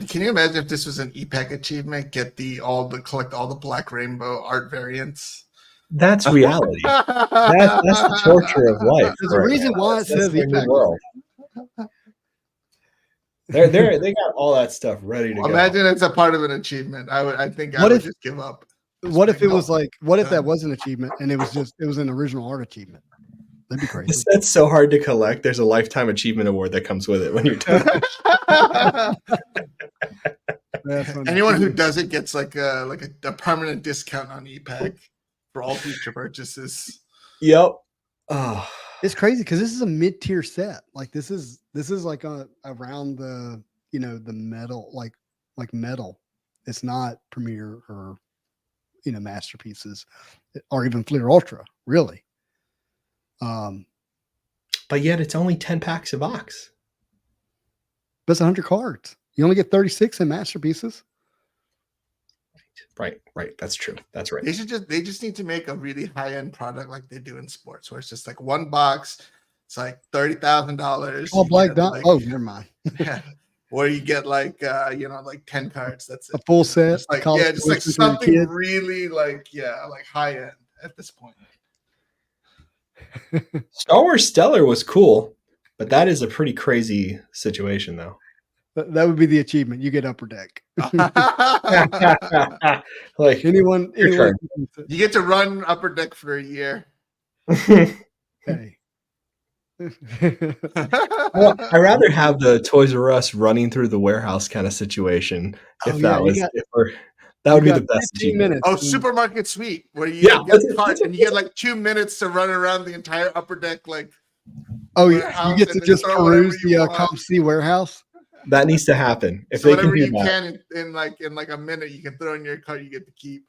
EPAC achievement? Collect all the black rainbow art variants. That's reality. That's the torture of life. There's a reason why it says EPAC. EPAC. They got all that stuff ready to go. Imagine it's a part of an achievement. I would just give up. What if it was like? What if that was an achievement and it was an original art achievement? That'd be crazy. That's so hard to collect. There's a lifetime achievement award that comes with it when you're done. Anyone who does it gets like a permanent discount on EPAC for all future purchases. Yep. Oh. It's crazy because this is a mid-tier set. Like this is like around the the metal like metal. It's not premier or masterpieces or even Fleer Ultra really. But yet it's only 10 packs a box. That's 100 cards. You only get 36 in masterpieces. Right. That's true. That's right. They just need to make a really high-end product like they do in sports, where it's just like one box. It's like $30,000. Oh, black dot. Oh, never mind. Yeah. Or you get like 10 cards. That's it. A full set. Just like something really like high end at this point. Star Wars Stellar was cool, but that is a pretty crazy situation, though. That would be the achievement. You get upper deck. Like anyone your turn. You get to run upper deck for a year. Hey. Well, I'd rather have the Toys R Us running through the warehouse kind of situation. If Oh, that yeah, was, you got- that would be got the best 15 achievement. minutes. Oh, and- supermarket suite, where you Yeah, get caught and you get like 2 minutes to run around the entire upper deck, like Oh, you warehouse get to and then just throw whatever peruse you the want. Comp C warehouse. That needs to happen. If so they can whatever do you that. can in like a minute, you can throw in your cart, you get to keep.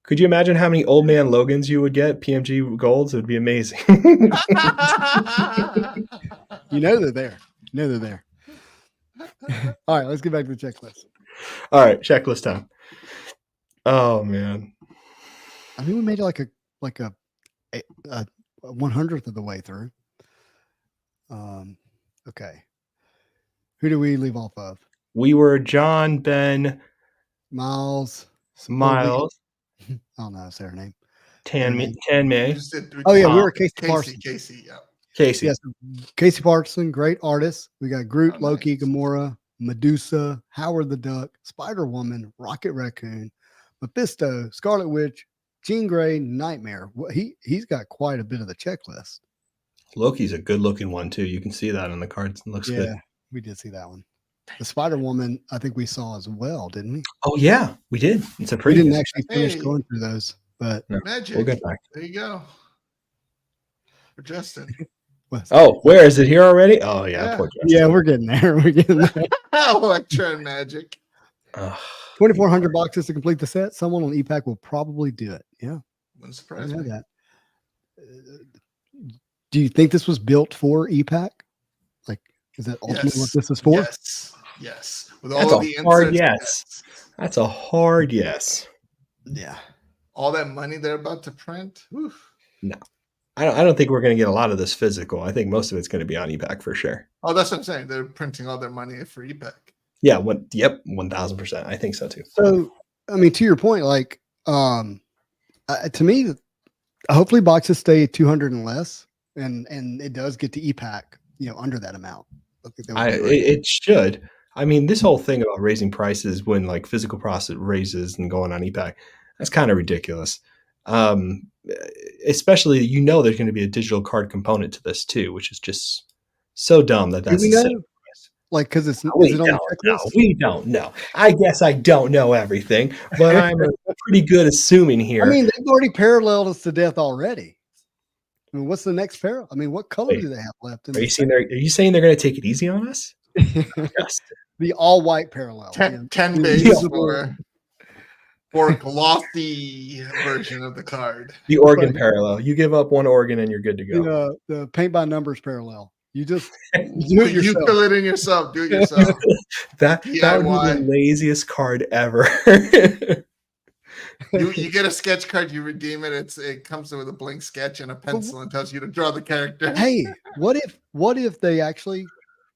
Could you imagine how many Old Man Logans you would get? PMG golds? It would be amazing. You know they're there. You know they're there. All right, let's get back to the checklist. All right, checklist time. Oh man. I mean, we made it like a 100th of the way through. Okay. Who do we leave off of? We were John, Ben, Miles. Miles, I don't know. Say her name. Tanmay, Just did Oh yeah, we Tom, were Casey Parsons. Casey, yeah. Casey. Yes, Casey Parsons, great artist. We got Groot, Oh, Loki, nice. Gamora, Medusa, Howard the Duck, Spider Woman, Rocket Raccoon, Mephisto, Scarlet Witch, Jean Grey, Nightmare. He's got quite a bit of the checklist. Loki's a good looking one too. You can see that on the cards. It looks good. Yeah, we did see that one. The Spider Woman, I think we saw as well, didn't we? Oh yeah, we did. It's a We pretty. didn't actually finish Hey. going through those, but No, Magic. we'll get back. There you go. For Justin. Oh, where is it here already? Oh yeah, Yeah. poor Justin. yeah, we're getting there. We're getting there. Electro and Magic. Ugh. 2,400 boxes to complete the set. Someone on ePack will probably do it. Yeah, Wouldn't I surprise know me. that. Do you think this was built for ePack? Like, is that ultimately what Yes. this is for? Yes. Yes. With That's all a the hard inserts. yes. That's a hard yes. Yeah. All that money they're about to print. Oof. I don't think we're going to get a lot of this physical. I think most of it's going to be on ePack for sure. Oh, that's what I'm saying. They're printing all their money for ePack. Yeah. 1,000%. I think so too. So, I mean, to your point, like, to me, hopefully boxes stay 200 and less, and it does get to ePack, under that amount. I think that would be great. It should. I mean, this whole thing about raising prices when like physical process raises and going on ePack, that's kind of ridiculous. Especially, there's going to be a digital card component to this too, which is just so dumb Do that's we the know? same. Like, because is it on We the don't know. checklist? We don't know. I guess I don't know everything, but I'm pretty good assuming here. I mean, they've already paralleled us to death already. I mean, what's the next parallel? I mean, what color Wait, do they have left? In are you saying they're going to take it easy on us? Yes. the all-white parallel? 10 Yeah. base Invisible. for a glossy version of the card. The organ Right. parallel. You give up one organ and you're good to go. The paint by numbers parallel. You just you do it You yourself. fill it in yourself. Do it yourself. That would be DIY. the laziest card ever. You get a sketch card, you redeem it. It comes with a blank sketch and a pencil and tells you to draw the character. Hey, what if they actually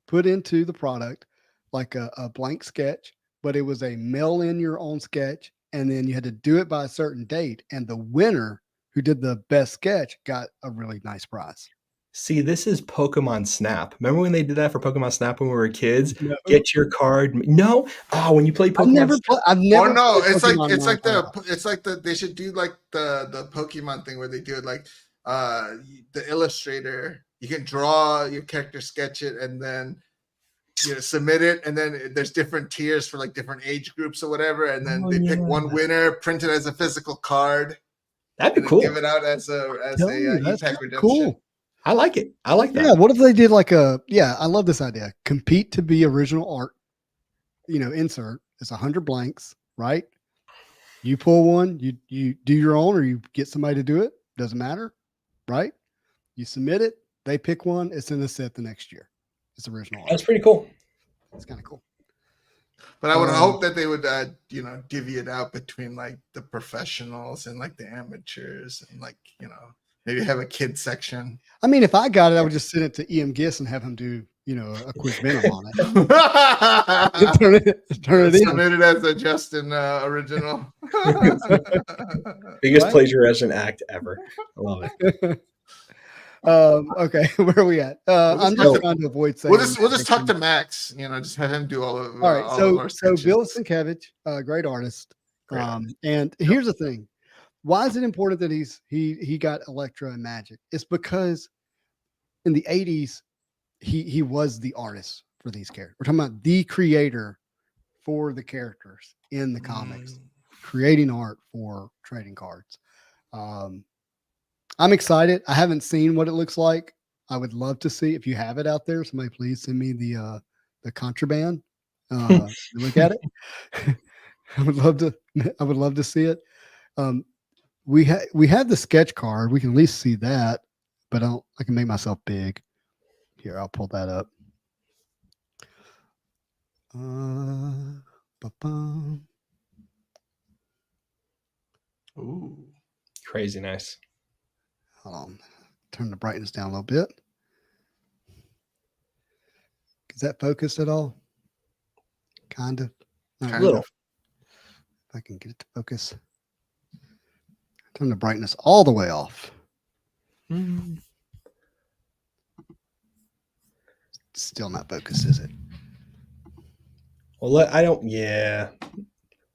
put into the product like a blank sketch, but it was a mail in your own sketch, and then you had to do it by a certain date, and the winner who did the best sketch got a really nice prize. See, this is Pokemon Snap. Remember when they did that for Pokemon Snap when we were kids? No. Get your card. No. Oh, when you play Pokemon I've never. Oh no, played it's like Pokemon they should do like the Pokemon thing where they do it like the illustrator. You can draw your character, sketch it, and then submit it, and then there's different tiers for like different age groups or whatever, and then they pick one winner, print it as a physical card, That'd be and then cool. give it out as a Tell you, that's ePack kinda redemption. cool. I like it. I like that. Yeah, what if they did like I love this idea. Compete to be original art. Insert. It's 100 blanks, right? You pull one, you do your own, or you get somebody to do it. Doesn't matter, right? You submit it, they pick one, it's in the set the next year. It's original art. That's pretty cool. It's kind of cool. But I would hope that they would divvy it out between like the professionals and like the amateurs, and like maybe have a kid section. I mean, if I got it, I would just send it to EM Giss and have him do, a quick venom on it. turn it in. Submit it as a Justin original. Biggest Right? plagiarism act ever. I love it. Okay, where are we at? I'm just just trying to avoid saying. We'll just talk to Max. You know, just have him do all of All right, all of our sketches. Bill Sienkiewicz, great artist. Great artist. And here's the thing: why is it important that he got Electra and Magic? It's because in the '80s he was the artist for these characters. We're talking about the creator for the characters in the comics, creating art for trading cards. I'm excited. I haven't seen what it looks like. I would love to see. If you have it out there, somebody please send me the contraband. Look at it. I would love to see it. We have the sketch card. We can at least see that, but I can make myself big. Here, I'll pull that up. Ooh. Crazy nice. Hold on. Turn the brightness down a little bit. Is that focused at all? Kind of. Kind little. of. If I can get it to focus. Turn the brightness all the way off. Still not focused, is it? Well, I don't. Yeah.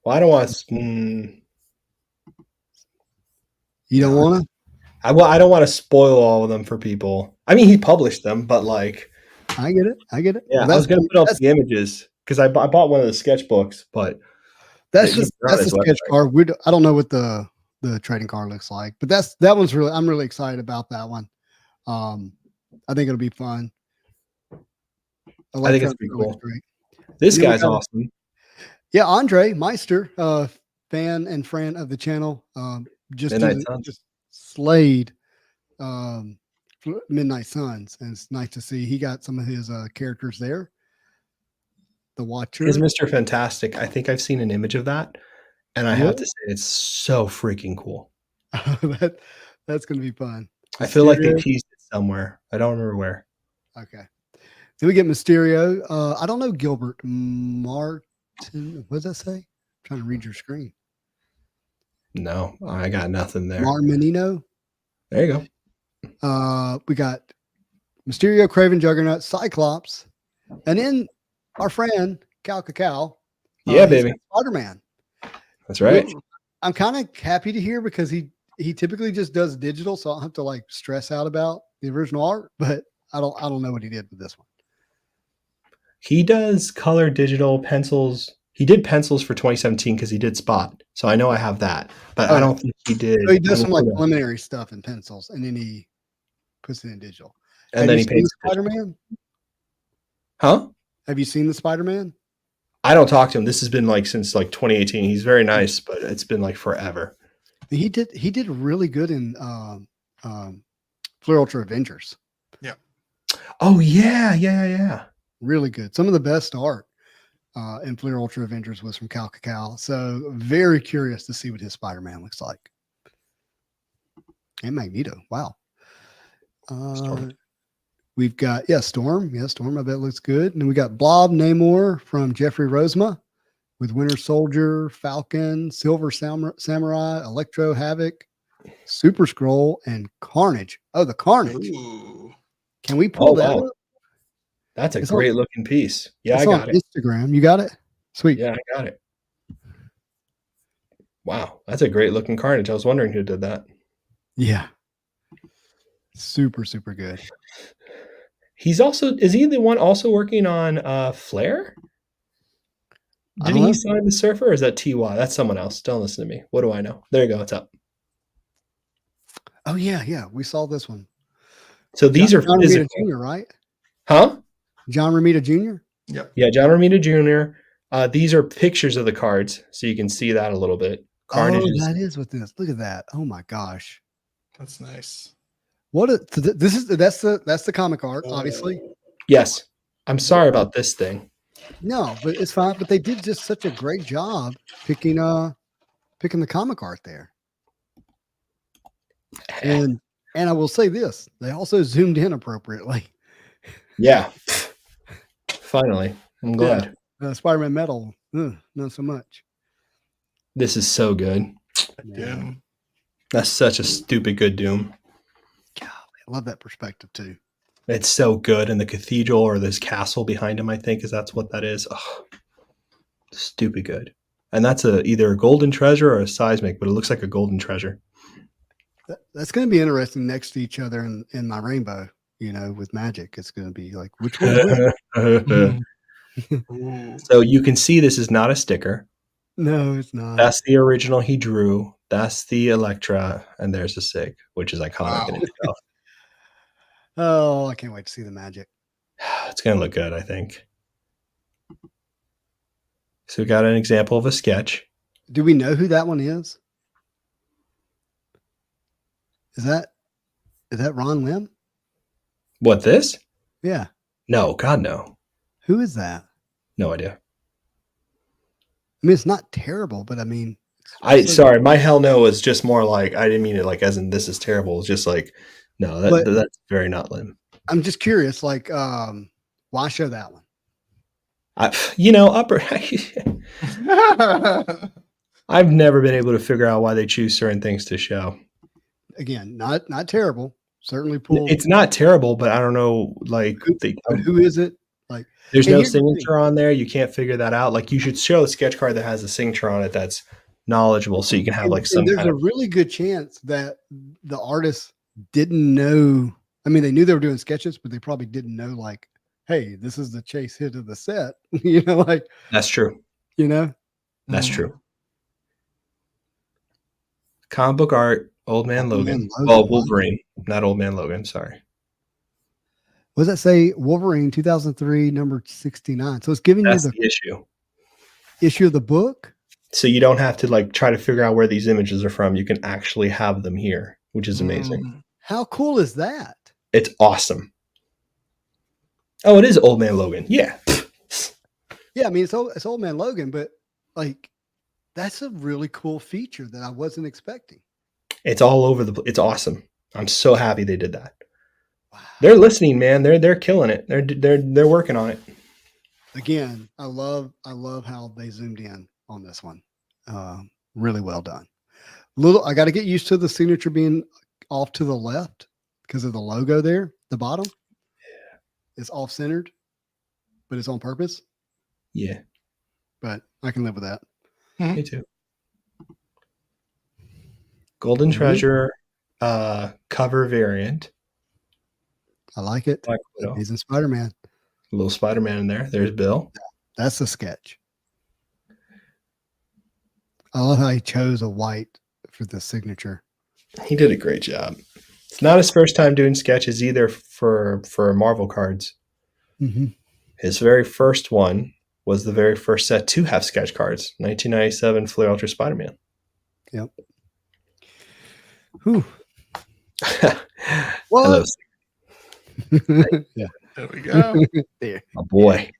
Well, I don't want to. You don't want to? I don't want to spoil all of them for people. I mean, he published them, but like, I get it. yeah, Well, I was going to put up the images because I bought one of the sketchbooks, but that's he's just that's on his a sketch website. card. I don't know what the trading card looks like, but that one's really. I'm really excited about that one. I think it'll be fun. I think it's pretty cool. Great. This guy's awesome. Yeah, Andre Meister, fan and friend of the channel, just slayed Midnight Suns, and it's nice to see he got some of his characters there. The Watcher, his Mr. Fantastic. I think I've seen an image of that, and I have to say it's so freaking cool. That's going to be fun. I feel like they teased it somewhere. I don't remember where. Okay. Then we get Mysterio. I don't know Gilbert Martin. What does that say? I'm trying to read your screen. No, I got nothing there. Marmenino. There you go. We got Mysterio, Craven, Juggernaut, Cyclops, and then our friend Cal Cacao. Yeah, baby. Spider-Man. That's right. I'm kind of happy to hear because he typically just does digital, so I don't have to like stress out about the original art. But I don't know what he did with this one. He does color digital pencils. He did pencils for 2017 because he did Spot. So I know I have that, but I don't think he did. So he does some like preliminary stuff in pencils, and then he puts it in digital. And then he paints Spider-Man. Huh? Have you seen the Spider-Man? I don't talk to him. This has been like since like 2018. He's very nice, but it's been like forever. He did really good in Fleur Ultra Avengers. Yeah. Oh yeah. Really good. Some of the best art in Fleur Ultra Avengers was from Cal Cacao. So very curious to see what his Spider-Man looks like. And Magneto. Wow. We've got Storm. Yeah, Storm. I bet looks good. And then we got Blob Namor from Jeffrey Rosema with Winter Soldier, Falcon, Silver Samurai, Electro, Havoc, Super Scroll, and Carnage. Oh, the Carnage. Ooh. Can we pull that up? That's a great looking piece. Yeah, I got it. Instagram. You got it? Sweet. Yeah, I got it. Wow. That's a great looking Carnage. I was wondering who did that. Yeah. Super, super good. Is he the one also working on Flare? Didn't he sign the Surfer or is that TY? That's someone else. Don't listen to me. What do I know? There you go. It's up. Oh, yeah. We saw this one. So these are John Romita Jr., right? Huh? John Romita Jr.? Yep. Yeah, John Romita Jr. These are pictures of the cards, so you can see that a little bit. Carnage. Oh, that is what this. Look at that. Oh my gosh. That's nice. Yes. I'm sorry about this thing. No, but it's fine. But they did just such a great job picking the comic art there. And I will say this, they also zoomed in appropriately. Yeah. Finally. I'm glad. Yeah. Spider-Man Metal, not so much. This is so good. Doom. That's such a stupid good Doom. Golly, I love that perspective too. It's so good. And the cathedral or this castle behind him, I think, that's what that is. Oh, stupid good. And that's either a golden treasure or a seismic, but it looks like a golden treasure. That's going to be interesting next to each other in my rainbow. With magic, it's going to be like which one's which. Ooh. So you can see this is not a sticker. No, it's not. That's the original he drew. That's the Electra, and there's the Sig, which is iconic in Wow. itself. Oh, I can't wait to see the magic. It's going to look good, I think. So we got an example of a sketch. Do we know who that one is? Is that Ron Lim? What, this? Yeah. No, God, no. Who is that? No idea. I mean, it's not terrible, but I mean, Sorry, my hell no was just more like, I didn't mean it like as in this is terrible. It's just like, no, that's very not Lim. I'm just curious, like, why show that one? I've never been able to figure out why they choose certain things to show. Again, not terrible. Certainly pull. It's not terrible, but I don't know, like, who is it? Like, there's no signature on there. You can't figure that out. Like, you should show a sketch card that has a signature on it that's knowledgeable, so you can have like some. There's a really good chance that the artist didn't know. I mean, they knew they were doing sketches, but they probably didn't know, like, hey, this is the chase hit of the set. Like that's true. That's true. Comic book art, Old Man Logan. Oh, Wolverine, not Old Man Logan. Sorry. What does that say? Wolverine 2003, number 69. So it's giving you the issue of the book. So you don't have to like try to figure out where these images are from. You can actually have them here, which is amazing. How cool is that? It's awesome. Oh, it is Old Man Logan. Yeah. Yeah, I mean, it's Old Man Logan, but like, that's a really cool feature that I wasn't expecting. It's all over it's awesome. I'm so happy they did that. Wow. They're listening, man. They're killing it. They're working on it. Again, I love how they zoomed in on this one. Really well done. I got to get used to the signature being off to the left because of the logo there. The bottom, yeah, it's off centered, but it's on purpose. Yeah, but I can live with that. Me too. Golden Treasure cover variant. I like it. He's in Spider-Man. A little Spider-Man in there. There's Bill. That's a sketch. I love how he chose a white for the signature. He did a great job. It's not his first time doing sketches either for Marvel cards. Mm-hmm. His very first one was the very first set to have sketch cards. 1997 Flair Ultra Spider-Man. Yep. Whew. What? Yeah. There we go. There. Oh boy.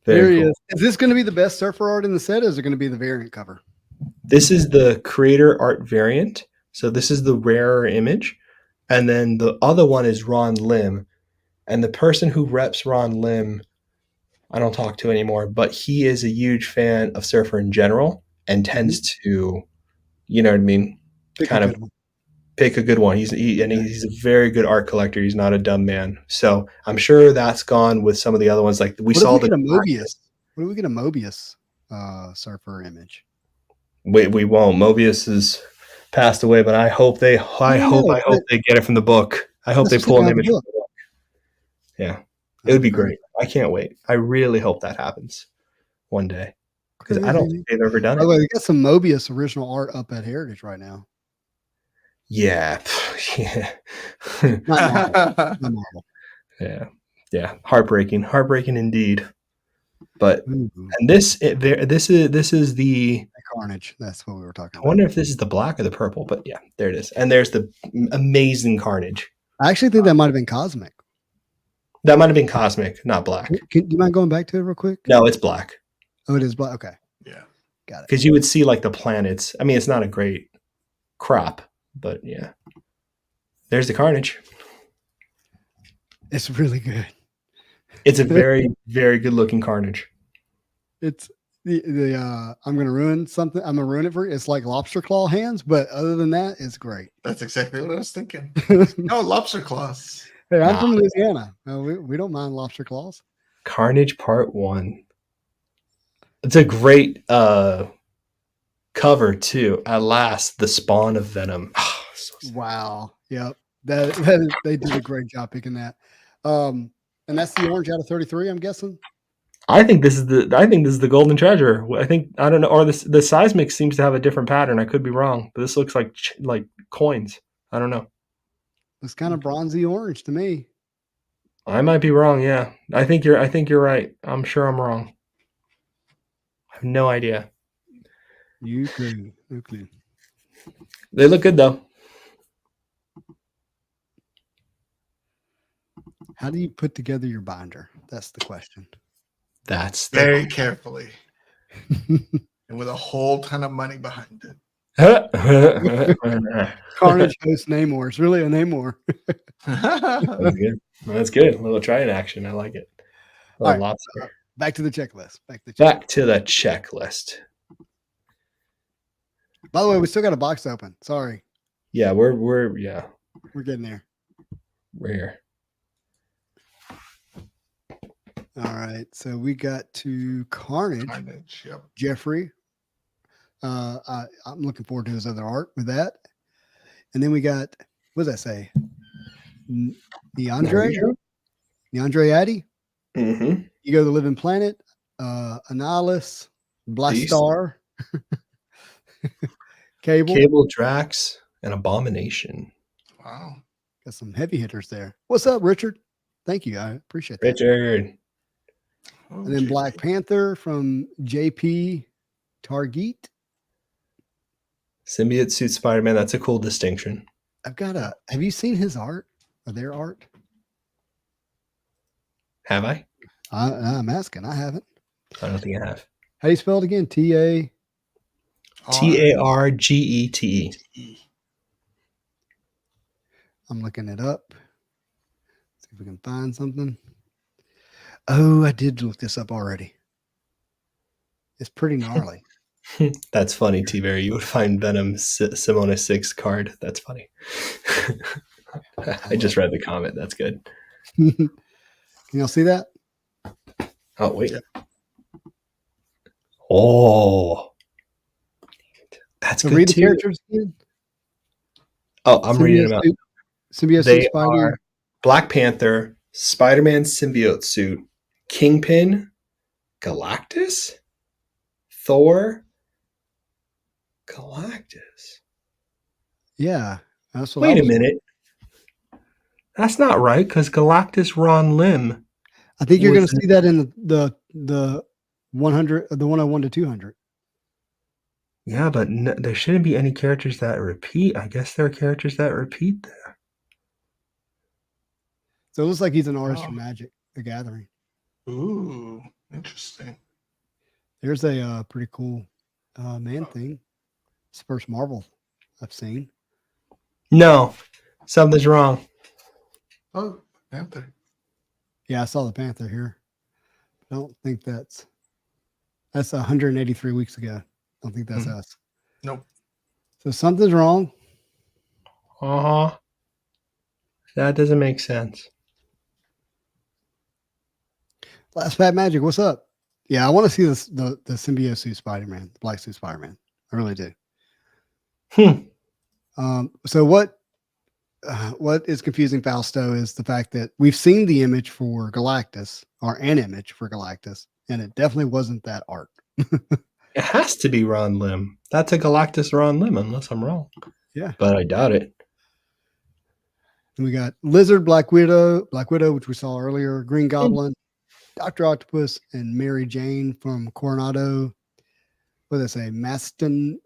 There he is. Is this going to be the best surfer art in the set, or is it going to be the variant cover? This is the creator art variant. So this is the rarer image. And then the other one is Ron Lim. And the person who reps Ron Lim, I don't talk to anymore, but he is a huge fan of surfer in general and tends to, you know what I mean? Pick a good one. He's a very good art collector. He's not a dumb man. So I'm sure that's gone with some of the other ones. Like we saw the Mobius. What do we get a Mobius surfer image? We won't. Mobius has passed away, but I hope they get it from the book. I hope they pull an image from the book. Yeah. It would be great. I can't wait. I really hope that happens one day. Because I don't think they've ever done it. We got some Mobius original art up at Heritage right now. Yeah. Yeah. Not Marvel. Yeah. Heartbreaking indeed. But and this is the Carnage. That's what we were talking about. I wonder if this is the black or the purple, but yeah, there it is. And there's the amazing Carnage. I actually think that might have been Cosmic. That might have been Cosmic, not black. Do you mind going back to it real quick? No, it's black. Oh, it is black. Okay. Yeah. Got it. Because you would see like the planets. I mean, it's not a great crop, but yeah. There's the Carnage. It's really good. It's a very, very good looking Carnage. It's I'm gonna ruin something. I'm gonna ruin it for you. It's like lobster claw hands, but other than that, it's great. That's exactly what I was thinking. Hey, No, lobster claws. I'm Nah. from Louisiana. We don't mind lobster claws. Carnage Part 1. It's a great cover too. At last, the spawn of Venom. So sad. Wow. Yep. They did a great job picking that. And that's the orange out of 33, I'm guessing. I think this is the golden treasure. I don't know, or the seismic seems to have a different pattern. I could be wrong, but this looks like coins. I don't know. It's kind of bronzy orange to me. I might be wrong. Yeah, I think you're right. I'm sure I'm wrong. I have no idea. You clue. No clue. They look good though. How do you put together your binder? That's the question. That's Very carefully. And with a whole ton of money behind it. Carnage host Namor. It's really a Namor. That's good. That's good. A little try-in action. I like it. All right. Lobster. Back to the checklist. Back to the checklist. By the way, we still got a box open. Sorry. Yeah, we're Getting there. we're here. All right. So we got to Carnage. Carnage, yep. Jeffrey. I'm looking forward to his other art with that. And then we got, what does that say? Neandre Addy. Mm-hmm. Ego the Living Planet. Annihilus. Black Beast. Star. Cable, Drax, and Abomination. Wow. Got some heavy hitters there. What's up, Richard? Thank you. I appreciate that. Richard. Oh, And then gee. Black Panther from JP Target. Symbiote suit Spider-Man. That's a cool distinction. Have you seen his art or their art? Have I? I'm asking. I haven't. I don't think I have. How do you spell it again? Targete. I'm looking it up. See if we can find something. Oh, I did look this up already. It's pretty gnarly. That's funny, T-Berry. You would find Venom Simona 6 card. That's funny. I just read the comment. That's good. Can y'all see that? Oh, wait. Yeah. Oh. That's So good read the too. characters again. Oh, I'm reading them out. Symbiote They suit Spidey. are Black Panther, Spider-Man symbiote suit, Kingpin, Galactus, Thor, Galactus. Yeah. That's what Wait a minute. That's not right, because Galactus Ron Lim. I think you're going to see that in the 100, the 101 to 200. Yeah, but there shouldn't be any characters that repeat. I guess there are characters that repeat there. So it looks like he's an artist from Magic: The Gathering. Ooh, interesting. There's a pretty cool man thing. It's the first Marvel I've seen. No, something's wrong. Oh, Panther. Yeah, I saw the Panther here. I don't think that's 183 weeks ago. I don't think that's us. Nope. So something's wrong. Uh-huh. That doesn't make sense. Last Fat Magic, what's up? Yeah, I want to see the symbiote suit Spider-Man, the black suit Spider-Man. I really do. So what is confusing Fausto is the fact that we've seen the image for Galactus, or an image for Galactus, and it definitely wasn't that art. It has to be Ron Lim. That's a Galactus Ron Lim, unless I'm wrong. Yeah. But I doubt it. And we got Lizard, Black Widow, which we saw earlier, Green Goblin, Dr. Octopus, and Mary Jane from Coronado. What did I say? Maston.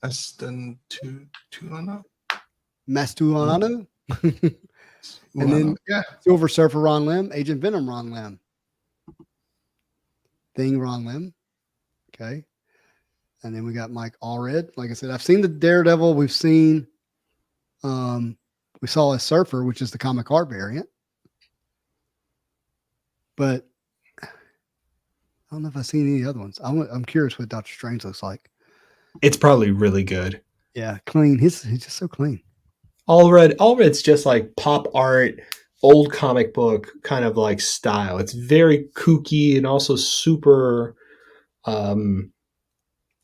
Aston Tuano? Mastuano. And then Silver Surfer Ron Lim, Agent Venom Ron Lim. Thing Ron Lim. Okay. And then we got Mike Allred. Like I said, I've seen the Daredevil. We've seen we saw a Surfer, which is the comic art variant. But I don't know if I've seen any other ones. I'm curious what Doctor Strange looks like. It's probably really good. Yeah, clean. He's just so clean. All red's just like pop art, old comic book kind of like style. It's very kooky and also super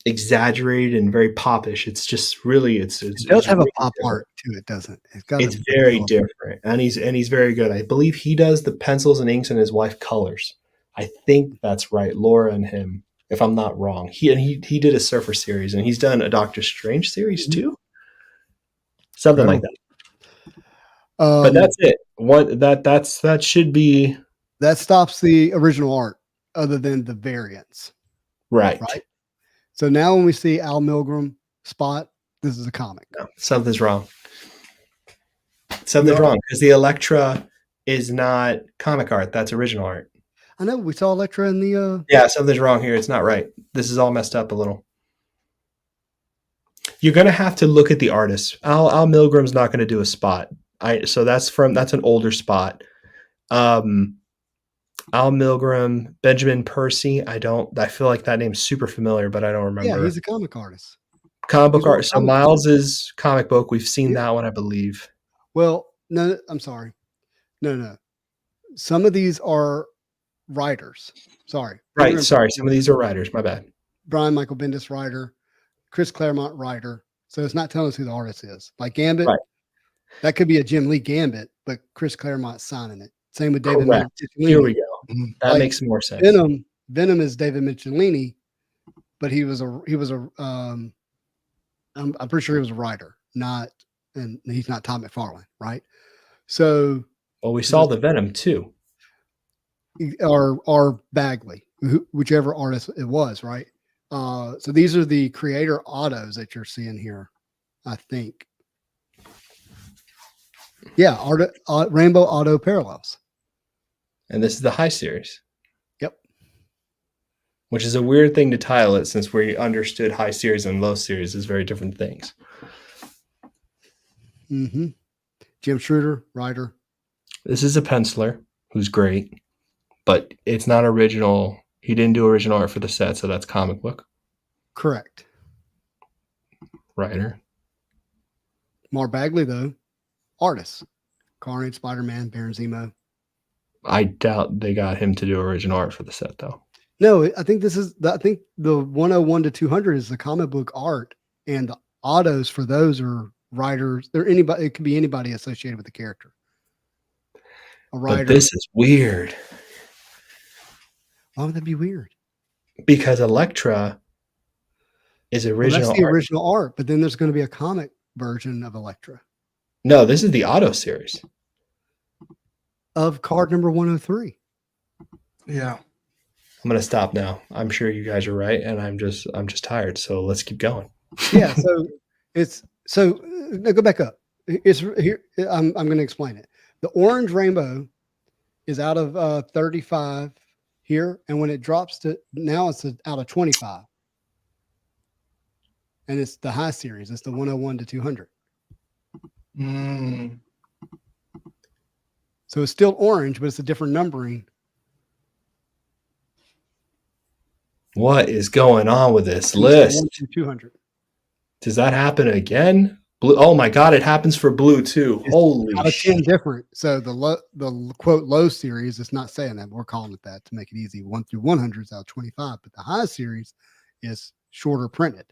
exaggerated and very popish. It's just really it does have really a pop different. art to it, doesn't it? It's got It's a very real- different, and he's very good. I believe he does the pencils and inks, and his wife colors. I think that's right, Laura and him. If I'm not wrong, he did a Surfer series, and he's done a Doctor Strange series too, something like that. But that's it. That should be that stops the original art, other than the variants. right. Right. So now when we see Al Milgrom Spot, this is a comic. No, something's wrong. Something's wrong because the Elektra is not comic art. That's original art. I know we saw Elektra in the. Yeah, something's wrong here. It's not right. This is all messed up a little. You're gonna have to look at the artist. Al Milgrom's not gonna do a Spot. So that's an older Spot. Al Milgrom, Benjamin Percy. I feel like that name's super familiar, but I don't remember. Yeah, he's a comic artist. Comic book art. So Miles's comic book. We've seen that one, I believe. Well, no, I'm sorry. No. Some of these are writers. Sorry. Right. Sorry. Some of these are writers. My bad. Brian Michael Bendis, writer. Chris Claremont, writer. So it's not telling us who the artist is. Like Gambit, right. That could be a Jim Lee Gambit, but Chris Claremont's signing it. Same with David Michelini. Here we go. That makes more sense. Venom is David Michelini, but I'm pretty sure he was a writer, and he's not Todd McFarlane, right? So, well, we saw the Venom too, or Bagley, whichever artist it was, right? So these are the creator autos that you're seeing here, I think. Yeah, Rainbow Auto Parallels. And this is the high series. Yep. Which is a weird thing to title it, since we understood high series and low series as very different things. Mm-hmm. Jim Shooter, writer. This is a penciler who's great, but it's not original. He didn't do original art for the set, so that's comic book. Correct. Writer. Mar Bagley, though, artist. Carnage, Spider-Man, Baron Zemo. I doubt they got him to do original art for the set, though. No, I think the 101 to 200 is the comic book art, and the autos for those are writers. They're anybody. It could be anybody associated with the character. A writer. But this is weird. Why would that be weird? Because Elektra is original. That's the original art, but then there's going to be a comic version of Elektra. No, this is the auto series of card number 103. Yeah. I'm going to stop now. I'm sure you guys are right, and I'm just tired. So let's keep going. Yeah. No, go back up. It's here. I'm going to explain it. The orange rainbow is out of 35 here, and when it drops to now, it's out of 25, and it's the high series. It's the 101 to 200. So it's still orange, but it's a different numbering. What is going on with this list? 200. Does that happen again? Blue. Oh my God! It happens for blue too. It's Holy out of 10 shit! different. So the quote low series, it's not saying that. But we're calling it that to make it easy. 1 through 100 is out of 25, but the high series is shorter printed.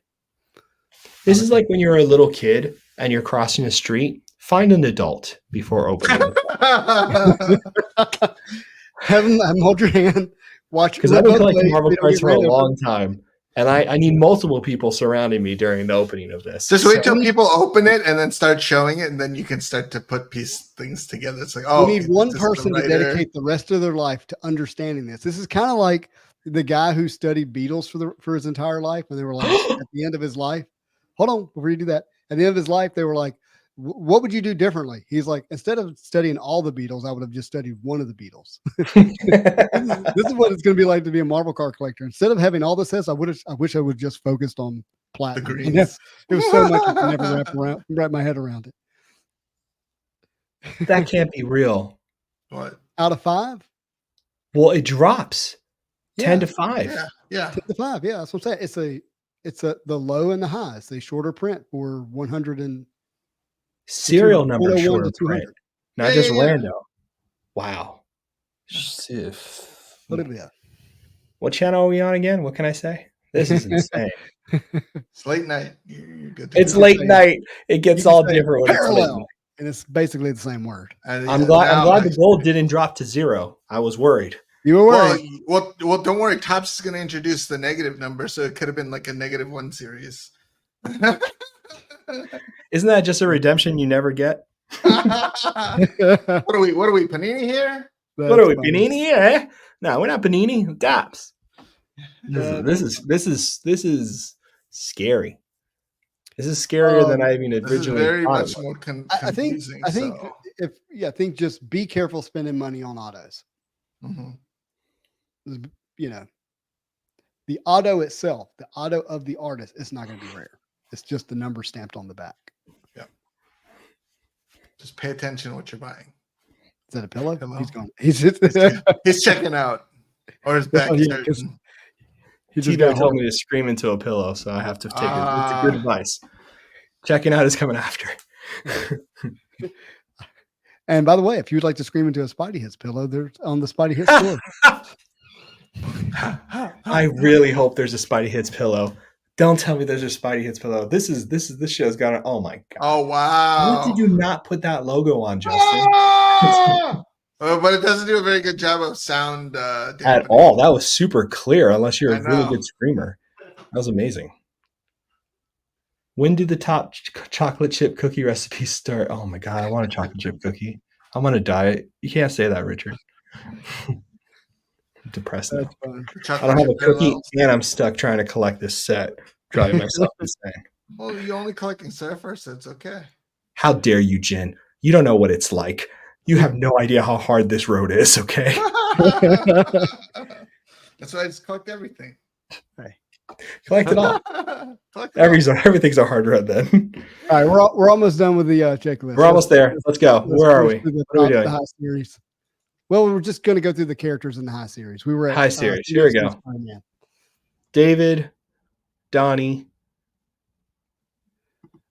This is like when you're a little kid and you're crossing the street. Find an adult before opening it. Have them hold your hand. Watch, because I've been collecting Marvel cards for a long time, and I need multiple people surrounding me during the opening of this. Just wait till people open it and then start showing it, and then you can start to put things together. It's like, oh, you need one person to dedicate the rest of their life to understanding this. This is kind of like the guy who studied Beatles for his entire life, and they were like at the end of his life. Hold on, before you do that, at the end of his life, they were like, what would you do differently? He's like, instead of studying all the Beatles, I would have just studied one of the Beatles. This is what it's going to be like to be a Marvel card collector. Instead of having all this sets, I wish I would just focused on platinum. The greens. There was so much I could never wrap my head around it. That can't be real. What? Out of 5? Well, it drops. 10 to 5. Yeah, yeah. 10 to 5. Yeah, that's what I'm saying. It's the low and the high. It's a shorter print for 100 and Serial number 101 shorter to 200. print, not just Yeah. rando. Wow. Look at that. What channel are we on again? What can I say? This is insane. It's late night. You're good to It's go. late night. It gets You can all say different when it's late parallel, night. and it's basically the same word. And I'm yeah, glad now- the gold didn't drop to 0. I was worried. You were worried. Well, don't worry. Topps is going to introduce the negative number, so it could have been like a -1 series. Isn't that just a redemption you never get? What are we, Panini here? What are we, That's funny. Panini here? Eh? No, we're not Panini. Tops. This is scary. This is scarier than I even This is originally very thought. much more I think confusing. I think just be careful spending money on autos. Mhm. You know, the auto itself, the auto of the artist, is not going to be rare. It's just the number stamped on the back. Just pay attention to what you're buying. Is that a pillow? Pillow. He's gone. He's He's checking out, or his back. Oh, yeah, 'cause he just Tito got told hurt. me to scream into a pillow, so I have to take it. It's a good advice. Checking out is coming after. And by the way, if you'd like to scream into a Spidey Hits pillow, there's on the Spidey Hits store. I really hope there's a Spidey Hits pillow. Don't tell me there's a Spidey Hits pillow. This show's got oh my god. Oh wow! What did you not put that logo on, Justin? Oh! But it doesn't do a very good job of sound At dampening. all. That was super clear, unless you're I a really know. good screamer. That was amazing. When did the top chocolate chip cookie recipes start? Oh my god, I want a chocolate chip cookie. I'm on a diet. You can't say that, Richard. I'm depressed now. That's fun. I don't have a cookie, Parallels. and I'm stuck trying to collect this set. Driving myself insane. Well, you're only collecting surfers, so it's okay. How dare you, Jen? You don't know what it's like. You have no idea how hard this road is, okay? That's why I just collect everything. Collect it all. Collect it all. Everything's a hard road then. All right, we're almost done with the checklist. We're almost there. Let's go. Let's Where are cruise we? through the What are we top- doing? The high series. Well, we're just going to go through the characters in the high series. We were at High series. Here we go. Spider-Man. David, Donnie.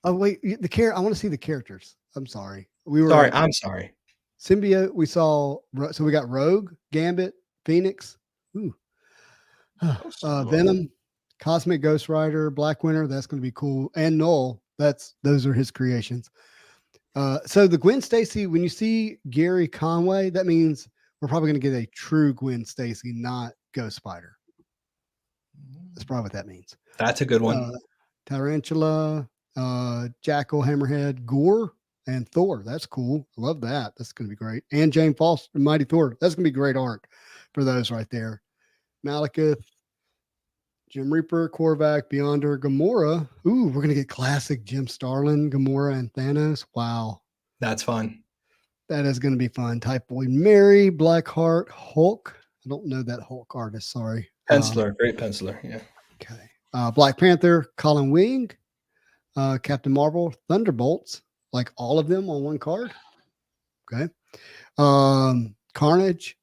Oh wait, I want to see the characters. I'm sorry. I'm sorry. Symbiote. We saw. So we got Rogue, Gambit, Phoenix, Venom, Cosmic Ghost Rider, Black Winter. That's going to be cool. And Null. Those are his creations. So the Gwen Stacy. When you see Gary Conway, that means we're probably going to get a true Gwen Stacy, not Ghost Spider. That's probably what that means. That's a good one. Tarantula, Jackal, Hammerhead, Gore, and Thor. That's cool. I love that. That's going to be great. And Jane Foster, Mighty Thor. That's going to be great art for those right there. Malekith, Jim Reaper, Korvac, Beyonder, Gamora. Ooh, we're going to get classic Jim Starlin, Gamora, and Thanos. Wow. That's fun. That is going to be fun. Typhoid Mary, Blackheart, Hulk. I don't know that Hulk artist. Sorry. Penciler. Great penciler. Yeah. Okay. Black Panther, Colin Wing, Captain Marvel, Thunderbolts, like all of them on one card. Okay. Carnage.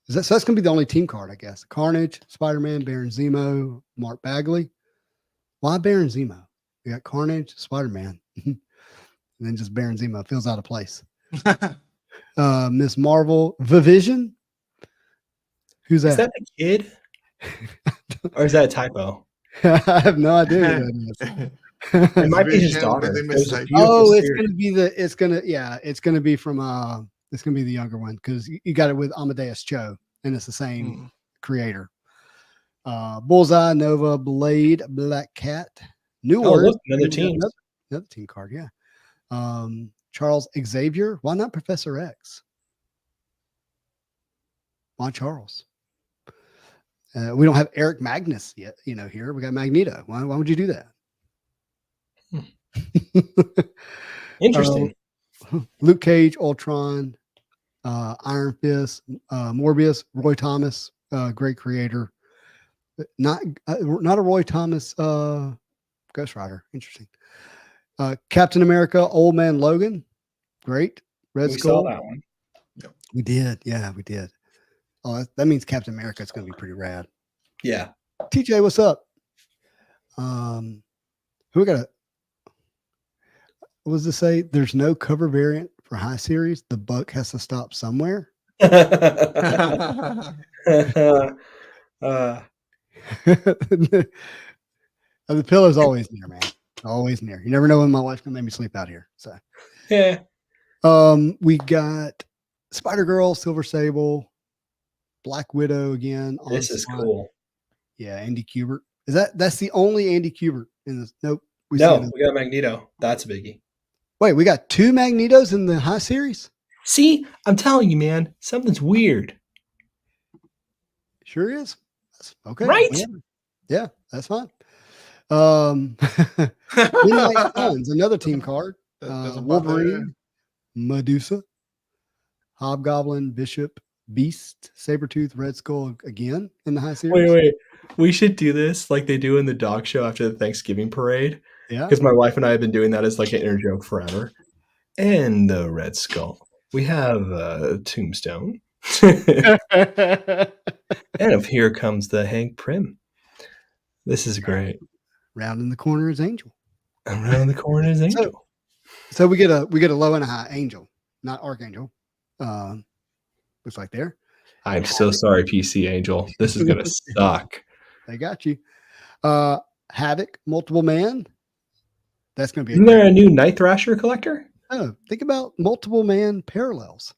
So that's going to be the only team card, I guess. Carnage, Spider-Man, Baron Zemo, Mark Bagley. Why Baron Zemo? We got Carnage, Spider-Man, and then just Baron Zemo feels out of place. Miss Marvel, Vision. Who's that? Is that the kid? Or is that a typo? I have no idea who that is. It might be his Vision, daughter. but they It was a mistyped. beautiful Oh, it's series. gonna be it's gonna be from it's gonna be the younger one because you got it with Amadeus Cho and it's the same creator. Bullseye, Nova, Blade, Black Cat, New Oh, Order, look, another team. another team card, yeah. Charles Xavier, why not Professor X? Why Charles? We don't have Eric Magnus yet, here. We got Magneto. Why would you do that? Interesting. Luke Cage, Ultron, Iron Fist, Morbius, Roy Thomas, great creator. Not a Roy Thomas Ghost Rider. Interesting. Captain America, Old Man Logan, great. Red We Skull. saw that one. We did. Yeah, we did. Oh, that means Captain America is going to be pretty rad. Yeah. TJ, what's up? Who got a what was it say? There's no cover variant for high series. The buck has to stop somewhere. uh, The pillow's always near, man. Always near. You never know when my wife's gonna make me sleep out here. So yeah. we got Spider Girl, Silver Sable, Black Widow again. This is Onslaught. cool. Yeah, Andy Kubert. That's the only Andy Kubert in this? Nope. We got Magneto. That's a biggie. Wait, we got 2 Magnetos in the high series? See, I'm telling you, man, something's weird. Sure is. That's okay. Right? Yeah, that's fine. Midnight Suns, another team card. Wolverine, Medusa, Hobgoblin, Bishop, Beast, Sabretooth, Red Skull again in the high series. Wait. We should do this like they do in the dog show after the Thanksgiving parade. Yeah. Because my wife and I have been doing that as like an inner joke forever. And the Red Skull. We have Tombstone. And of here comes the Hank Pym. This is great. Round in the corner is Angel. Around the corner is Angel. So we get a low and a high Angel, not Archangel. Looks like there. I'm so sorry, PC Angel. This is gonna suck. They got you. Havoc, Multiple Man. That's gonna be Isn't there a new Night Thrasher collector? Oh, think about Multiple Man parallels.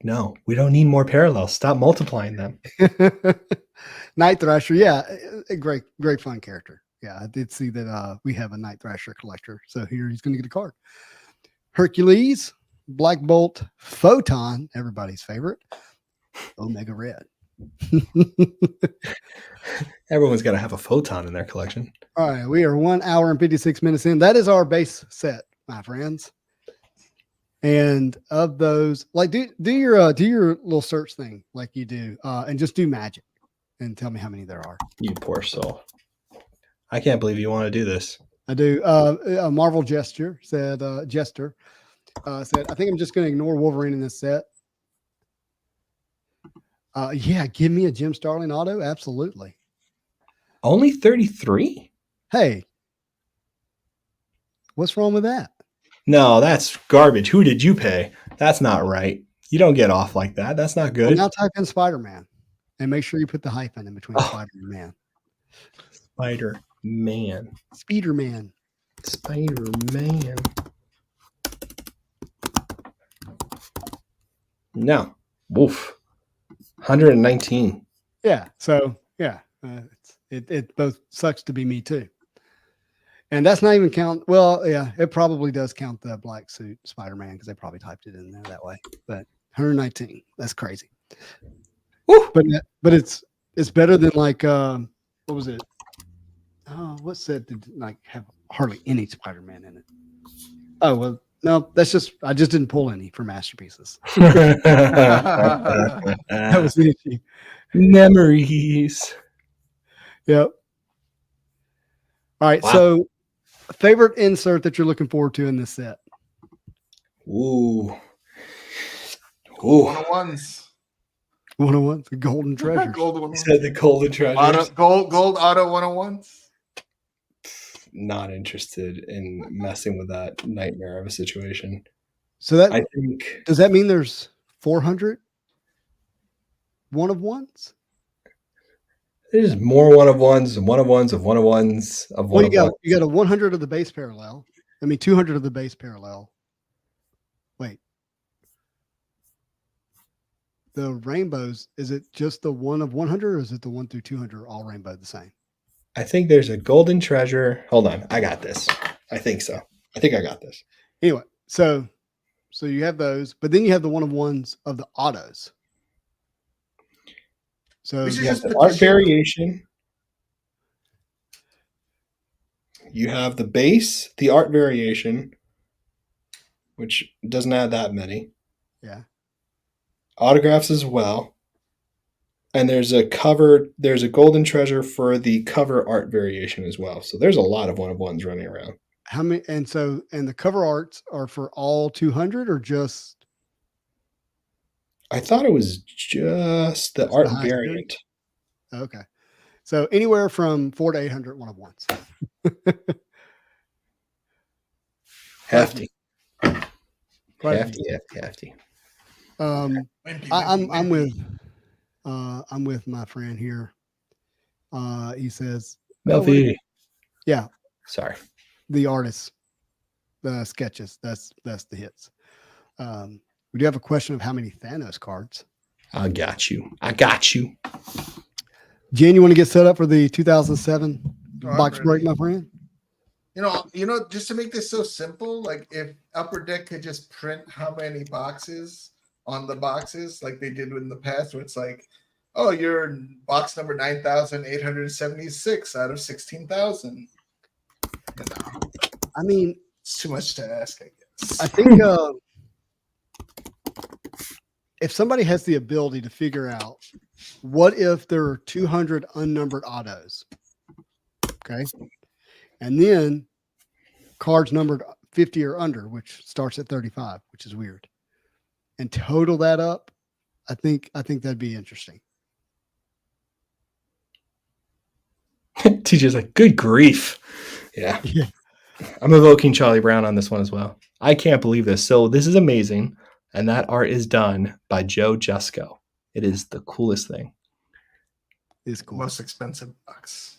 No, we don't need more parallels. Stop multiplying them. Night Thrasher, yeah, a great fun character. Yeah, I did see that we have a Night Thrasher collector. So here he's going to get a card. Hercules, Black Bolt, Photon, everybody's favorite, Omega Red. Everyone's got to have a photon in their collection. All right, we are 1 hour and 56 minutes in. That is our base set, my friends. And of those, like do your little search thing like you do, and just do magic and tell me how many there are. You poor soul. I can't believe you want to do this. I do. A Marvel Jester said, I think I'm just going to ignore Wolverine in this set. Yeah, give me a Jim Starlin auto. Absolutely. Only 33? Hey, what's wrong with that? No, that's garbage. Who did you pay? That's not right. You don't get off like that. That's not good. Well, now type in Spider-Man and make sure you put the hyphen in between Spider and Man. Spider-Man. Spider-Man. Spider-Man. No. Woof. 119. Yeah. So yeah, it both sucks to be me too. And that's not even count. Well, yeah, it probably does count the black suit Spider-Man because they probably typed it in there that way. But 119, that's crazy. Woo! But it's better than like what was it? Oh, what set did like have hardly any Spider-Man in it? Oh well, no, I just didn't pull any for masterpieces. That was the issue. Memories. Yep. All right, Wow. so favorite insert that you're looking forward to in this set? Ooh. One-on-ones. 101, the golden treasures. Gold He 101s. said the golden treasures. Gold auto 101s. Not interested in messing with that nightmare of a situation. So that I think does that mean there's 400 one of ones? there's more one of ones of one of ones of one of ones of one Well, of you got a 100 of the base parallel. I mean, 200 of the base parallel. Wait. The rainbows, is it just the 1 of 100 or is it the 1 through 200 all rainbow the same? I think there's a golden treasure. Hold on. I got this. I think so. I think I got this. Anyway, so you have those, but then you have the 1 of 1s of the autos. So We should You have just the put art the shit- variation. You have the base, the art variation, which doesn't have that many. yeah. Autographs as well. And there's a golden treasure for the cover art variation as well. So there's a lot of one of ones running around. How many? And the cover arts are for all 200 or just I thought it was just the Just the art high variant. Okay. So anywhere from 400 to 800 one of ones. Hefty. Quite a Hefty, few. hefty, hefty. I'm with my friend here. He says, Melfi. yeah, Sorry. the artists, the sketches. That's the hits. We do have a question of how many Thanos cards. I got you. I got you. Jen, you want to get set up for the 2007 I'm box break, ready. my friend? Just to make this so simple, like if Upper Deck could just print how many boxes on the boxes, like they did in the past, where it's like, oh, you're box number 9,876 out of 16,000. I mean, It's too much to ask, I guess. I think if somebody has the ability to figure out what if there are 200 unnumbered autos, okay, and then cards numbered 50 or under, which starts at 35, which is weird, and total that up, I think that'd be interesting. TJ's like, good grief. Yeah. Yeah. I'm evoking Charlie Brown on this one as well. I can't believe this. So this is amazing. And that art is done by Joe Jusko. It is the coolest thing. It's cool. Most expensive box.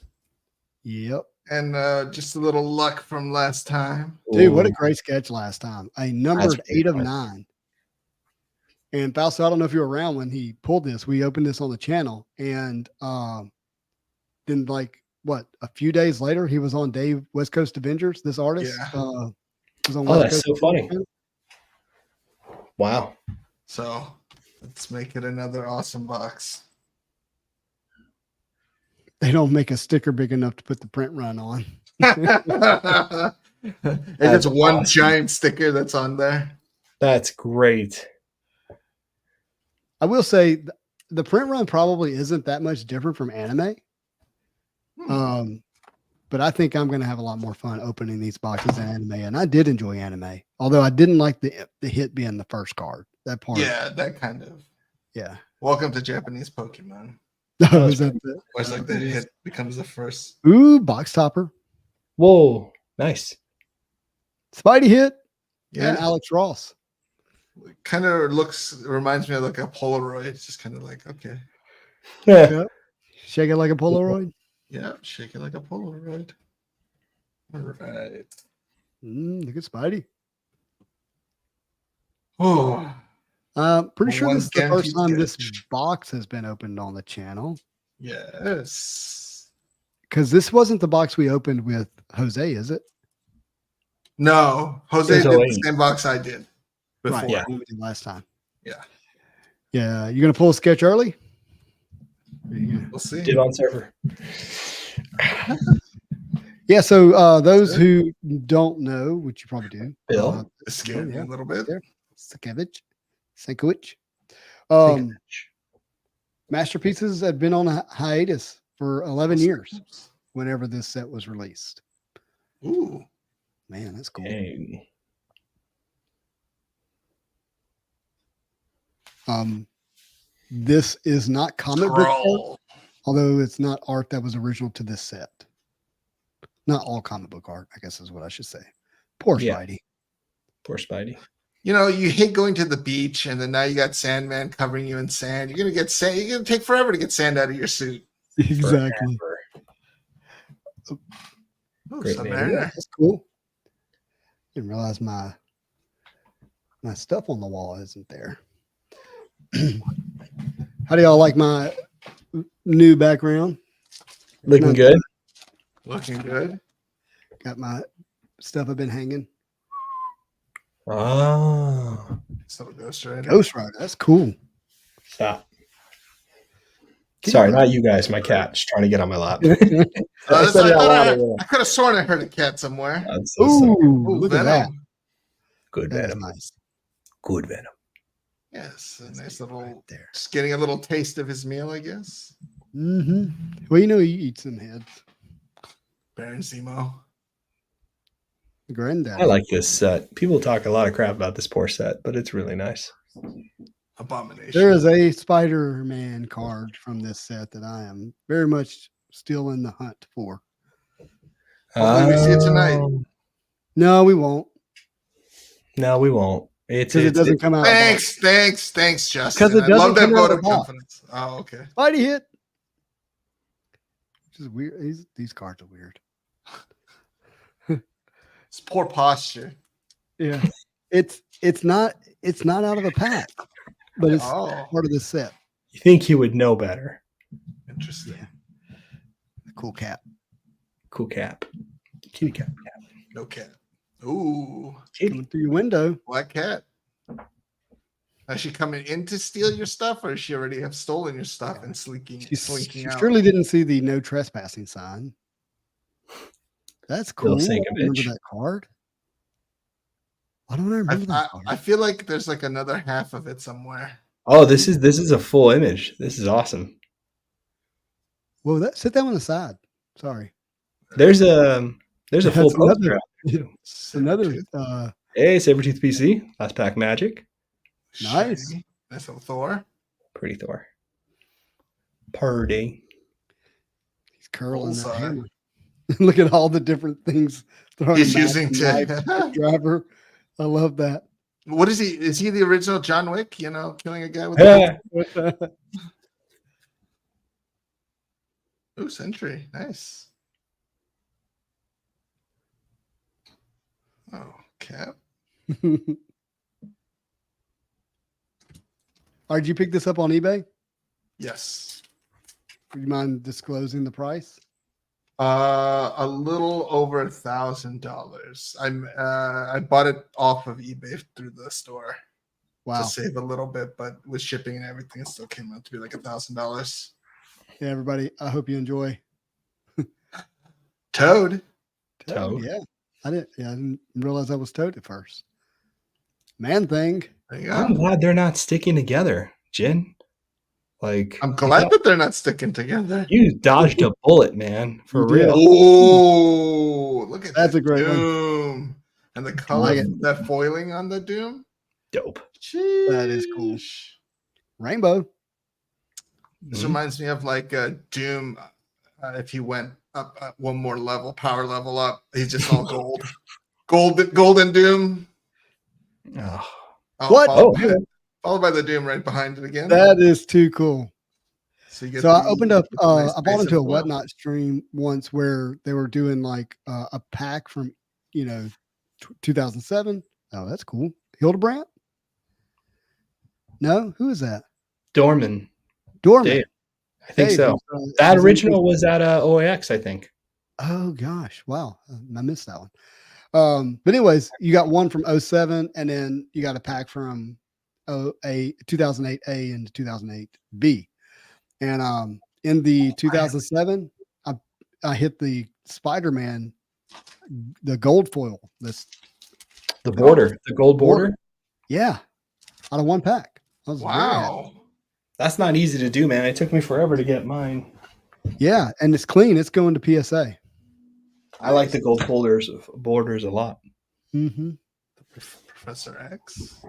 Yep. And just a little luck from last time. Dude, what a great sketch last time. A numbered pretty 8 of fun. 9. And Fausto, I don't know if you were around when he pulled this. We opened this on the channel. And then, like, what, a few days later, he was on Dave West Coast Avengers. This artist was on West that's Coast so funny. Avengers. Wow. So let's make it another awesome box. They don't make a sticker big enough to put the print run on. And it's one giant sticker that's on there. That's great. I will say the print run probably isn't that much different from anime. But I think I'm going to have a lot more fun opening these boxes than anime. And I did enjoy anime, although I didn't like the hit being the first card. That part. Yeah, that kind of. Yeah. Welcome to Japanese Pokemon. Was that the, Where it's like the hit becomes the first. ooh, box topper. Whoa. Nice. Spidey hit. Yeah. And Alex Ross. Kind of reminds me of like a Polaroid. It's just kind of like, okay. Yeah. Shake it like a Polaroid. Yeah, shake it like a Polaroid. All right. Look at Spidey. Oh, Pretty sure One this is the first guaranteed time this sketch. box has been opened on the channel. yes. Because this wasn't the box we opened with Jose, is it? No, Jose There's did a the lady. same box I did before. Right. Yeah. What we did last time. Yeah. Yeah. You going to pull a sketch early? Yeah. We'll see. Did on server. Yeah. So those who don't know, which you probably do, Bill. It scared me a little bit. There. Sankovic. Masterpieces had been on a hiatus for 11 years whenever this set was released. Ooh. Man, that's cool. Dang. This is not comic book art, Troll. although it's not art that was original to this set. Not all comic book art, I guess is what I should say. Poor Yeah. Spidey. Poor Spidey. You know, you hate going to the beach, and then now you got Sandman covering you in sand. You're gonna get sand. You're gonna take forever to get sand out of your suit. Exactly. Forever. Oh, Great name. Submariner. Yeah, that's cool. Didn't realize my stuff on the wall isn't there. How do y'all like my new background? Looking Not good. Looking good. Got my stuff I've been hanging. Oh. So Ghost Rider. Ghost Rider. That's cool. Stop. Sorry, not you guys. My cat just trying to get on my lap. I said it out loud a I little. could have sworn I heard a cat somewhere. That's so sad. Ooh, Ooh, look at that. Venom. Good That is Venom. nice. Good Venom. Yes, a That's nice it little. right there. Just getting a little taste of his meal, I guess. Mm-hmm. Well, you know, he eats some heads. Baron Zemo. Granddad. I like this set. People talk a lot of crap about this poor set, but it's really nice. Abomination. There is a Spider-Man card from this set that I am very much still in the hunt for. Hopefully we see it tonight. No, we won't. No, we won't. It's Because it doesn't come out. Thanks, Justin. it I love doesn't that come out vote of of the box. confidence. Oh, okay. Spidey hit. Which is weird. These cards are weird. It's poor posture. Yeah. It's not out of a pack, but it's Oh, part of the set. You think he would know better? interesting. Cool cap. Cool cap. Kitty cap. No cat. Ooh, Coming through your window. black cat. Is she coming in to steal your stuff, or does she already have stolen your stuff and slinking She out? surely didn't see the no trespassing sign. That's cool. Little I don't remember Sankovich. that card. Why don't I remember that card? I feel like there's like another half of it somewhere. Oh, this is a full image. This is awesome. Whoa, sit that one aside. Sorry. There's a That's full poster another- out there, too. Another Sabretooth. Hey, Sabretooth PC. Last pack magic. Nice. Shiny. Nice little Thor. Pretty Thor. Party. he's curling that Bullseye. hammer. Look at all the different things throwing He's knife using and to. knife, driver. I love that. What is he? Is he the original John Wick? You know, killing a guy with. Yeah. Ooh, Sentry. Nice. Oh, Cap. All right, did you pick this up on eBay? Yes. Would you mind disclosing the price? A little over $1,000. I bought it off of eBay through the store Wow. to save a little bit, but with shipping and everything, it still came out to be like $1,000. Yeah, everybody. I hope you enjoy. Toad. Toad. Yeah. I didn't realize I was Toad at first. Man thing. There you I'm go. glad they're not sticking together, Jin. Like, I'm glad that they're not sticking together. you dodged a bullet, man. For You did. real. Oh, look at That's that a great one. Doom. And the color, like it. that foiling on the Doom. Dope. That is cool. Sheesh. Rainbow. This Mhm. reminds me of like Doom. If he went up one more level, power level up, he's just all gold. Golden Doom. Oh, Oh, What? Followed by the Doom right behind it again. That is too cool. So, you get So I the- opened up, the nice I bought base into a of foil. Whatnot stream once where they were doing like a pack from, 2007. Oh, that's cool. Hildebrandt? No, who is that? Dorman. Dorman. Dave. I think Dave, so. who's, That who's original was at OAX, I think. Oh gosh, wow, I missed that one. But anyways, you got one from 07, and then you got a pack from 2008A and 2008B. And in the 2007, I hit the Spider-Man, the gold foil. This, The border, the gold border. Border. yeah, out of one pack. I was very happy. Wow. That's not easy to do, man. It took me forever to get mine. Yeah, and it's clean. It's going to PSA. I like the gold borders a lot. Mm-hmm. Professor X.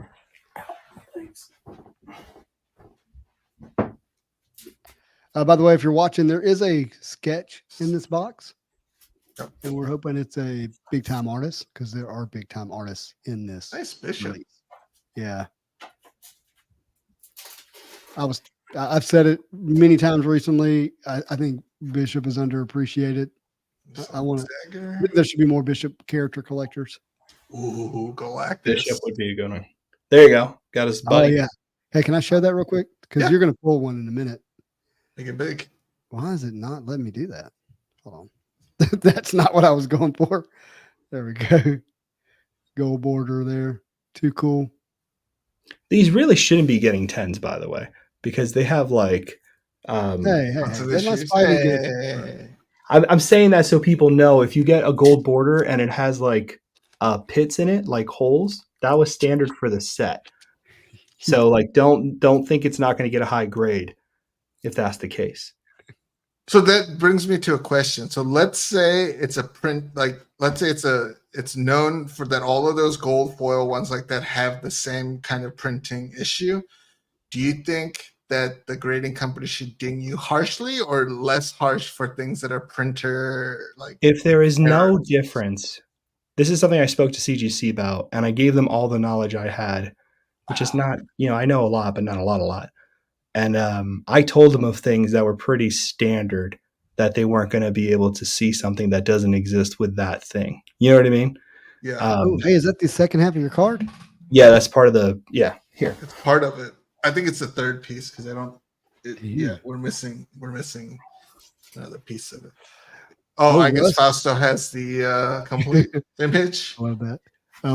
By the way, if you're watching, there is a sketch in this box. Yep. And we're hoping it's a big time artist because there are big time artists in this. Nice Bishop. release. Yeah. I've said it many times recently. I think Bishop is underappreciated. I wanna- Dagger. There should be more Bishop character collectors. Ooh, Galactus. Bishop would be a good one. There you go. Got his Oh buddy. yeah. Hey, can I show that real quick? Because Yeah. you're gonna pull one in a minute. Make it big. Why is it not letting me do that? Hold on. That's not what I was going for. There we go. Gold border there. Too cool. These really shouldn't be getting 10s, by the way, because they have like. Hey, Lots of let my issues. Spidey get it. Hey. I'm saying that so people know if you get a gold border and it has like pits in it, like holes, that was standard for the set. So like, don't think it's not going to get a high grade if that's the case. So that brings me to a question. So let's say it's a print, like let's say it's known for that all of those gold foil ones like that have the same kind of printing issue. do you think that the grading company should ding you harshly or less harsh for things that are printer like? If there is no errors? difference, this is something I spoke to CGC about, and I gave them all the knowledge I had, which is not, I know a lot, but not a lot. And I told them of things that were pretty standard that they weren't going to be able to see something that doesn't exist with that thing. You know what I mean? Yeah, Oh, hey, is that the second half of your card? Yeah, that's part of the, here. it's part of it. I think it's the third piece because I don't. Yeah. We're missing another piece of it. Oh, Oh, I guess Russ. Fausto has the complete image. I love that.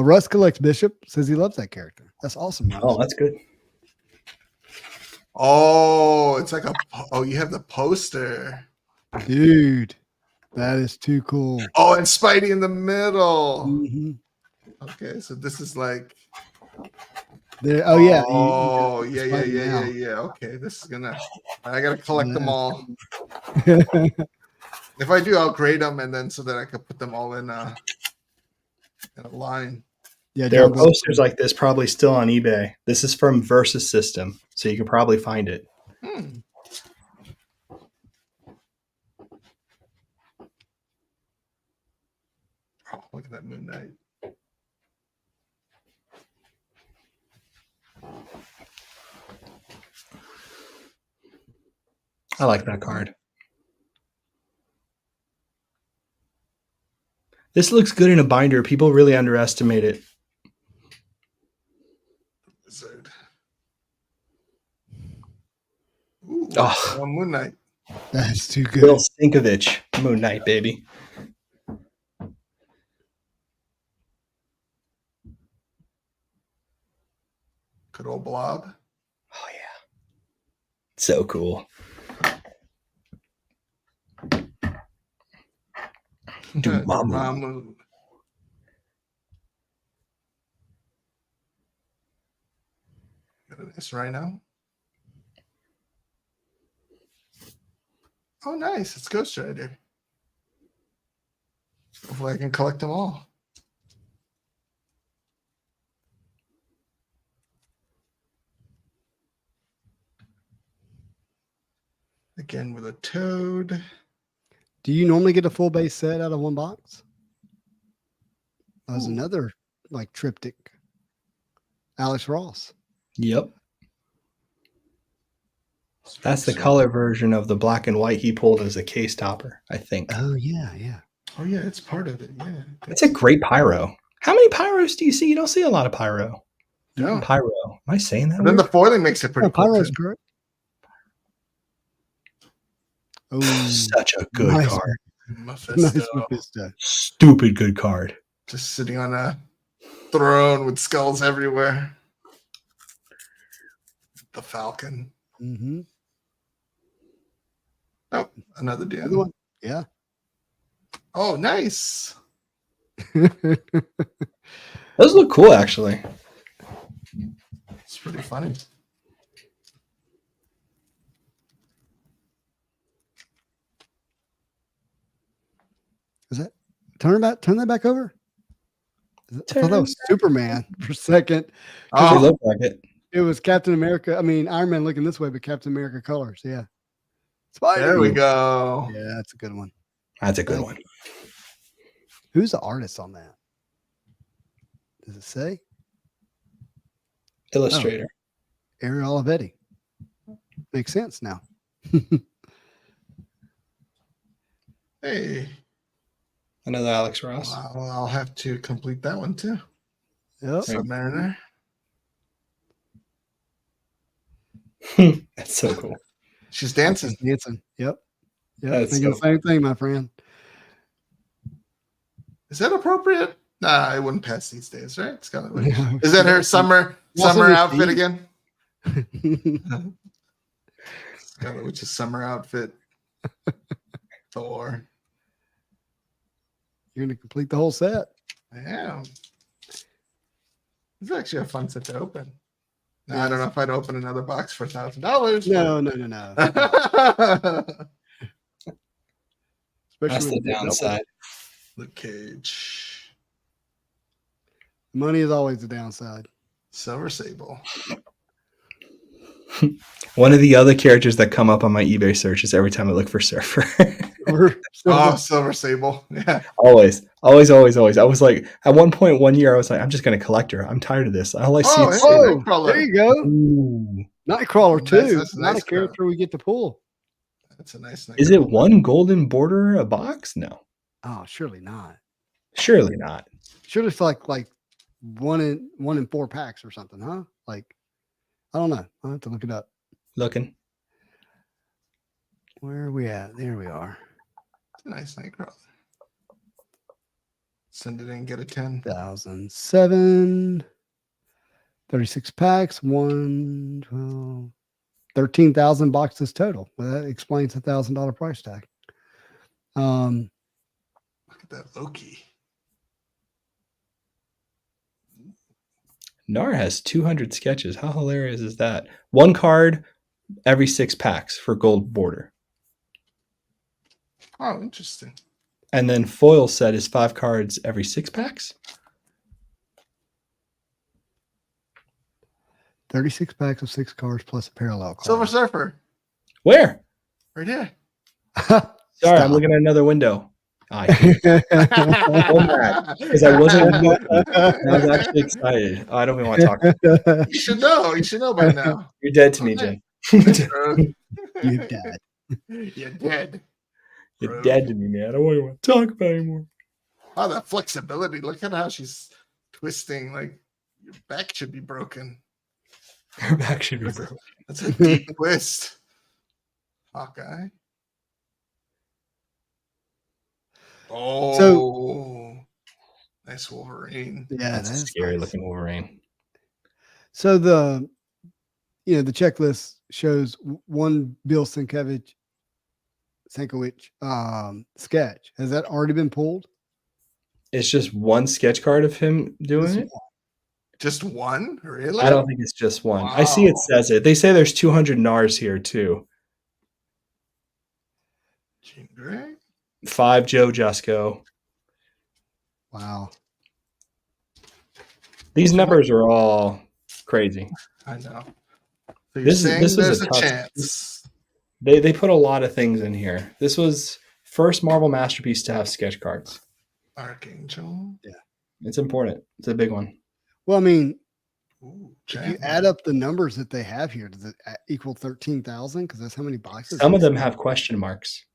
Russ collects Bishop, says he loves that character. That's awesome, Russ. Oh, that's good. Oh, it's like you have the poster. Dude, that is too cool. Oh, and Spidey in the middle. Mhm. Okay, so this is like. There, oh yeah. Oh, you got yeah. Spidey now. Okay, this is gonna. I gotta collect them That's all. cool. If I do, I'll grade them, and then so that I can put them all in a line. Yeah, There are John Boy. posters like this probably still on eBay. This is from Versus System, so you can probably find it. Oh, look at that Moon Knight. I like that card. This looks good in a binder. People really underestimate it. Wizard. Ooh, Oh. Moon Knight. That's too Bill good. Sinkovich, Moon Knight, baby. Good old Blob. Oh, yeah. So cool. Dormammu. Got a nice rhino. Oh, nice. It's Ghost Rider. Hopefully I can collect them all. Again with a toad. Do you normally get a full base set out of one box? There's Ooh. another like triptych. Alex Ross. Yep. That's the color version of the black and white he pulled as a case topper, I think. Oh yeah, yeah. Oh yeah, it's part of it. Yeah. It's a great pyro. How many pyros do you see? You don't see a lot of pyro. No. Pyro. Am I saying that? And then weird? the foiling makes it pretty Oh, cool. Pyro's Too. correct. Oh, Such a good nice. card. Mephisto. Nice Mephisto. Stupid good card. Just sitting on a throne with skulls everywhere. The Falcon. Mm-hmm. Oh, another Other Dune. one. Yeah. Oh, nice. Those look cool, actually. It's pretty funny. Is that turn that back over? I thought that was Superman for a second. They Oh, look like it. It was Captain America. I mean, Iron Man looking this way, but Captain America colors. Yeah. Spidey. there we go. Yeah, that's a good one. That's a good one. Who's the artist on that? Does it say? Illustrator. Ariel Olivetti. Makes sense now. Hey, Another Alex Ross. well, I'll have to complete that one too. Yep. Submariner. That's so cool. She's dancing. Dancing. Yep. Yep. That's Thinking so the same thing, my friend. Is that appropriate? Nah, I wouldn't pass these days, right? Scarlet Witch. Yeah. Is that her summer Also outfit received. again? Scarlet Witch's summer outfit. Thor. You're going to complete the whole set. Yeah. It's actually a fun set to open. Now, I don't know if I'd open another box for $1,000. No. That's Especially the with the downside. Luke Cage. money is always the downside. Silver Sable. One of the other characters that come up on my eBay searches every time I look for Surfer. Oh, Silver Sable. Yeah. Always. I was like, at one point one year, I was like, I'm just going to collect her. I'm tired of this. All I see Oh, is hey, Saber. Nightcrawler. there you go. Ooh. Nightcrawler too. That's Not nice a character we get to pull. That's a nice Is it one golden border a box? No. Oh, surely not. Surely not. Surely it's like one in 4 packs or something, huh? Like, I don't know. I'll have to look it up. Looking. Where are we at? There we are. It's a nice Nightcrawler. Send it in, get a 10. 2007. 36 packs, 1, 12, 13,000 boxes total. Well, that explains the $1,000 price tag. Look at that Loki. Nar has 200 sketches. How hilarious is that? One card every 6 packs for gold border. Oh, interesting. And then foil set is 5 cards every 6 packs. 36 packs of 6 cards plus a parallel card. Silver Surfer. Where? Right here. Sorry, I'm looking at another window. Because I wasn't. I was actually excited. Oh, I don't even want to talk. You should know. You should know by now. You're dead to me, Jen. You're dead. You're dead. You're dead to me, man. I don't want to talk about it anymore. Oh, that flexibility. Look at how she's twisting. Like, your back should be broken. Her back should be broken. That's a deep twist. Hawkeye. Oh, nice Wolverine. Yeah, That's a scary looking Wolverine. So the checklist shows one Bill Sienkiewicz sketch. Has that already been pulled? It's just one sketch card of him doing it. Just one? Really? I don't think it's just one. Wow. I see it says it. They say there's 200 NARS here too. Jean Grey? 5 Joe Jusko. Wow. These numbers are all crazy. I know. So This was there's a a tough- chance. They put a lot of things in here. This was first Marvel masterpiece to have sketch cards. Archangel. It's important. It's a big one. Well, I mean, Ooh, if you Chapman. add up the numbers that they have here, does it equal 13,000? Because that's how many boxes. Some of them have question marks.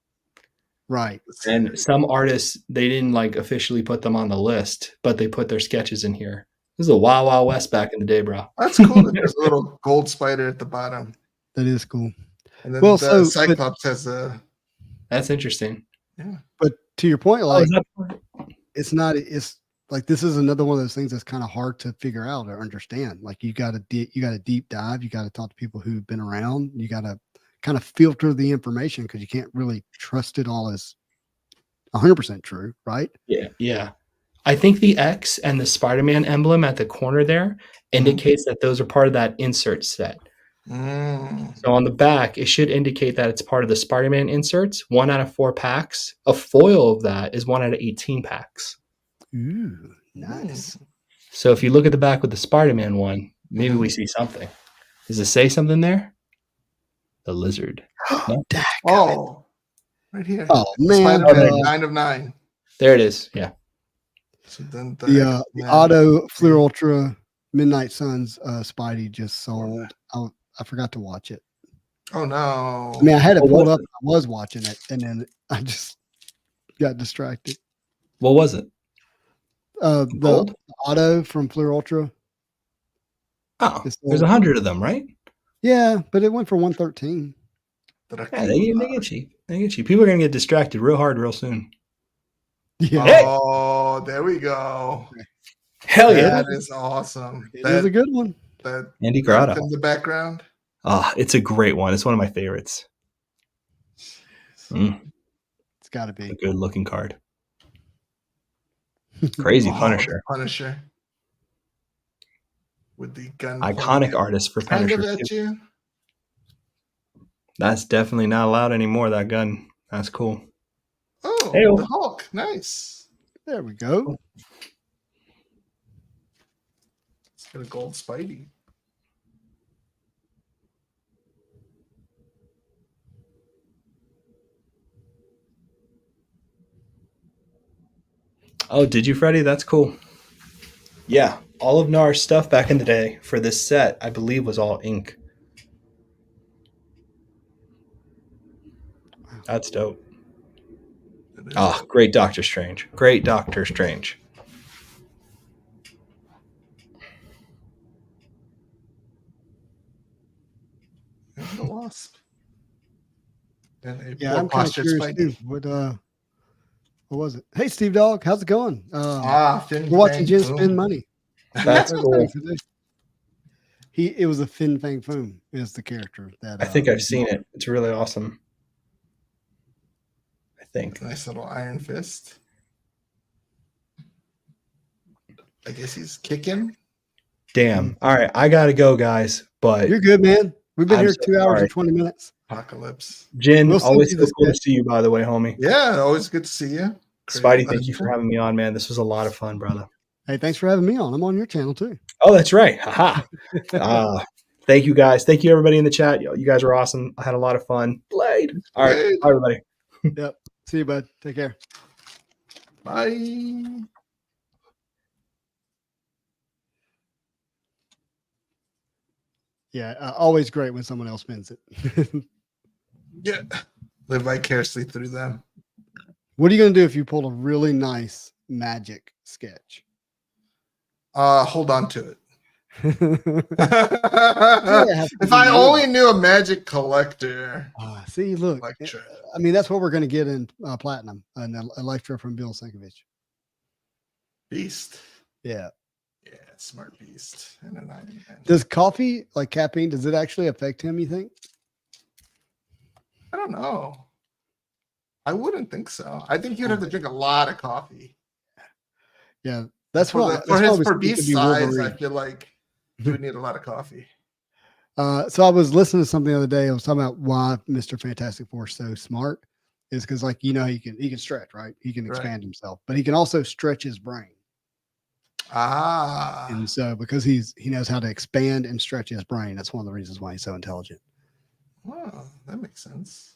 Right. And some artists, they didn't like officially put them on the list, but they put their sketches in here. This is a Wild Wild West back in the day, bro. That's cool that there's a little gold spider at the bottom. That is cool. And then Well, the so- Cyclops has a. That's interesting. Yeah. But to your point, Oh, like, is that- it's like this is another one of those things that's kind of hard to figure out or understand. Like you got to deep dive. You got to talk to people who've been around. You got to kind of filter the information because you can't really trust it all as 100% true, right? Yeah. I think the X and the Spider-Man emblem at the corner there indicates that those are part of that insert set. Mm. So on the back, it should indicate that it's part of the Spider-Man inserts. 1 out of 4 packs. A foil of that is 1 out of 18 packs. Ooh, nice. So if you look at the back with the Spider-Man one, maybe we see something. Does it say something there? The lizard. No? Oh, right here. Oh man, Spider-Man, 9 of 9. There it is. Yeah. So then the Auto Fleer Ultra Midnight Suns Spidey just sold. I forgot to watch it. Oh no! I mean, I had it What pulled was up. I was watching it, and then I just got distracted. What was it? The Gold? Auto from Fleer Ultra. Oh, It's there's gold. 100 of them, right? Yeah, but it went for 113. Yeah, they get cheap. They get cheap. People are going to get distracted real hard real soon. Yeah, Oh, there we go. Hell yeah. That is awesome. it was a good one. That Andy Grotto. in the background. Oh, it's a great one. It's one of my favorites. It's got to be. A good looking card. Crazy Oh, Punisher. Punisher. With the gun. Iconic pointing artist for kind Punisher. of at too. you. That's definitely not allowed anymore, that gun. That's cool. Oh, Hey-o. the Hulk. Nice. There we go. It's got a gold Spidey. Oh, did you, Freddie? That's cool. Yeah, all of Nar's stuff back in the day for this set, I believe, was all ink. That's dope. Ah, great Doctor Strange. Great Doctor Strange. And the Wasp. And a Yeah, poor I'm kind of postured curious Spidey. too. What was it? Hey, Steve Dog, how's it going? Fin We're watching Fang Jim Foom. spend money. That's What cool. was that? It was a Fin Fang Foom is the character that I think I've seen it. It's really awesome. I think. Nice little Iron Fist. I guess he's kicking. Damn. All right, I gotta go, guys. But You're good, man. We've been I'm here so 2 hours sorry. and 20 minutes. Apocalypse. Jin, We'll send always you so the cool to sketch. see you, by the way, homie. Yeah, always good to see you. Spidey, thank you for having me on, man. This was a lot of fun, brother. Hey, thanks for having me on. I'm on your channel too. Oh, that's right. Haha. Thank you, guys. Thank you, everybody in the chat. You guys were awesome. I had a lot of fun. Blade. All right. Blade. Bye, everybody. Yep. See you, bud. Take care. Bye. Yeah, always great when someone else spins it. Yeah. Live vicariously through them. What are you going to do if you pulled a really nice magic sketch? Hold on to it. Yeah, if I only knew a magic collector. See, look. Collector. I mean, that's what we're going to get in Platinum, and a life trip from Bill Sinkovich. Beast. Yeah. Yeah, smart beast. And an Iron Man. Does coffee, like caffeine, does it actually affect him, you think? I don't know. I wouldn't think so. I think you'd have to drink a lot of coffee. Yeah, that's For why. for beast size, I feel like you would need a lot of coffee. So I was listening to something the other day. I was talking about why Mr. Fantastic Four is so smart. Is because, like, he can stretch, right? He can expand himself, but he can also stretch his brain. And so because he knows how to expand and stretch his brain, that's one of the reasons why he's so intelligent. Wow, that makes sense.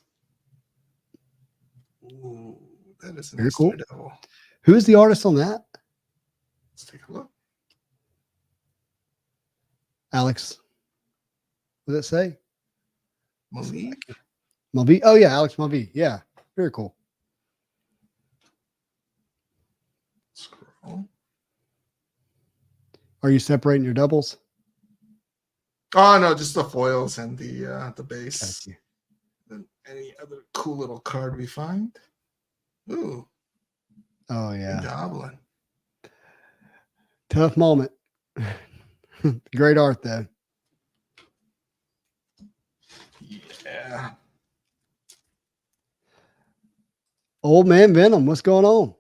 Ooh, that is Very cool. Devil. Who is the artist on that? Let's take a look. Alex. What does it say? Mulvey? Oh yeah, Alex Mulvey. Yeah, very cool. Scroll. Are you separating your doubles? Oh no, just the foils and the base. Gotcha. And any other cool little card we find? Ooh. Oh yeah. Goblin. Tough moment. Great art though. Yeah. Old man Venom, what's going on?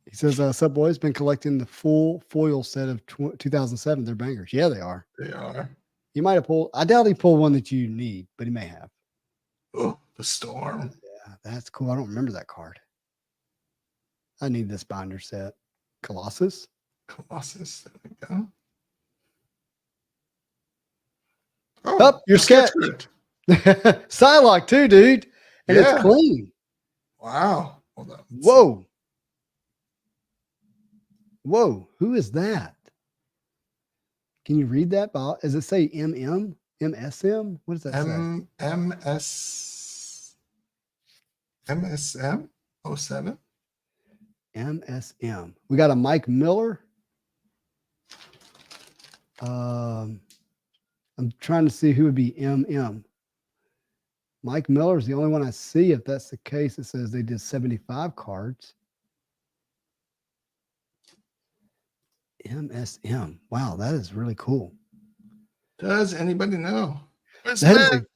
He says, Sub Boy's been collecting the full foil set of 2007. They're bangers. Yeah, they are. They are. He might have pulled, I doubt he pulled one that you need, but he may have. Oh, the Storm. Yeah, that's cool. I don't remember that card. I need this binder set. Colossus. There we go. Oh, your sketch. Psylocke too, dude. And it's clean. Wow. Hold on. Whoa. Whoa. Who is that? Can you read that? Does it say MM? MSM? What does that say? MSM 07? MSM. We got a Mike Miller. I'm trying to see who would be MM. Mike Miller is the only one I see. If that's the case, it says they did 75 cards. MSM. Wow, that is really cool. Does anybody know?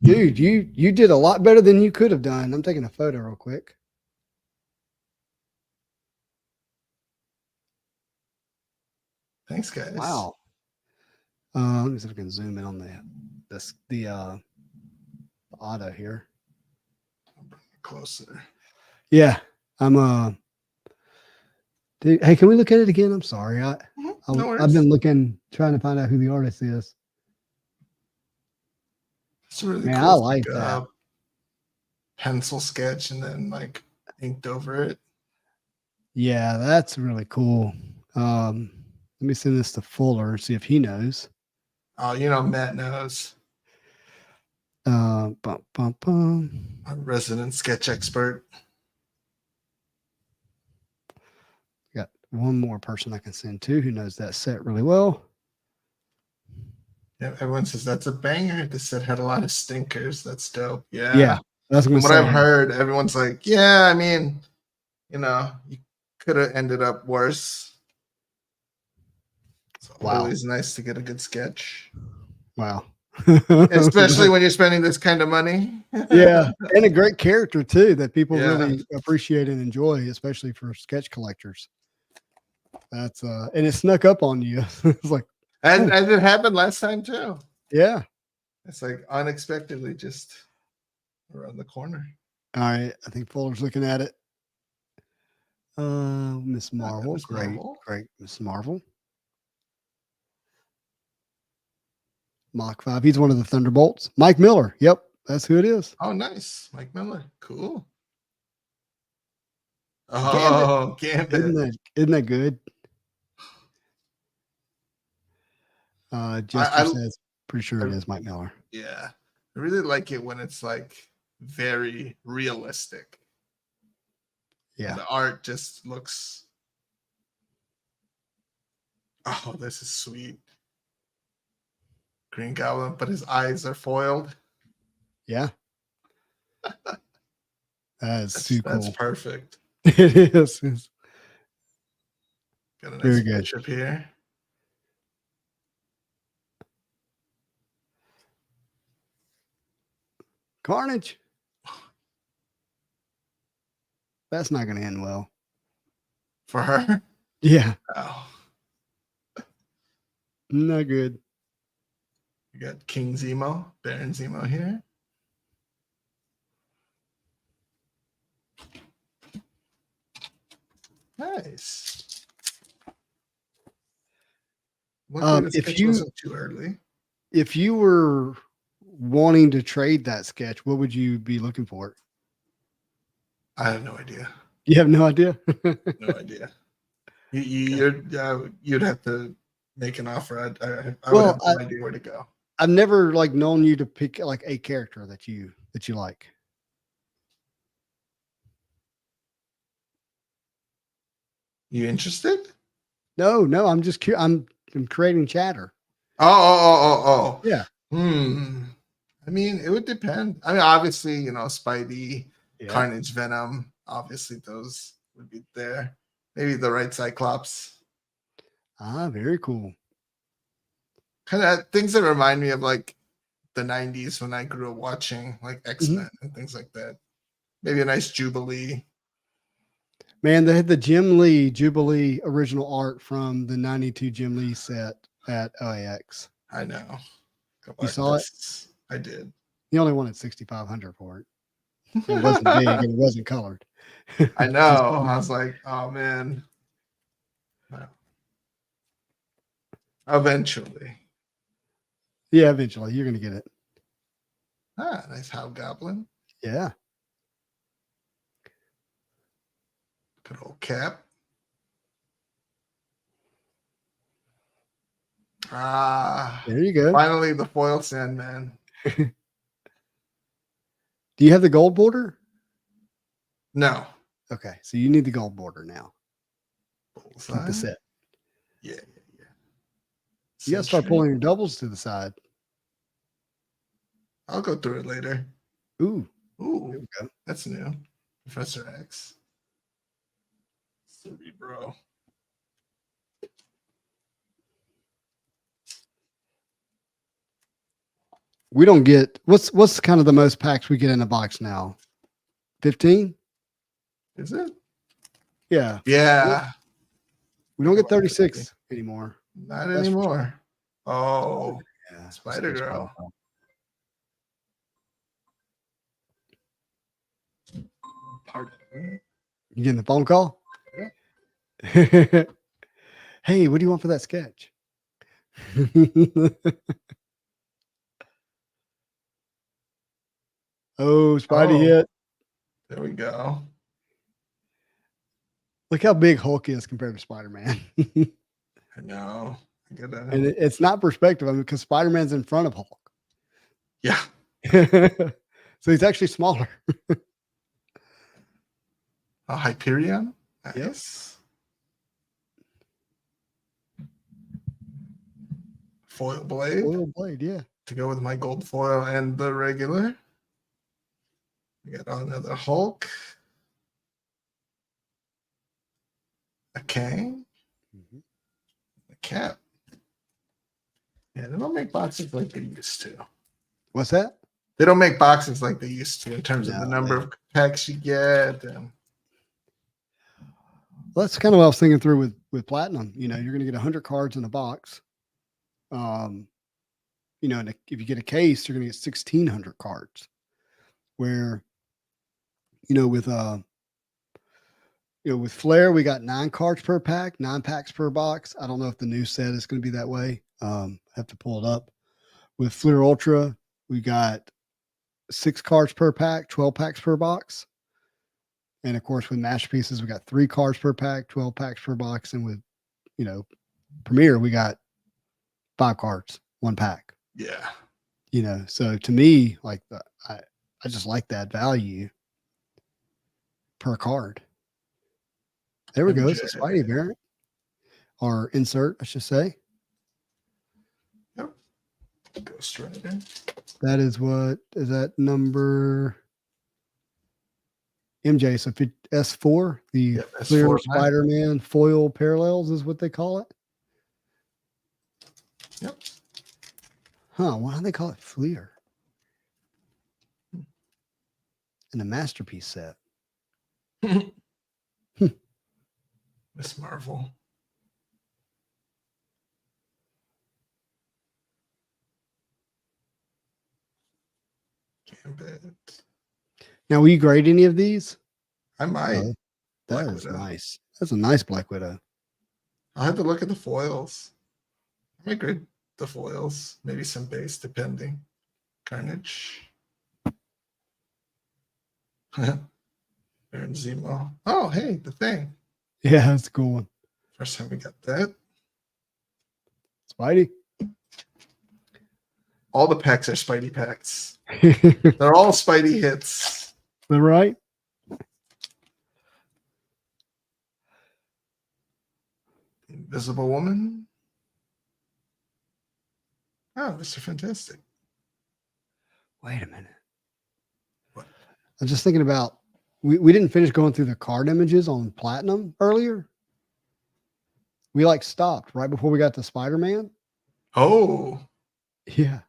Dude, you did a lot better than you could have done. I'm taking a photo real quick. Thanks, guys. Wow. Let me see if I can zoom in on the auto here. I'll bring it closer. Yeah, I'm dude, hey, can we look at it again? I'm sorry. I've been looking, trying to find out who the artist is. It's really Man, cool. I like that. Pencil sketch and then like inked over it. Yeah, that's really cool. Let me send this to Fuller and see if he knows. Oh, you know, Matt knows. Bum, bum, bum. Our resident sketch expert. Got one more person I can send to who knows that set really well. Yeah, everyone says that's a banger. This set had a lot of stinkers. That's dope. Yeah, that's From going to what say. I've heard, everyone's like, yeah, I mean, you know, you could have ended up worse. It's Wow. always nice to get a good sketch. Wow. Especially when you're spending this kind of money. Yeah, and a great character too that people Yeah. really appreciate and enjoy, especially for sketch collectors. That's and it snuck up on you. It's like, And it happened last time too. yeah. It's like unexpectedly just around the corner. All right, I think Fuller's looking at it. Miss Marvel, Miss great, Marvel. great, Miss Marvel. Mach 5. He's one of the Thunderbolts. Mike Miller. Yep, that's who it is. Oh, nice. Mike Miller. Cool. Gambit. Oh, Gambit. Isn't that good? Jester says, pretty sure it is Mike Miller. Yeah. I really like it when it's like very realistic. Yeah. And the art just looks. Oh, this is sweet. Green Goblin, but his eyes are foiled. Yeah. That's too cool. That's perfect. It is. It's Got a nice very good. bishop here. Carnage. That's not going to end well. For her? Yeah. Oh. Not good. You got King Zemo, Baron Zemo here. Nice. If you wasn't too early. If you were wanting to trade that sketch, what would you be looking for? I have no idea. You have no idea? No idea. You'd have to make an offer. I would have no idea where to go. I've never known you to pick like a character that you like. You interested? No, I'm just curious. I'm creating chatter. Oh. Yeah. I mean, it would depend. I mean, obviously, you know, Spidey, Yeah. Carnage, Venom. Obviously, those would be there. Maybe the right Cyclops. Ah, very cool. Kind of things that remind me of like the 90s when I grew up watching like X-Men and things like that. Maybe a nice Jubilee. Man, they had the Jim Lee Jubilee original art from the 92 Jim Lee set at OAX. I know. You saw it? I did. He only wanted $6,500 for it. It wasn't big and it wasn't colored. I know. I was like, oh man. No. Eventually. Yeah, eventually you're gonna get it. Ah, nice Hobgoblin. Yeah. Good old Cap. Ah, there you go. Finally, the foil Sandman. Do you have the gold border? No. Okay, so you need the gold border now. Bullseye? Keep the set. Yeah. You gotta start pulling your doubles to the side. I'll go through it later. Ooh. There we go. That's new. Professor X. Cerebro. We don't get what's kind of the most packs we get in a box now? 15? Is it? Yeah. Yeah. We don't get 36 anymore. Not anymore. Oh, yeah. Spider Girl. You getting the phone call? Yeah. Hey, what do you want for that sketch? Oh, Spidey hit. There we go. Look how big Hulk is compared to Spider-Man. I know. I gotta. And it's not perspective. I mean, because Spider-Man's in front of Hulk. Yeah. So he's actually smaller. A Hyperion. Yep. Nice. Foil blade Oil blade, yeah. to go with my gold foil and the regular. We got another Hulk. A Kang. Mhm. A Cap. Yeah, they don't make boxes like they used to. What's that? They don't make boxes like they used to in terms of the No, number of packs you get. And Well, that's kind of what I was thinking through with Platinum. You know, you're going to get 100 cards in a box. You know, and if you get a case, you're going to get 1,600 cards. Where, you know, with Flair, we got 9 cards per pack, 9 packs per box. I don't know if the new set is going to be that way. Have to pull it up. With Flair Ultra, we got 6 cards per pack, 12 packs per box. And of course, with Masterpieces, we got 3 cards per pack, 12 packs per box. And with, you know, Premier, we got 5 cards, 1 pack. yeah. You know, so to me, like I just like that value per card. There we go. It's a Spidey variant or insert, I should say. Yep. Go straight in. That is what is that number MJ. So S4, the Yep, clear S4 Spider-Man foil parallels is what they call it. Yep. Huh? Why do they call it Fleer? In the masterpiece set. Miss Marvel. Gambit. Now, will you grade any of these? I might. Oh, that Black is Widow. nice. That's a nice Black Widow. I'll have to look at the foils. I might grade the foils, maybe some base, depending. Carnage. Baron Zemo. Oh, hey, the thing. Yeah, that's a cool one. First time we got that. Spidey. All the packs are Spidey packs. They're They're all Spidey hits. right. Invisible Woman. Oh, Mr. Fantastic. Wait a minute. What? I was just thinking about we didn't finish going through the card images on Platinum earlier. We like stopped right before we got to Spider-Man. Oh. Yeah.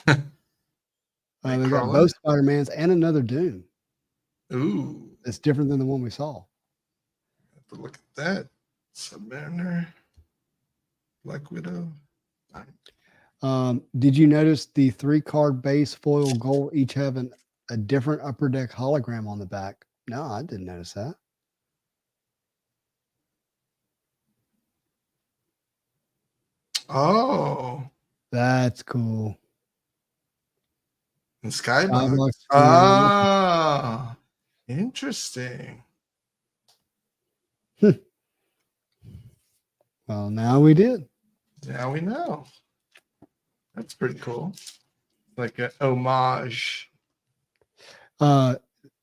They got Nightcrawler. both Spider-Mans and another Doom. Ooh. It's different than the one we saw. Have to look at that. Submariner. Black Widow. Did you notice the 3-card base foil gold each having a different upper deck hologram on the back? No, I didn't notice that. Oh. That's cool. And Skybox. Skybox, Ah. Interesting. Well, now we did. Now we know. That's pretty cool. Like an homage.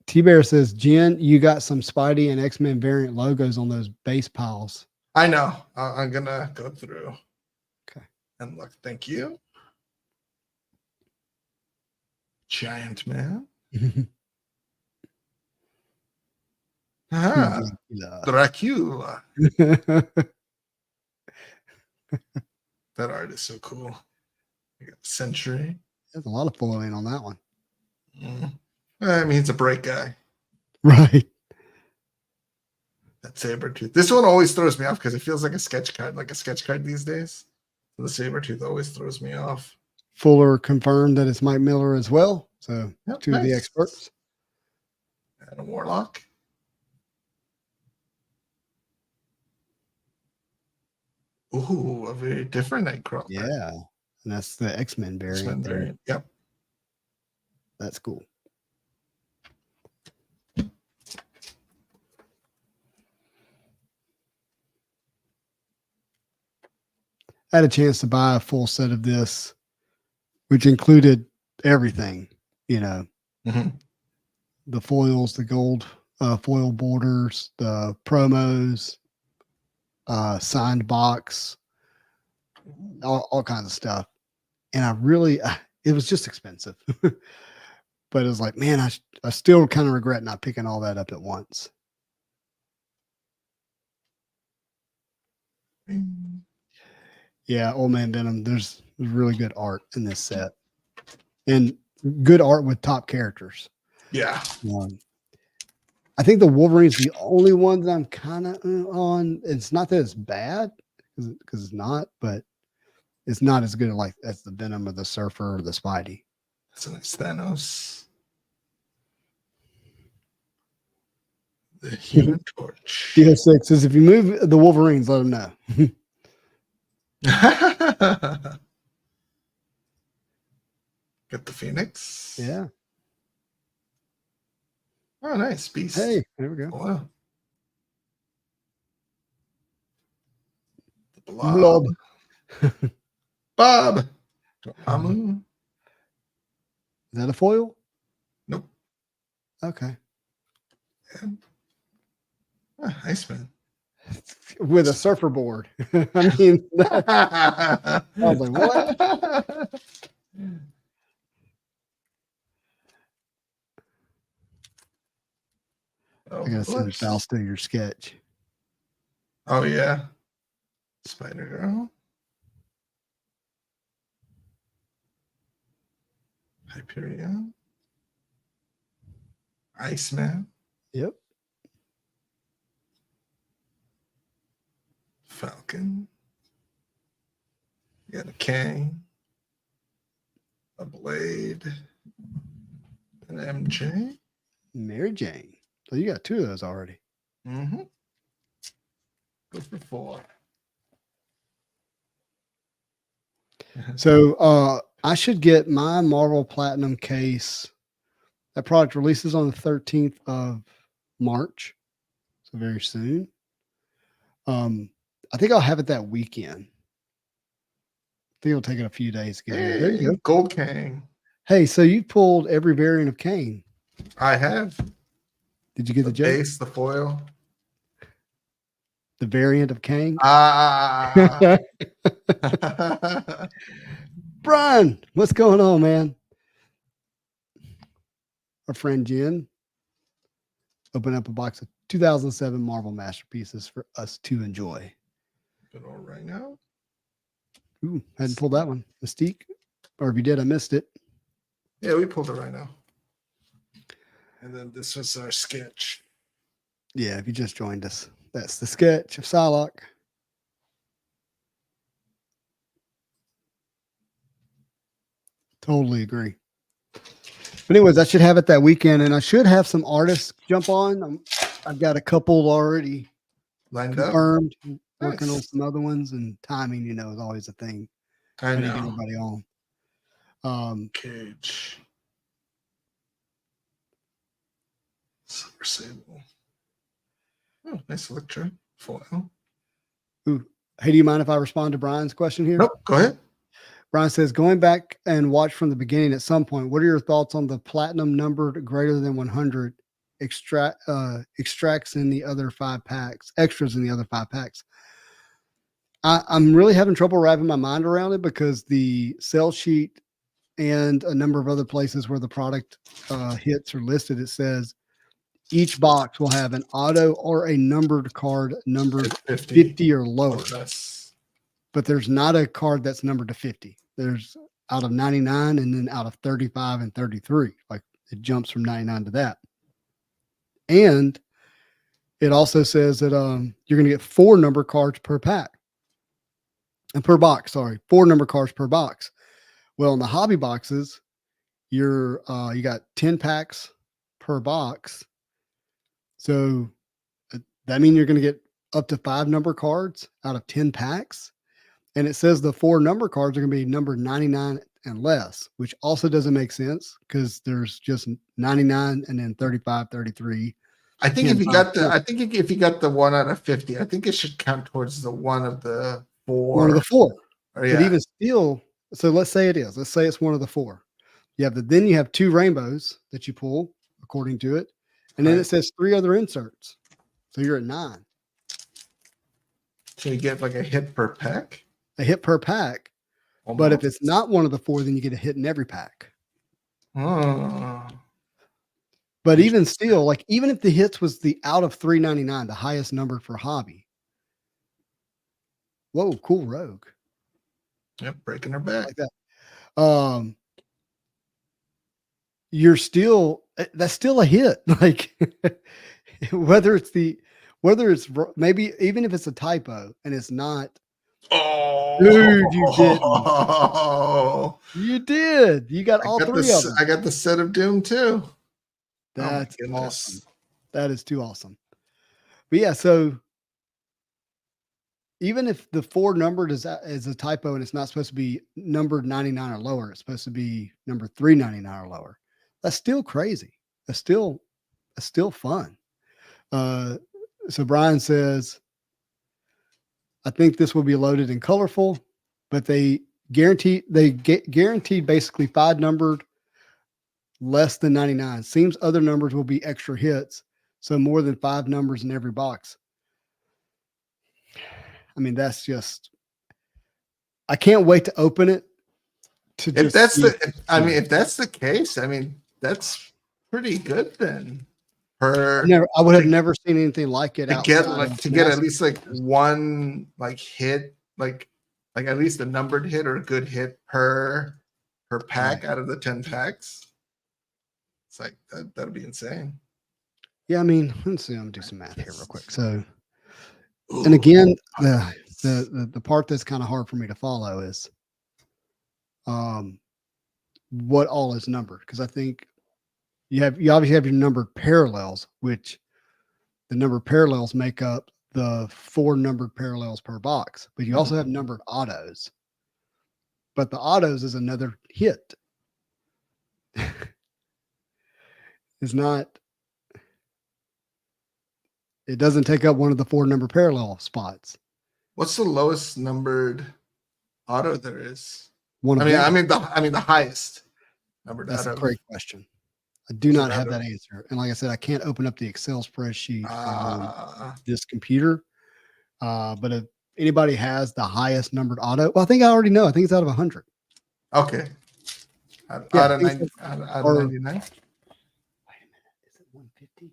T-Bear says, Jen, you got some Spidey and X-Men variant logos on those base piles. I know. I'm going to go through. Okay. And look. Thank you. Giant Man. Ah, Dracula. That art is so cool. You got Century. There's a lot of foiling on that one. I mean, he's a bright guy. Right. That Sabretooth. This one always throws me off because it feels like a sketch card these days. The Sabretooth always throws me off. Fuller confirmed that it's Mike Miller as well. So Yep, two of the nice. experts. And a Warlock. Ooh, a very different Nightcrawler. Yeah. And that's the X-Men variant. X-Men there. variant. Yep. That's cool. I had a chance to buy a full set of this, which included everything, Mhm. the foils, the gold foil borders, the promos, signed box, all kinds of stuff. And I really, it was just expensive. But it was like, man, I still kind of regret not picking all that up at once. Yeah, Old Man Venom. There's really good art in this set, and good art with top characters. Yeah. I think the Wolverine's the only one that I'm kind of on. It's not that it's bad, because it's not, but it's not as good as the Venom or the Surfer or the Spidey. That's a nice Thanos. The Human Torch. DO6 says if you move the Wolverines, let them know. Get the Phoenix. Yeah. Oh, nice. Beast. Hey, there we go. Oh, wow. The Blob. Bob. Amu. Is that a foil? Nope. Okay. And, Iceman. With a surfer board. I mean, I was like, what? Oh, I gotta send whoops. Fausto your sketch. Oh, yeah. Spider Girl. Hyperion. Iceman. Yep. Falcon. You got a Kang. A Blade. An MJ. Mary Jane. So you got two of those already. Mm-hmm. Go for 4. So I should get my Marvel Platinum case. That product releases on the 13th of March. So very soon. I think I'll have it that weekend. I think it'll take it a few days to get here. There you go. Gold Kang. Hey, so you pulled every variant of Kane. I have. Did you get the joke? Base, the foil. The variant of Kane? Ah. Brian, what's going on, man? Our friend Jen opened up a box of 2007 Marvel Masterpieces for us to enjoy. But all right now. Ooh, hadn't pulled that one. Mystique. Or if you did, I missed it. Yeah, we pulled it right now. And then this was our sketch. Yeah, if you just joined us. That's the sketch of Psylocke. Totally agree. But anyways, I should have it that weekend, and I should have some artists jump on. I've got a couple already Lined confirmed. up. Working on Nice. some other ones, and timing, is always a thing. I Need to get know. everybody on. Cage. Silver Sable. Oh, nice Electro foil. Ooh, hey, do you mind if I respond to Brian's question here? Nope, go ahead. Brian says, going back and watch from the beginning at some point, what are your thoughts on the platinum numbered greater than 100 extracts in the other 5 packs, extras in the other 5 packs? I'm really having trouble wrapping my mind around it because the sell sheet and a number of other places where the product hits are listed, it says each box will have an auto or a numbered card numbered 50 or lower. But there's not a card that's numbered to 50. There's out of 99 and then out of 35 and 33. Like it jumps from 99 to that. And it also says that you're going to get 4 number cards per pack. And per box, 4 number cards per box. Well, in the hobby boxes, you got 10 packs per box. So that means you're going to get up to 5 number cards out of 10 packs. And it says the 4 number cards are going to be numbered 99 and less, which also doesn't make sense because there's just 99 and then 35, 33. I think if you got the 1 out of 50, I think it should count towards the one of the 4. One of the 4. Or But yeah. even still, so let's say it is. Let's say it's one of the four. Then you have 2 rainbows that you pull according to it, and then it Right. says 3 other inserts. So you're at 9. So you get like a hit per pack. A hit per pack. But if it's not one of the 4, then you get a hit in every pack. Oh. But even still, like even if the hits was the out of 399, the highest number for hobby. Whoa, cool rogue. Yep, breaking her back. Like that. You're still that's still a hit. Like whether it's maybe even if it's a typo and it's not. Oh, Dude, you didn't. You did. You got all 3 of them. I got the set of Doom too. That's oh awesome. That is too awesome. But yeah, so even if the 4 numbered is a typo and it's not supposed to be numbered 99 or lower, it's supposed to be number 399 or lower. That's still crazy. That's still fun. So Brian says, I think this will be loaded and colorful, but they guaranteed basically 5 numbered less than 99. Seems other numbers will be extra hits, so more than 5 numbers in every box. I mean, that's just. I can't wait to open it. If that's the case, I mean, that's pretty good then. I would have never seen anything like it. To get at least like one like hit, like at least a numbered hit or a good hit per pack out of the 10 packs. It's like that'd be insane. Yeah, I mean, let's see. I'm gonna do some math here real quick. So, and again, the part that's kind of hard for me to follow is, what all is numbered, because I think you obviously have your numbered parallels, which the numbered parallels make up the 4 numbered parallels per box, but you also have numbered autos. But the autos is another hit. It's not. It doesn't take up one of the 4 number parallel spots. What's the lowest numbered auto there is? I mean the highest numbered. That's a great question. I do not have that answer, and like I said, I can't open up the Excel spreadsheet on this computer. But if anybody has the highest numbered auto, well, I think I already know. I think it's out of 100. Okay. Out of 99. Wait a minute, is it 150?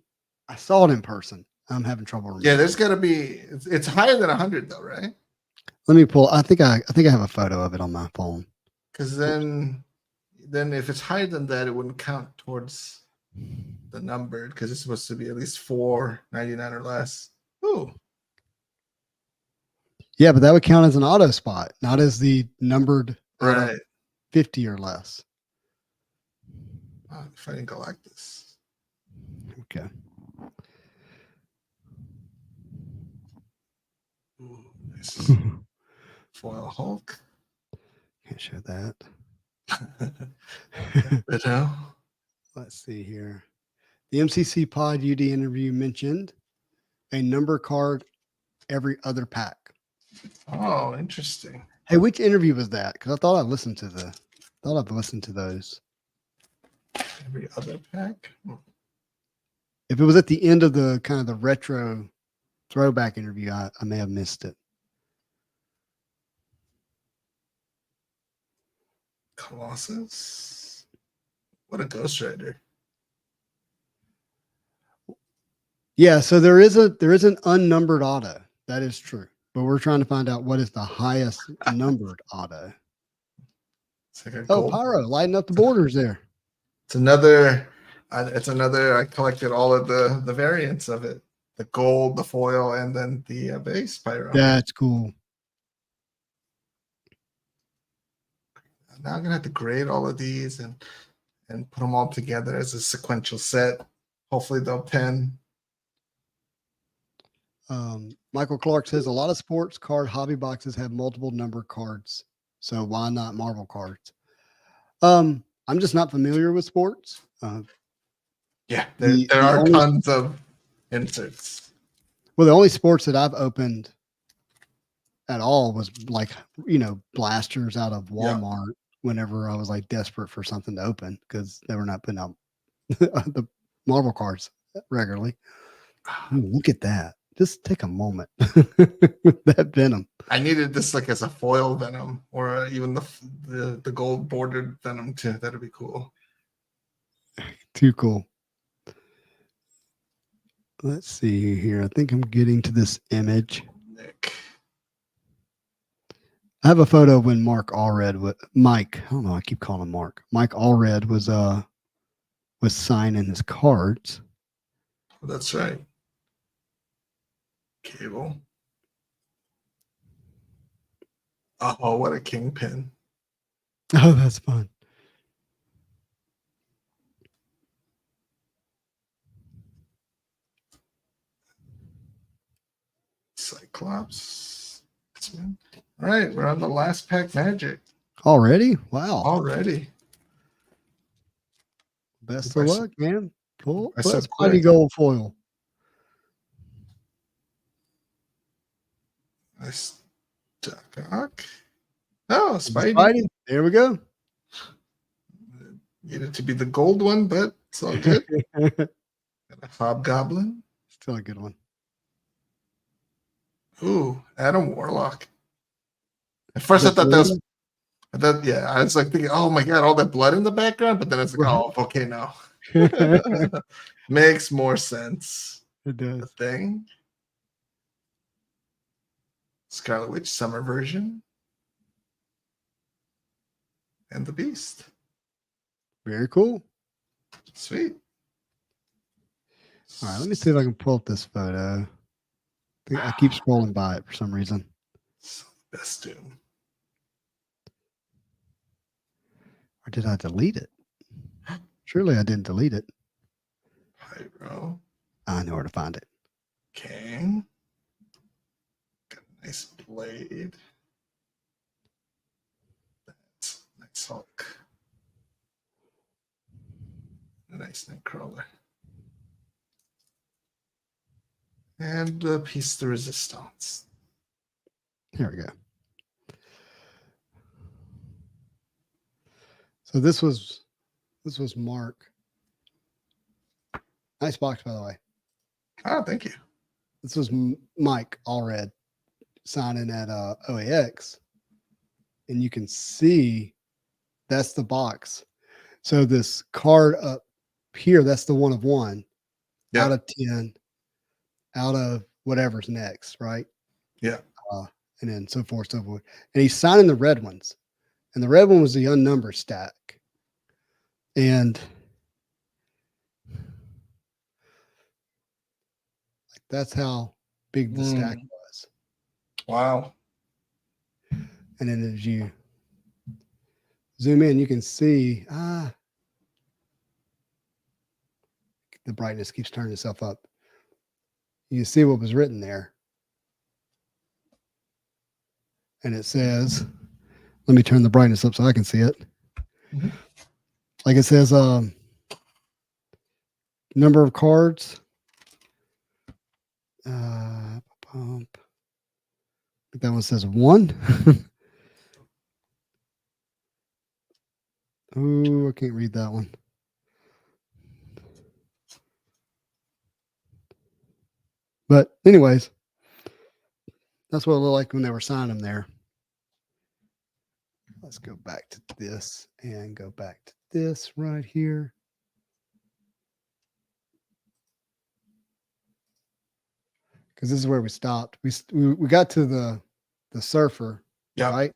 I saw it in person. I'm having trouble remembering. Yeah, there's got to be. It's higher than 100 though, right? Let me pull. I think I have a photo of it on my phone. Because then if it's higher than that, it wouldn't count towards the numbered, because it's supposed to be at least 499 or less. Ooh. Yeah, but that would count as an auto spot, not as the numbered 50 or less. If I didn't go like this. Okay. Ooh, nice. Foil Hulk. Can't show that. Let's see here. The MCC Pod UD interview mentioned a number card every other pack. Oh, interesting. Hey, which interview was that? Because I thought I'd listened to those. Every other pack. If it was at the end of the kind of the retro throwback interview, I may have missed it. Colossus. What a Ghost Rider. Yeah, so there is an unnumbered auto. That is true. But we're trying to find out what is the highest numbered auto. It's like Pyro, lighten up the borders there. It's another. I collected all of the variants of it: the gold, the foil, and then the base Pyro. That's cool. Now I'm gonna have to grade all of these and put them all together as a sequential set. Hopefully they'll pen. Michael Clark says a lot of sports card hobby boxes have multiple number cards, so why not Marvel cards? I'm just not familiar with sports. Yeah, there are tons of inserts. Well, the only sports that I've opened at all was like, blasters out of Yeah. Walmart whenever I was like desperate for something to open because they were not putting out the Marvel cards regularly. Ooh, look at that. Just take a moment. That Venom. I needed this like as a foil Venom, or even the gold bordered Venom too. That'd be cool. Too cool. Let's see here. I think I'm getting to this image. Nick. I have a photo of when Mike, I don't know, I keep calling him Mark. Mike Allred was signing his cards. That's right. Cable. Oh, what a kingpin. Oh, that's fun. Cyclops. All right, we're on the last pack magic Already? Wow. already. Best Why of so- luck, man. Cool. why so Plus quick? Spidey gold foil. Nice. Doc. Oh, Spidey. Spidey. There we go. Needed to be the gold one, but it's all good. Got a Hobgoblin. Still a good one. Ooh, Adam Warlock. At first, I thought that was. I was like thinking, oh my god, all that blood in the background, but then it's like, oh, okay, no. Makes more sense. It The does. Thing. Scarlet Witch summer version. And the Beast. Very cool. Sweet. All right, let me see if I can pull up this photo. I keep scrolling by it for some reason. Best Doom. Or did I delete it? Surely I didn't delete it. Pyro. I know where to find it. King. Got a nice blade. That's nice Hulk. A nice Nightcrawler. And a piece de resistance. Here we go. So this was Mark. Nice box, by the way. Oh, thank you. This was Mike Allred signing at OAX, and you can see that's the box. So this card up here, that's the 1 of 1 Yeah. out of 10, out of whatever's next, right? Yeah. And then so forth, so forth. And he's signing the red ones, and the red one was the unnumbered stack, and that's how big the stack was. Wow. And then as you zoom in, you can see the brightness keeps turning itself up. You can see what was written there. And it says, let me turn the brightness up so I can see it. Mhm. Like it says, number of cards. Pump. That one says 1. Oh, I can't read that one. But anyways, that's what it looked like when they were signing them there. Let's go back to this and go back to this right here. Because this is where we stopped. We got to the surfer, Yeah. right?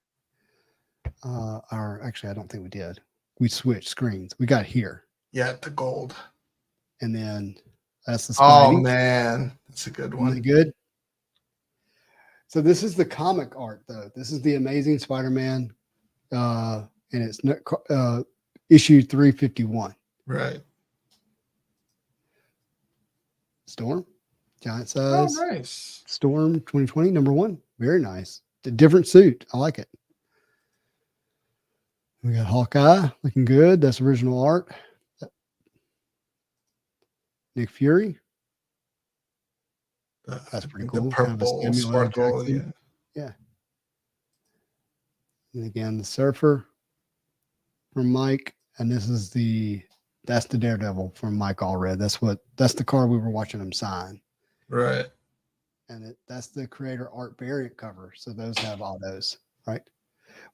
Or actually, I don't think we did. We switched screens. We got here, Yeah, the gold. and then that's the Oh Spidey. man, that's a good Isn't one. it good? So this is the comic art, though. This is the Amazing Spider-Man, and it's issue 351. Right. Storm, giant Oh, size. nice. Storm 2020, number 1. Very nice. A different suit. I like it. We got Hawkeye looking good. That's original art. Nick Fury. That's pretty cool. The Kind of a purple Samuel L. sparkle. Jackson. Yeah. Yeah. And again, the Surfer from Mike. And this is that's the Daredevil from Mike Allred. That's the card we were watching him sign. Right. And that's the creator art variant cover. So those have autos, right?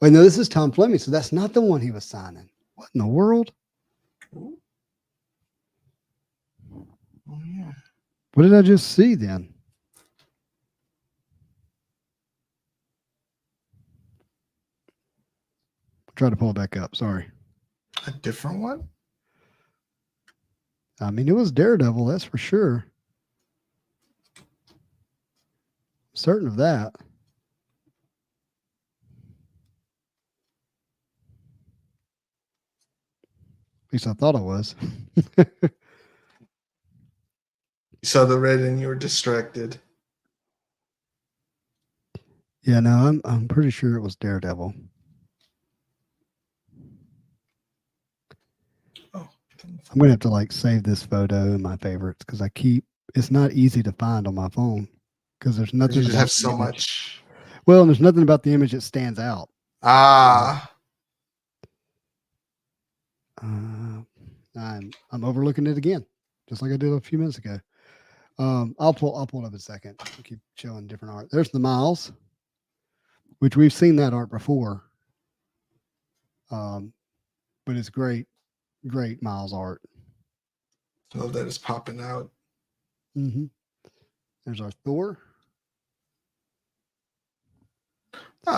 Wait, no, this is Tom Fleming. So that's not the one he was signing. What in the world? Ooh. Oh, yeah. What did I just see then? Try to pull it back up. Sorry. A different one? I mean, it was Daredevil, that's for sure. Certain of that. At least I thought I was. You saw the red and you were distracted. Yeah, no, I'm pretty sure it was Daredevil. Oh, I'm gonna have to like save this photo in my favorites because it's not easy to find on my phone because there's nothing. You just about have the so image. much. Well, there's nothing about the image that stands out. Ah. I'm overlooking it again, just like I did a few minutes ago. I'll pull it up in a second. I'll keep showing different art. There's the Miles, which we've seen that art before. But it's great Miles art. I love that it's popping out. Mm-hmm. There's our Thor.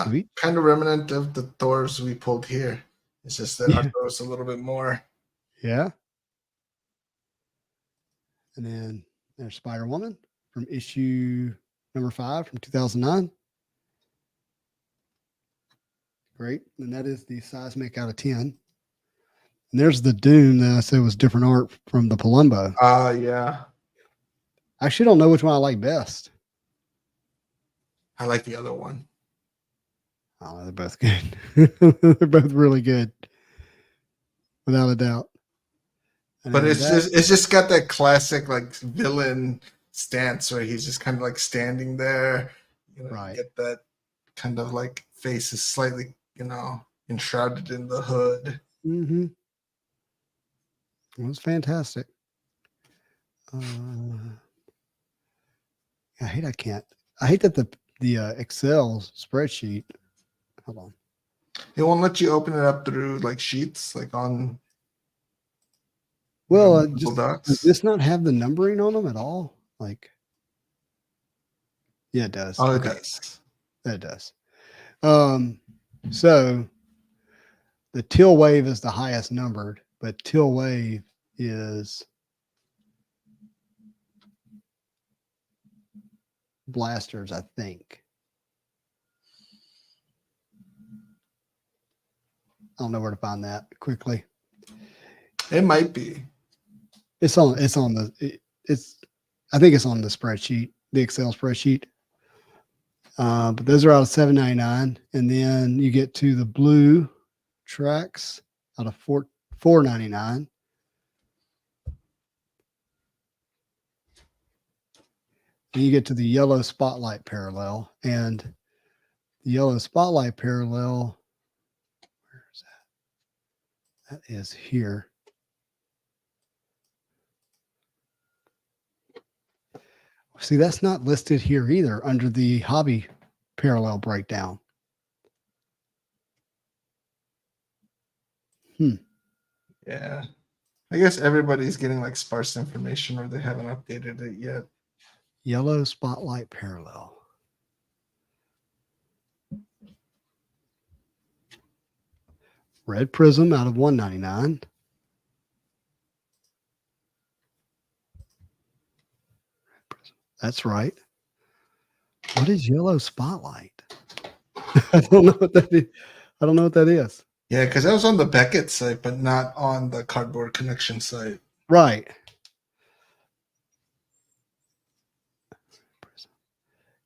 Sweet. Kind of remnant of the Thors we pulled here. It's just that our Yeah. Thor's a little bit more. Yeah. And then there's Spider-Woman from issue number 5 from 2009. Great. And that is the Seismic out of 10. And there's the Doom that I said was different art from the Palumbo. Yeah. I actually don't know which one I like best. I like the other one. Oh, they're both good. They're both really good. Without a doubt. And But then it's just got that classic like villain stance where he's just kind of like standing there. You know, Right. Get that kind of like face is slightly, enshrouded in the hood. Mm-hmm. It was fantastic. I hate that the Excel spreadsheet. Hold on. It won't let you open it up through like sheets, like on. Well, Google does Docs. this not have the numbering on them at all? Like, yeah, it does. Oh, it Okay. does. That does. So the Teal Wave is the highest numbered, but Teal Wave is Blasters, I think. I don't know where to find that quickly. It might be. I think it's on the spreadsheet, the Excel spreadsheet. But those are out of $7.99, and then you get to the blue tracks out of $4.99. Then you get to the yellow spotlight parallel, and the yellow spotlight parallel. Where is that? That is here. See, that's not listed here either under the hobby parallel breakdown. Yeah. I guess everybody's getting like sparse information or they haven't updated it yet. Yellow spotlight parallel. Red Prism out of $1.99. That's right. What is yellow spotlight? I don't know what that is. I don't know what that is. Yeah, because that was on the Beckett site, but not on the Cardboard Connection site. Right.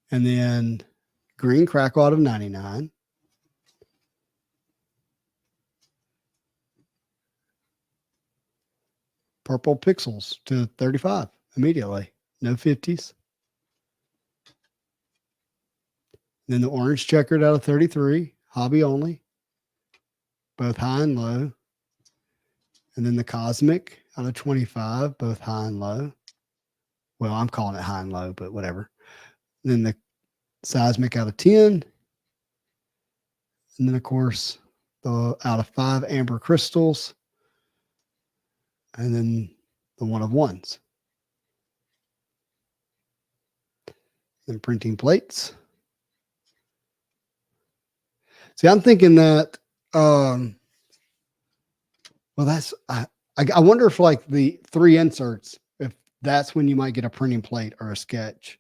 And then green crackle out of 99. Purple pixels to 35 immediately. No 50s. Then the orange checkered out of 33, hobby only. both high and low. And then the Cosmic out of 25, both high and low. Well, I'm calling it high and low, but whatever. And then the Seismic out of 10. And then, of course, the out of 5 amber crystals. And then the 1 of 1s. Then printing plates. See, I'm thinking that, well, that's, I wonder if like the 3 inserts, if that's when you might get a printing plate or a sketch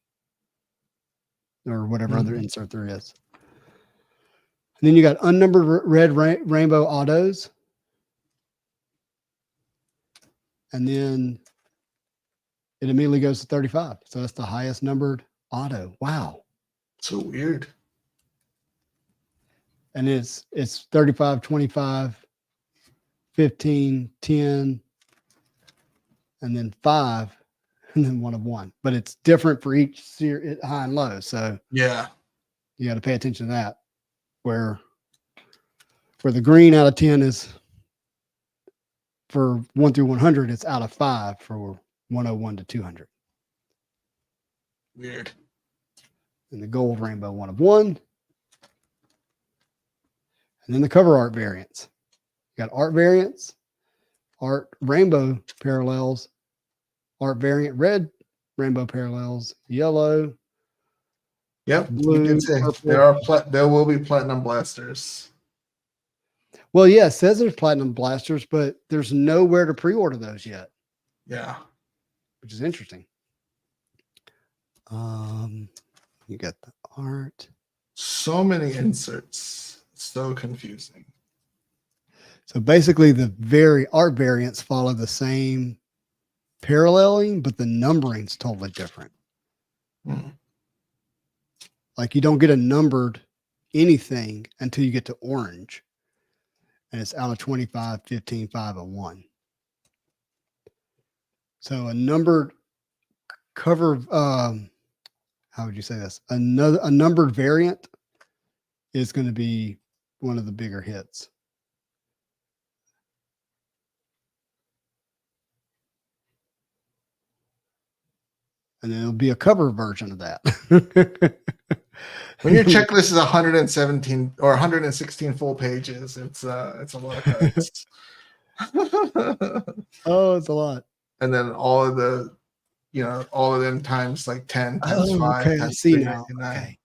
or whatever other insert there is. And then you got unnumbered red rainbow autos. And then it immediately goes to 35. So that's the highest numbered auto. Wow. So weird. And it's 35, 25, 15, 10, and then 5, and then 1 of 1. But it's different for each series, high and low. So Yeah. you got to pay attention to that. Where the green out of 10 is for 1 through 100, it's out of 5 for 101 to 200. Weird. And the gold rainbow 1 of 1. And then the cover art variants. You got art variants, art rainbow parallels, art variant red rainbow parallels, yellow. Yep. Blue, You did say purple. there will be platinum blasters. Well, yeah, it says there's platinum blasters, but there's nowhere to pre-order those yet. Yeah. Which is interesting. You got the art. So many inserts. So confusing. So basically the art variants follow the same paralleling, but the numbering's totally different. Like you don't get a numbered anything until you get to orange. And it's out of 25, 15, 5, and 1. So a numbered cover, how would you say this? A numbered variant is going to be one of the bigger hits. And then it'll be a cover version of that. When your checklist is 117 or 116 full pages, it's a lot of cards. Oh, it's a lot. And then all of them times like 10 times 5 okay. I times see now. 399. Okay.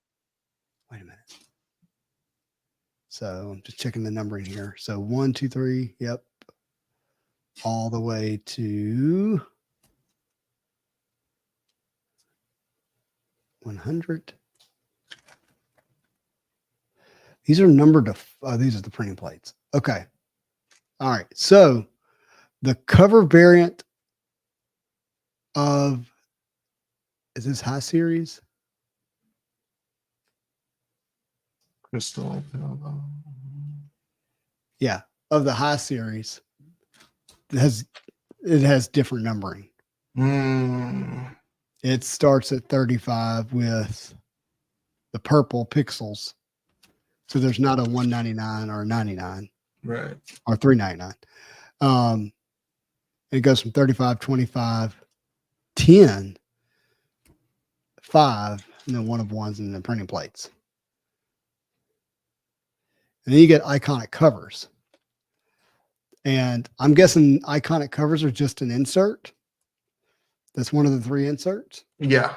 Wait a minute. So I'm just checking the numbering here. So 1, 2, 3. Yep. All the way to 100. These are numbered to, these are the printing plates. Okay. All right. So the cover variant of, is this high series? Crystal. Yeah. Of the high series, it has different numbering. It starts at 35 with the purple pixels. So there's not a 199 or a 99. Right. Or 399. It goes from 35, 25, 10, 5, and then 1 of 1s and then printing plates. And then you get iconic covers. And I'm guessing iconic covers are just an insert. That's one of the 3 inserts. Yeah.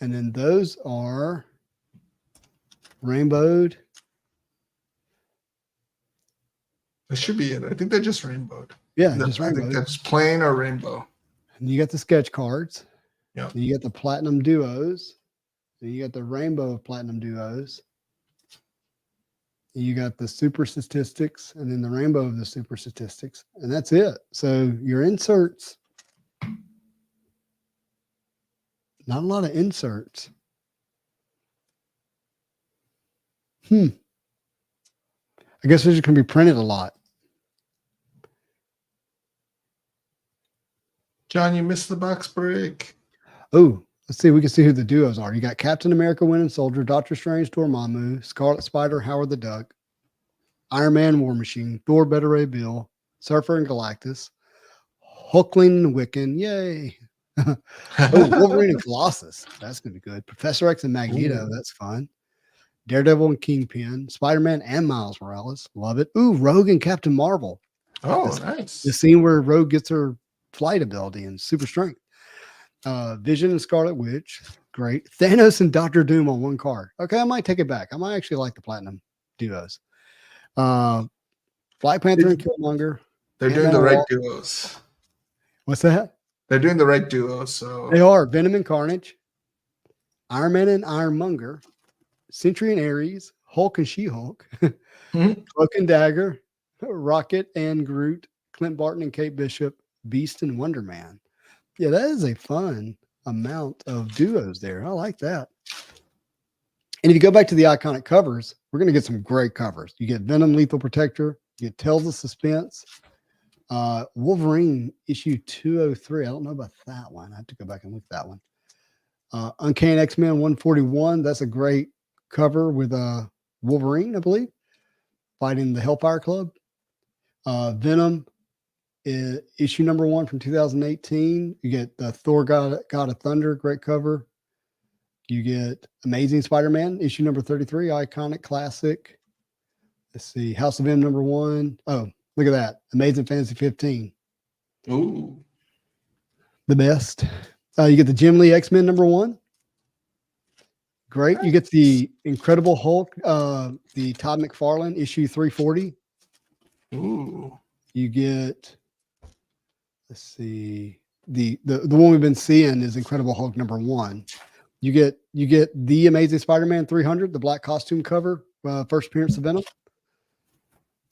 And then those are rainbowed. That should be it. I think they're just rainbowed. Yeah, I just think rainbowed. that's plain or rainbow. And you got the sketch cards. Yeah. And you got the platinum duos. And you got the rainbow of platinum duos. And you got the super statistics and then the rainbow of the super statistics. And that's it. So your inserts, not a lot of inserts. I guess they're just going to be printed a lot. John, you missed the box break. Oh, let's see. We can see who the duos are. You got Captain America, Winter Soldier, Doctor Strange, Dormammu, Scarlet Spider, Howard the Duck. Iron Man, War Machine, Thor, Beta Ray Bill, Surfer and Galactus, Hulkling and Wiccan, yay. Oh, Wolverine and Colossus, that's going to be good. Professor X and Magneto, Ooh. that's fun. Daredevil and Kingpin, Spider-Man and Miles Morales, love it. Ooh, Rogue and Captain Marvel. Oh, The nice. scene where Rogue gets her flight ability and super strength. Vision and Scarlet Witch, great. Thanos and Doctor Doom on one card. Okay, I might take it back. I might actually like the Platinum duos. Black Panther and Killmonger. They're doing Ant-Man the and right Wasp. duos. What's that? They're doing the right duos. So They are Venom and Carnage, Iron Man and Ironmonger, Sentry and Ares, Hulk and She-Hulk, Mhm. Cloak and Dagger, Rocket and Groot, Clint Barton and Kate Bishop, Beast and Wonder Man. Yeah, that is a fun amount of duos there. I like that. And if you go back to the iconic covers, we're going to get some great covers. You get Venom, Lethal Protector. You get Tales of Suspense. Wolverine issue 203. I don't know about that one. I have to go back and look at that one. Uncanny X-Men 141. That's a great cover with Wolverine, I believe, fighting the Hellfire Club. Venom issue number 1 from 2018. You get Thor God of Thunder, great cover. You get Amazing Spider-Man issue number 33, iconic classic. Let's see, House of M number 1. Oh, look at that. Amazing Fantasy 15. Ooh. The best. You get the Jim Lee X-Men number 1. Great. You get the Incredible Hulk, the Todd McFarlane issue 340. Ooh. You get, let's see, the one we've been seeing is Incredible Hulk number 1. You get the Amazing Spider-Man 300, the black costume cover, first appearance of Venom.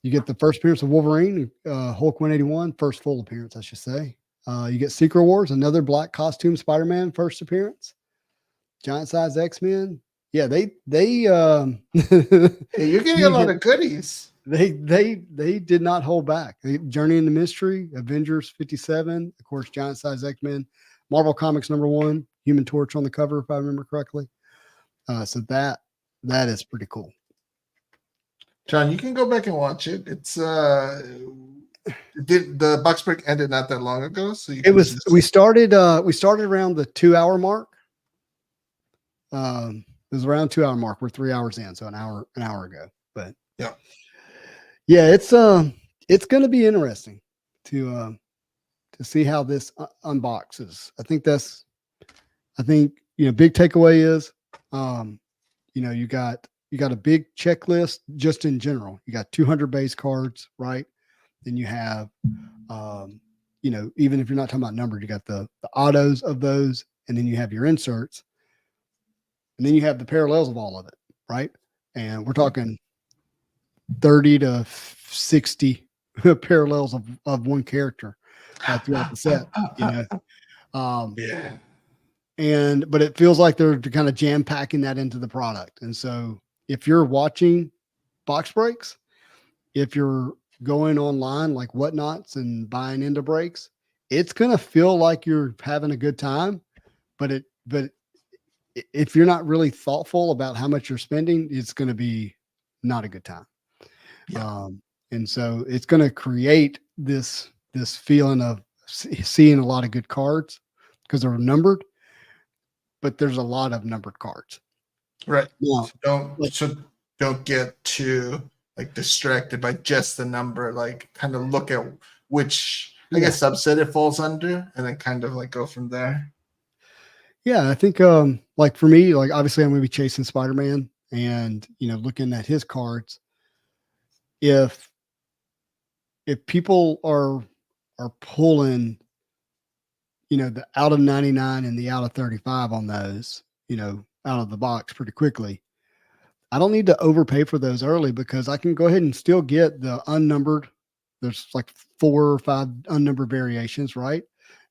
You get the first appearance of Wolverine, Hulk 181, first full appearance, I should say. You get Secret Wars, another black costume Spider-Man, first appearance. Giant size X-Men. Yeah, they Hey, you're getting a lot of goodies. They did not hold back. Journey into Mystery, Avengers 57, of course, Giant size X-Men, Marvel Comics number 1, Human Torch on the cover, if I remember correctly. So that is pretty cool. John, you can go back and watch it. It's did the box break ended not that long ago? So you It was we started around the 2-hour mark. It was around 2-hour mark. We're 3 hours in, so an hour ago. But yeah, it's going to be interesting to see how this unboxes. I think big takeaway is you got a big checklist just in general. You got 200 base cards, right? Then you have even if you're not talking about numbered, you got the autos of those, and then you have your inserts. And then you have the parallels of all of it, right? And we're talking 30 to 60 parallels of one character throughout the set, yeah. But it feels like they're kind of jam packing that into the product. And so if you're watching box breaks, if you're going online like Whatnots and buying into breaks, it's going to feel like you're having a good time, but if you're not really thoughtful about how much you're spending, it's going to be not a good time. Yeah. And so it's going to create this feeling of seeing a lot of good cards because they're numbered, but there's a lot of numbered cards. Right. Now, Don't get too distracted by just the number. Like kind of look at which I guess subset it falls under, and then kind of go from there. Yeah, I think for me, obviously I'm going to be chasing Spider-Man and looking at his cards. If people are pulling the out of 99 and the out of 35 on those, out of the box pretty quickly, I don't need to overpay for those early because I can go ahead and still get the unnumbered. There's 4 or 5 unnumbered variations, right?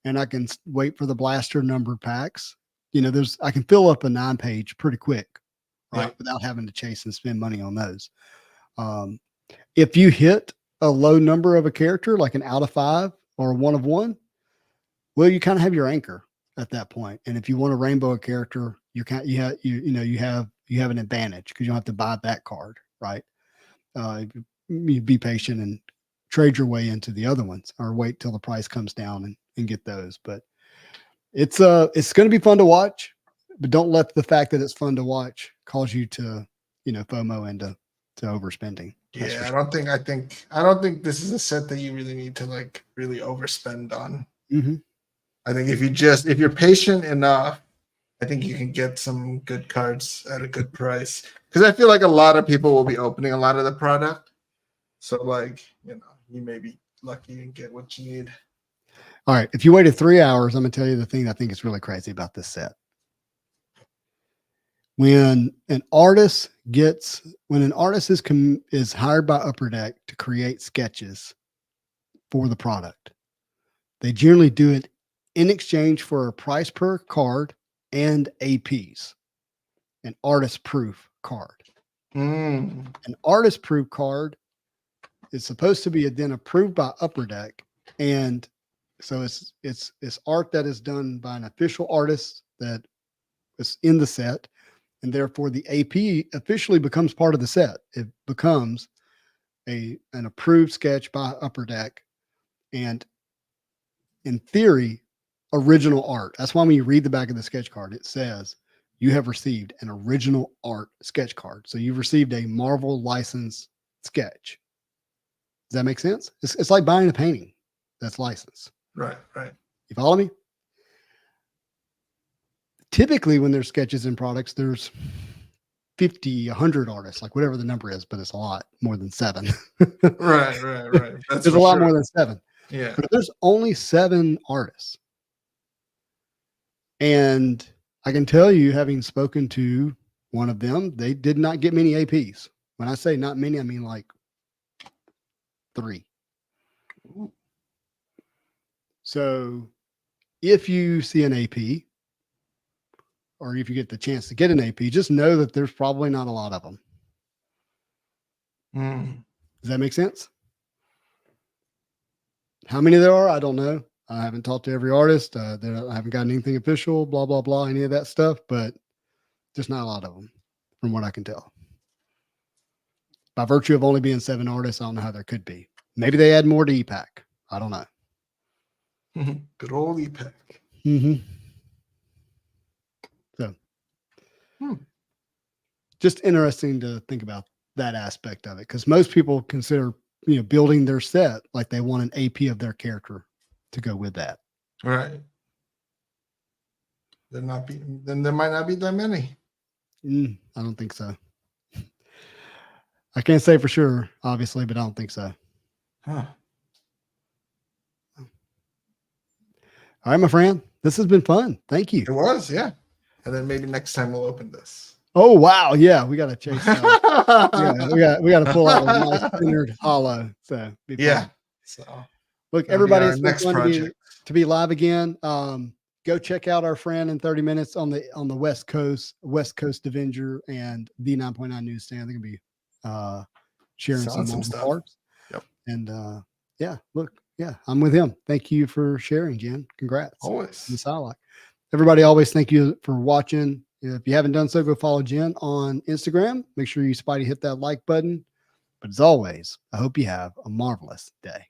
And I can wait for the blaster numbered packs. I can fill up a 9-page pretty quick, right? Yeah. Without having to chase and spend money on those. If you hit a low number of a character, like an out of 5 or a 1 of 1, well, you kind of have your anchor at that point. And if you want to rainbow a character, you have an advantage because you don't have to buy that card, right? you be patient and trade your way into the other ones, or wait till the price comes down and get those. But it's going to be fun to watch, but don't let the fact that it's fun to watch cause you to, FOMO into overspending. Yeah, I don't think this is a set that you really need to like really overspend on. Mm-hmm. I think if you're patient enough, I think you can get some good cards at a good price. Because I feel like a lot of people will be opening a lot of the product. So like, you may be lucky and get what you need. All right. If you waited 3 hours, I'm going to tell you the thing I think is really crazy about this set. When an artist is hired by Upper Deck to create sketches for the product, they generally do it in exchange for a price per card and APs, an artist proof card. An artist proof card is supposed to be then approved by Upper Deck, and so it's art that is done by an official artist that is in the set. And therefore, the AP officially becomes part of the set. It becomes an approved sketch by Upper Deck, and in theory, original art. That's why when you read the back of the sketch card, it says you have received an original art sketch card. So you've received a Marvel licensed sketch. Does that make sense? It's like buying a painting that's licensed. Right. You follow me? Typically, when there's sketches in products, there's 50, 100 artists, like whatever the number is, but it's a lot more than 7. Right. There's a lot more than 7. Yeah. But if there's only 7 artists, and I can tell you, having spoken to one of them, they did not get many APs. When I say not many, I mean like 3. So if you see an AP, or if you get the chance to get an AP, just know that there's probably not a lot of them. Does that make sense? How many there are, I don't know. I haven't talked to every artist. I haven't gotten anything official, blah, blah, blah, any of that stuff, but just not a lot of them from what I can tell. By virtue of only being 7 artists, I don't know how there could be. Maybe they add more to EPAC. I don't know. Good old EPAC. Mm-hmm. So, just interesting to think about that aspect of it, because most people consider, building their set like they want an AP of their character to go with that. Right. Then there might not be that many. I don't think so. I can't say for sure, obviously, but I don't think so. Huh. All right, my friend. This has been fun. Thank you. It was, yeah. And then maybe next time we'll open this. Oh wow, yeah, we got to chase. Yeah, we got to pull out a nice centered hollow. So yeah. So look, everybody, it's next fun project to be live again. Go check out our friend in 30 minutes on the West Coast Avenger and the 9.9 newsstand. They're gonna be sharing some stuff. parts. Yep. And I'm with him. Thank you for sharing, Jen. Congrats. Always. Everybody, always thank you for watching. If you haven't done so, go follow Jen on Instagram. Make sure you Spidey hit that like button. But as always, I hope you have a marvelous day.